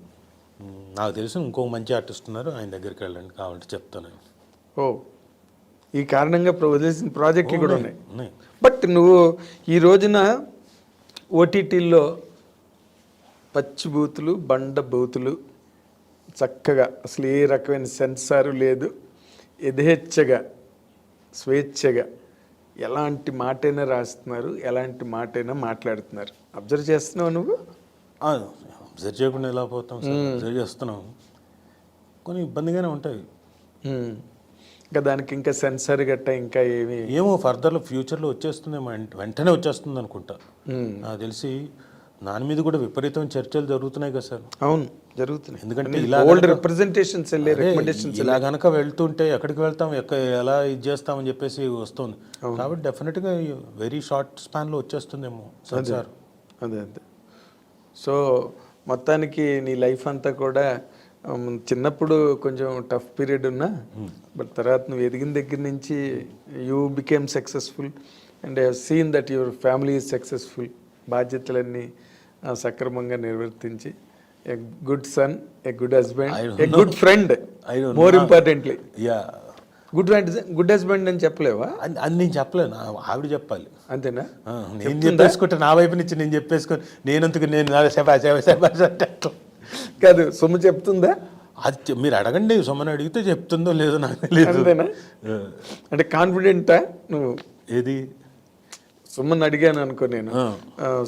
నాకు తెలుసు ఇంకో మంచి ఆర్టిస్ట్ ఉన్నారు ఆయన దగ్గరికి వెళ్ళండి కావాలంటే చెప్తాను. ఈ కారణంగా వదిలేసిన ప్రాజెక్టులు కూడా ఉన్నాయి. బట్ నువ్వు ఈ రోజున ఓటీటీల్లో పచ్చి బూతులు, బండ బూతులు, చక్కగా అసలు ఏ రకమైన సెన్సారు లేదు, యథేచ్ఛగా స్వేచ్ఛగా ఎలాంటి మాటైనా రాస్తున్నారు, ఎలాంటి మాటైనా మాట్లాడుతున్నారు. అబ్జర్వ్ చేస్తున్నావు నువ్వు? అబ్జర్వ్ చేయకుండా ఎలా పోతాం సార్, అబ్జర్వ్ చేస్తున్నాం. కొన్ని ఇబ్బందిగానే ఉంటాయి. ఇంకా దానికి ఇంకా సెన్సార్ గట్ట ఇంకా ఏమో ఫర్దర్లో ఫ్యూచర్లో వచ్చేస్తుంది, వెంటనే వచ్చేస్తుంది అనుకుంటా. నాకు తెలిసి దాని మీద కూడా విపరీతమైన చర్చలు జరుగుతున్నాయి కదా సార్. అవును. జరుగుతున్నాయి. ఎందుకంటే ఓల్డ్ రిప్రజెంటేషన్స్ వెళ్ళే రికమెండేషన్స్ ఇలా గనక వెళ్తుంటే ఎక్కడికి వెళ్తాం ఎలా ఇది చేస్తామని చెప్పేసి వస్తుంది. కాబట్టి డెఫినెట్గా వెరీ షార్ట్ స్పాన్లో వచ్చేస్తుందేమో సెన్సార్. అదే సో మొత్తానికి నీ లైఫ్ అంతా కూడా చిన్నప్పుడు కొంచెం టఫ్ పీరియడ్ ఉన్నా, బట్ తర్వాత నువ్వు ఎదిగిన దగ్గర నుంచి you became successful and I have seen that your family is successful. బాధ్యతలన్నీ సక్రమంగా నిర్వర్తించి a good son, a good husband, a good friend, more importantly. Yeah, good husband అని చెప్పలేవా? అది నేను చెప్పలేను, ఆవిడ చెప్పాలి. అంతేనా? నేను చెప్పేసుకుంటే నా వైపు నుంచి నేను చెప్పేసుకొని నేనందుకు నేను శబాష్ అంటే కాదు, సొమ్ము చెప్తుందా? అది మీరు అడగండి, సొమ్మని అడిగితే చెప్తుందో లేదో నాకు తెలియదు. అంతేనా? అంటే కాన్ఫిడెంటా నువ్వు? ఏది? సుమన్ అడిగాను అనుకో నేను,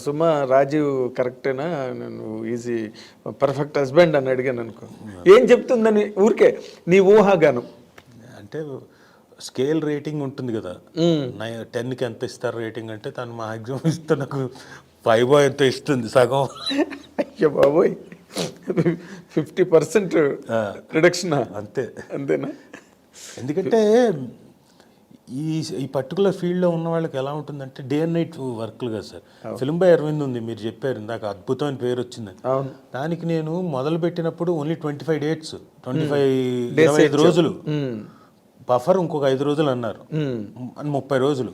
సుమ రాజీవ్ కరెక్టేనా, నువ్వు ఈజీ పర్ఫెక్ట్ హస్బెండ్ అని అడిగాను అనుకో, ఏం చెప్తుందని ఊరికే నీ ఊహాగాను. అంటే స్కేల్ రేటింగ్ ఉంటుంది కదా, 10కి ఎంత ఇస్తారు రేటింగ్ అంటే తను మ్యాక్సిమం ఇస్తే నాకు 5 ఎంత ఇస్తుంది, సగం. అయ్యో బాబోయ్, 50% రిడక్షన్. అంతేనా? ఎందుకంటే ఈ పర్టికులర్ ఫీల్డ్లో ఉన్న వాళ్ళకి ఎలా ఉంటుందంటే డే అండ్ నైట్ వర్క్లు కదా సార్. ఫిల్మ్ బై అరవింద్ ఉంది, మీరు చెప్పారు ఇందాక, అద్భుతమైన పేరు వచ్చింది. దానికి నేను మొదలు పెట్టినప్పుడు ఓన్లీ 25 డేట్స్, 25 రోజులు బఫర్, ఇంకొక 5 రోజులు అన్నారు, 30 రోజులు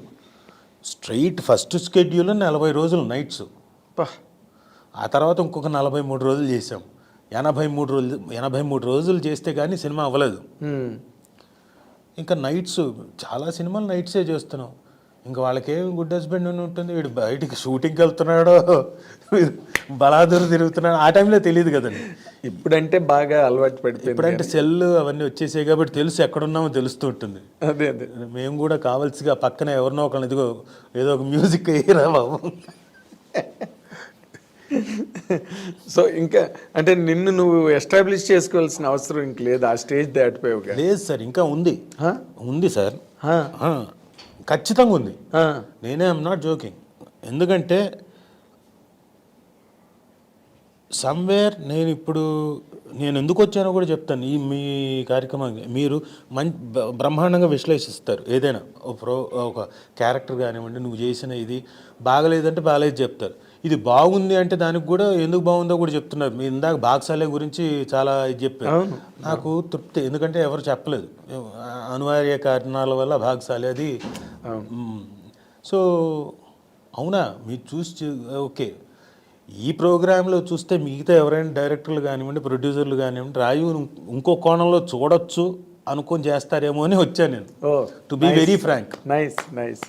స్ట్రైట్. ఫస్ట్ స్కెడ్యూల్ 40 రోజులు నైట్స్, ఆ తర్వాత ఇంకొక 43 రోజులు చేసాం. 83 రోజులు చేస్తే కానీ సినిమా అవ్వలేదు. ఇంకా నైట్స్, చాలా సినిమాలు నైట్సే చేస్తున్నాం. ఇంకా వాళ్ళకేం గుడ్ హస్బెండ్ అని ఉంటుంది, వీడు బయటికి షూటింగ్కి వెళ్తున్నాడో బలాదూరు తిరుగుతున్నాడు, ఆ టైంలో తెలియదు కదండి. ఇప్పుడంటే బాగా అలవాటు పడిపోయింది, ఇప్పుడంటే సెల్ అవన్నీ వచ్చేసాయి కాబట్టి తెలుసు, ఎక్కడున్నామో తెలుస్తూ ఉంటుంది. అదే మేము కూడా కావాల్సిగా పక్కన ఎవరినో ఒకళ్ళని, ఇదిగో ఏదో ఒక మ్యూజిక్ వేయరా బాబు. సో ఇంకా అంటే నిన్ను నువ్వు ఎస్టాబ్లిష్ చేసుకోవాల్సిన అవసరం ఇంక లేదు, ఆ స్టేజ్ దాటిపోయావు. లేదు సార్, ఇంకా ఉంది సార్, ఖచ్చితంగా ఉంది. నేనే ఐఎమ్ నాట్ జోకింగ్. ఎందుకంటే సమ్వేర్ నేను ఎందుకు వచ్చానో కూడా చెప్తాను. మీ కార్యక్రమాన్ని మీరు బ్రహ్మాండంగా విశ్లేషిస్తారు. ఏదైనా ఒక క్యారెక్టర్ కానివ్వండి, నువ్వు చేసిన ఇది బాగలేదంటే బాగలేదు చెప్తారు, ఇది బాగుంది అంటే దానికి కూడా ఎందుకు బాగుందో కూడా చెప్తున్నారు. మీరు ఇందాక బాక్సాలే గురించి చాలా ఇది చెప్పారు, నాకు తృప్తి. ఎందుకంటే ఎవరు చెప్పలేదు, అనివార్య కారణాల వల్ల భాగశాలి అది. సో అవునా, మీరు చూసి ఓకే. ఈ ప్రోగ్రాంలో చూస్తే మిగతా ఎవరైనా డైరెక్టర్లు కానివ్వండి, ప్రొడ్యూసర్లు కానివ్వండి, రాయు ఇంకో కోణంలో చూడొచ్చు అనుకొని చేస్తారేమో అని వచ్చాను నేను. To be very frank. Nice.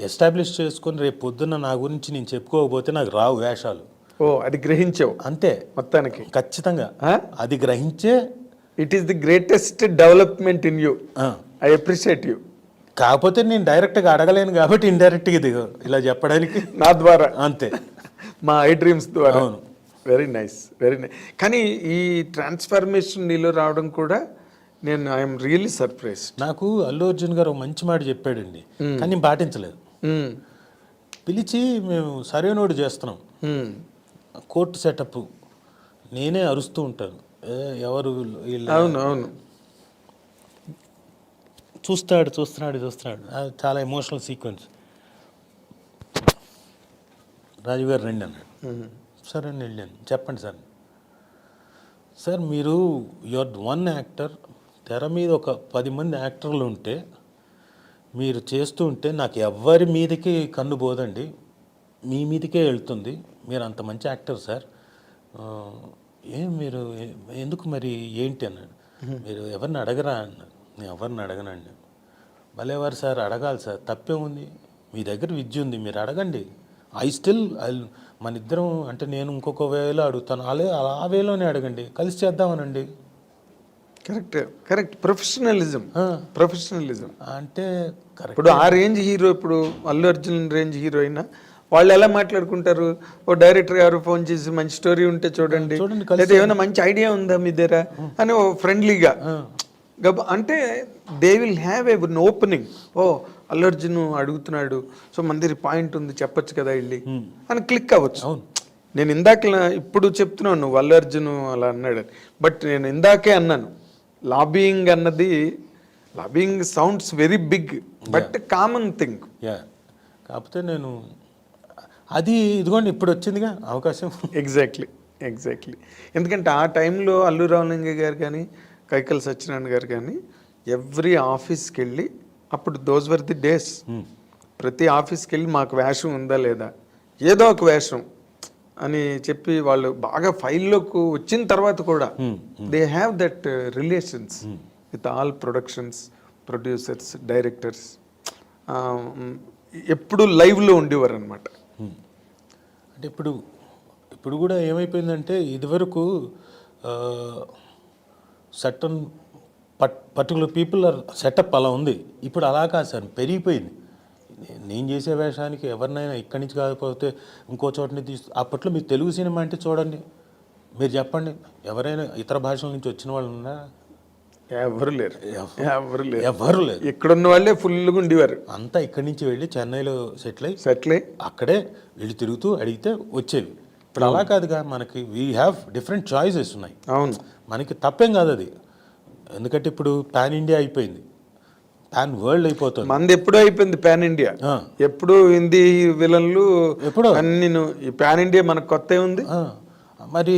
Establish చేసుకొని రేపు పొద్దున్న నా గురించి నేను చెప్పుకోకపోతే నాకు రావు వేషాలు. అది గ్రహించావు అంతే మొత్తానికి. ఖచ్చితంగా అది గ్రహించే. It is the greatest development in you. I appreciate you. కాకపోతే నేను డైరెక్ట్గా అడగలేను కాబట్టి ఇండైరెక్ట్గా ఇది ఇలా చెప్పడానికి నా ద్వారా, అంతే, మా ఐ డ్రీమ్స్ ద్వారా. Very nice. కానీ ఈ ట్రాన్స్ఫర్మేషన్ నీలో రావడం కూడా నేను ఐఎమ్ రియల్లీ సర్ప్రైజ్. నాకు అల్లు అర్జున్ గారు మంచి మాట చెప్పాడండి, కానీ నేను పాటించలేదు. పిలిచి మేము సరైనోడు చేస్తున్నాం, కోర్టు సెటప్, నేనే అరుస్తూ ఉంటాను, ఎవరు అవును చూస్తున్నాడు. చాలా ఎమోషనల్ సీక్వెన్స్. రాజు గారు రండి అన్నాడు. సరే అని వెళ్ళాను. చెప్పండి సార్ మీరు యువర్ వన్ యాక్టర్, తెర మీద ఒక 10 మంది యాక్టర్లు ఉంటే మీరు చేస్తూ ఉంటే నాకు ఎవ్వరి మీదకి కన్ను పోదండి, మీ మీదకే వెళ్తుంది. మీరు అంత మంచి యాక్టర్ సార్, మీరు ఎందుకు మరి ఏంటి అన్నాడు. మీరు ఎవరిని అడగరా అన్నాడు. నేను ఎవరిని అడగనండి. భలేవారు సార్, అడగాలి సార్, తప్పేముంది, మీ దగ్గర విద్య ఉంది, మీరు అడగండి. మన ఇద్దరం అంటే నేను ఇంకొక వేలో అడుగుతాను, ఆ వేలోనే అడగండి, కలిసి చేద్దామనండి. కరెక్ట్. ప్రొఫెషనలిజం అంటే ఇప్పుడు ఆ రేంజ్ హీరో, ఇప్పుడు అల్లు అర్జున్ రేంజ్ హీరో అయినా వాళ్ళు ఎలా మాట్లాడుకుంటారు, ఓ డైరెక్టర్ గారు ఫోన్ చేసి మంచి స్టోరీ ఉంటే చూడండి, లేదా ఏమైనా మంచి ఐడియా ఉందా మీ దగ్గర అని ఓ ఫ్రెండ్లీగా, అంటే they will have a opening. ఓ అల్లు అర్జున్ అడుగుతున్నాడు, సో మన దగ్గర పాయింట్ ఉంది, చెప్పొచ్చు కదా వెళ్ళి అని క్లిక్ అవ్వచ్చు. నేను ఇందాక ఇప్పుడు చెప్తున్నాను నువ్వు అల్లు అర్జున్ అలా అన్నాడు, బట్ నేను ఇందాకే అన్నాను లాబియింగ్ అన్నది, lobbying sounds very big but common thing. Yeah, కాకపోతే నేను అది ఇదిగోండి ఇప్పుడు వచ్చిందిగా అవకాశం. ఎగ్జాక్ట్లీ. ఎందుకంటే ఆ టైంలో అల్లు రామలింగ గారు కానీ కైకల్ సత్యనారాయణ గారు కానీ ఎవ్రీ ఆఫీస్కి వెళ్ళి, అప్పుడు దోస్ వర్ ది డేస్, ప్రతి ఆఫీస్కి వెళ్ళి మాకు వేషం ఉందా లేదా, ఏదో ఒక వేషం అని చెప్పి వాళ్ళు బాగా ఫైల్లోకి వచ్చిన తర్వాత కూడా they have that relations with all productions, producers, directors, ఎప్పుడు లైవ్లో ఉండేవారు అనమాట. అంటే ఇప్పుడు కూడా ఏమైపోయిందంటే ఇదివరకు certain particular people are setup అలా ఉంది. ఇప్పుడు అలా కాదు సార్, పెరిగిపోయింది. నేను చేసే వేషానికి ఎవరినైనా ఇక్కడి నుంచి కాకపోతే ఇంకో చోటని అప్పట్లో మీరు తెలుగు సినిమా అంటే చూడండి, మీరు చెప్పండి ఎవరైనా ఇతర భాషల నుంచి వచ్చిన వాళ్ళు ఉన్నారా? ఎవరు లేరు. ఇక్కడున్న వాళ్ళే ఫుల్గా ఉండేవారు. అంతా ఇక్కడి నుంచి వెళ్ళి చెన్నైలో సెటిల్ అయ్యి అక్కడే వెళ్ళి తిరుగుతూ అడిగితే వచ్చేవి. ఇప్పుడు అలా కాదుగా, మనకి వీ హ్యావ్ డిఫరెంట్ చాయిసెస్ ఉన్నాయి. అవును, మనకి తప్పేం కాదు అది, ఎందుకంటే ఇప్పుడు పాన్ ఇండియా అయిపోయింది, పాన్ వరల్డ్ అయిపోతుంది. మంది ఎప్పుడూ అయిపోయింది పాన్ ఇండియా. ఎప్పుడు హిందీ విలన్లు ఎప్పుడు అన్ని, ఈ పాన్ ఇండియా మనకు కొత్త ఉంది. మరి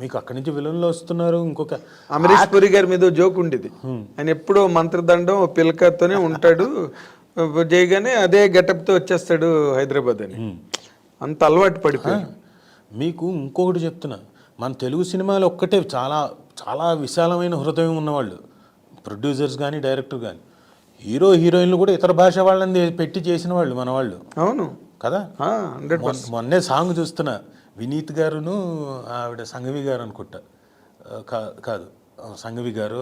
మీకు అక్కడి నుంచి విలన్లు వస్తున్నారు. ఇంకొక అమరీష్ పురి గారి మీద జోక్ ఉండేది, ఆయన ఎప్పుడో మంత్రదండం పిలకతోనే ఉంటాడు, చేయగానే అదే గెటప్తో వచ్చేస్తాడు హైదరాబాద్ అని, అంత అలవాటు పడిపోయాడు. మీకు ఇంకొకటి చెప్తున్నా, మన తెలుగు సినిమాలో ఒక్కటే చాలా చాలా విశాలమైన హృదయం ఉన్నవాళ్ళు ప్రొడ్యూసర్స్ కానీ డైరెక్టర్ కానీ, హీరో హీరోయిన్లు కూడా ఇతర భాష వాళ్ళని పెట్టి చేసిన వాళ్ళు మన వాళ్ళు. అవును కదా. మొన్నే సాంగ్ చూస్తున్నా, వినీత్ గారును ఆవిడ సంఘవి గారు అనుకుంటా, కాదు సంఘవి గారు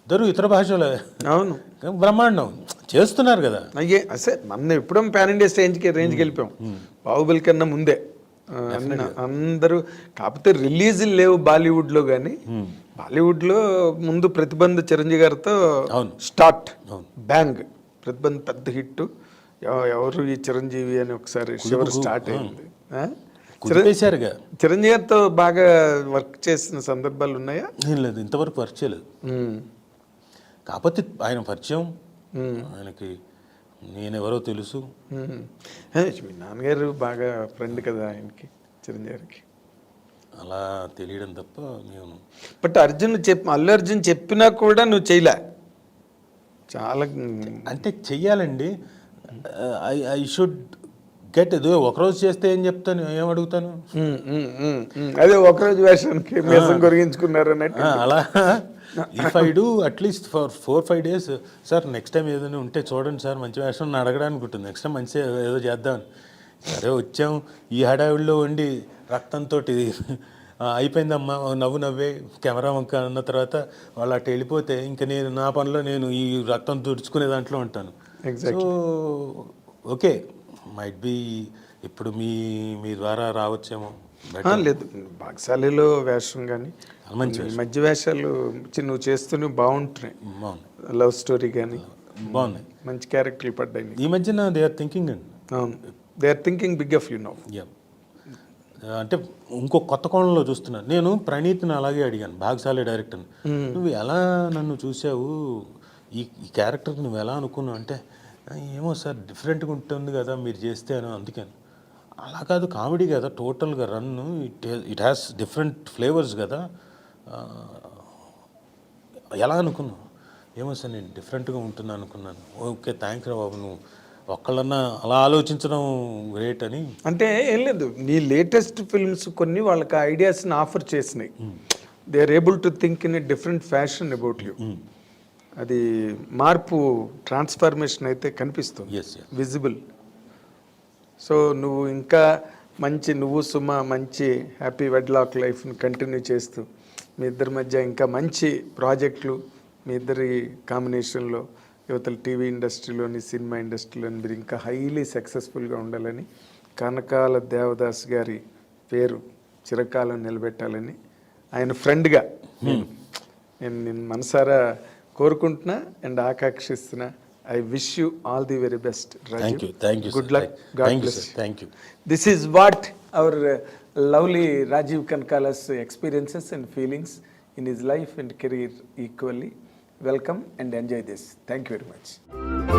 ఇద్దరు ఇతర భాషలో. అవును, బ్రహ్మాండం చేస్తున్నారు కదా. అయ్యే అసలు మన ఎప్పుడో పాన్ ఇండియా రేంజ్కి వెళ్ళిపోయాం, బాహుబలి కన్నా ముందే అందరూ. కాకపోతే రిలీజులు లేవు బాలీవుడ్లో, కానీ బాలీవుడ్లో ముందు ప్రతిబంధ చిరంజీవి గారితో స్టార్ట్, బ్యాంగ్ ప్రతిబంధ పెద్ద హిట్. ఎవరు ఈ చిరంజీవి అని ఒకసారి షివర్ స్టార్ట్ అయింది. చిరంజీవి గారితో బాగా వర్క్ చేసిన సందర్భాలు ఉన్నాయా? లేదు, ఇంతవరకు వర్క్ చేయలేదు. కాకపోతే ఆయన పరిచయం, ఆయనకి నేనెవరో తెలుసు. మీ నాన్నగారు బాగా ఫ్రెండ్ కదా ఆయనకి, చిరంజీవి గారికి. అలా తెలియడం తప్ప మేము. బట్ అల్లు అర్జున్ చెప్పినా కూడా నువ్వు చేయలే. చాలా అంటే చెయ్యాలండి, ఐ షుడ్ గెట్ ఇది. ఒకరోజు చేస్తే ఏం చెప్తాను, ఏం అడుగుతాను? అదే ఒకరోజు వేషానికి మీసం కొరిగించుకున్నారు అన్నట్టు. అలా if I do at least for 4-5 days, sir next time ఏదైనా ఉంటే చూడండి సార్, మంచి వేషం అడగడానికి ఉంటుంది, నెక్స్ట్ టైం మంచిగా ఏదో చేద్దామని. సరే వచ్చాం, ఈ హడావిడిలో ఉండి రక్తంతో అయిపోయిందమ్మా, నవ్వు నవ్వే కెమెరా వంక అన్న తర్వాత వాళ్ళు అటు వెళ్ళిపోతే ఇంకా నేను నా పనిలో నేను ఈ రక్తం తుడుచుకునే దాంట్లో ఉంటాను. సో ఓకే, మైట్ బి ఇప్పుడు మీ ద్వారా రావచ్చేమో. లేదు, బాక్సాలీలో వేషం కానీ మధ్య వేషాలు నువ్వు చేస్తూనే బాగుంటున్నాయి. లవ్ స్టోరీ కానీ బాగున్నాయి, మంచి క్యారెక్టర్లు పడ్డాయి ఈ మధ్యన. దే ఆర్ థింకింగ్ అండి. అవును, they are thinking big of you now. అంటే ఇంకో కొత్త కోణంలో చూస్తున్నాను. నేను ప్రణీత్ని అలాగే అడిగాను, భాగ్యశాలి డైరెక్టర్ని, నువ్వు ఎలా నన్ను చూసావు, ఈ క్యారెక్టర్ నువ్వు ఎలా అనుకున్నావు అంటే, ఏమో సార్ డిఫరెంట్గా ఉంటుంది కదా మీరు చేస్తే అని. అందుకని అలా కాదు, కామెడీ కదా టోటల్గా run, it has different flavours కదా, ఎలా అనుకున్నావు? ఏమో సార్ నేను డిఫరెంట్గా ఉంటున్నాను అనుకున్నాను. ఓకే, థ్యాంక్ యూ బాబు, నువ్వు ఒక్కళ్ళన్నా అలా ఆలోచించడం గ్రేట్ అని. అంటే ఏం లేదు, నీ లేటెస్ట్ ఫిల్మ్స్ కొన్ని వాళ్ళకి ఐడియాస్ని ఆఫర్ చేసినాయి. They are able to think in a different fashion about you. అది మార్పు, ట్రాన్స్ఫర్మేషన్ అయితే కనిపిస్తుంది, విజిబుల్. సో నువ్వు ఇంకా నువ్వు సుమ మంచి హ్యాపీ వెడ్లాక్ లైఫ్ని కంటిన్యూ చేస్తూ, మీ ఇద్దరి మధ్య ఇంకా మంచి ప్రాజెక్టులు, మీ ఇద్దరి కాంబినేషన్లో యువతల టీవీ ఇండస్ట్రీలోని, సినిమా ఇండస్ట్రీలోని మీరు ఇంకా హైలీ సక్సెస్ఫుల్గా ఉండాలని, కనకాల దేవదాస్ గారి పేరు చిరకాలం నిలబెట్టాలని ఆయన ఫ్రెండ్గా నేను మనసారా కోరుకుంటున్నా అండ్ ఆకాంక్షిస్తున్నా. I wish you all the very best. Thank you. Good luck. God bless. Thank you. This is what our lovely Rajiv Kankala's experiences and feelings in his life and career equally. Welcome and enjoy this. Thank you very much.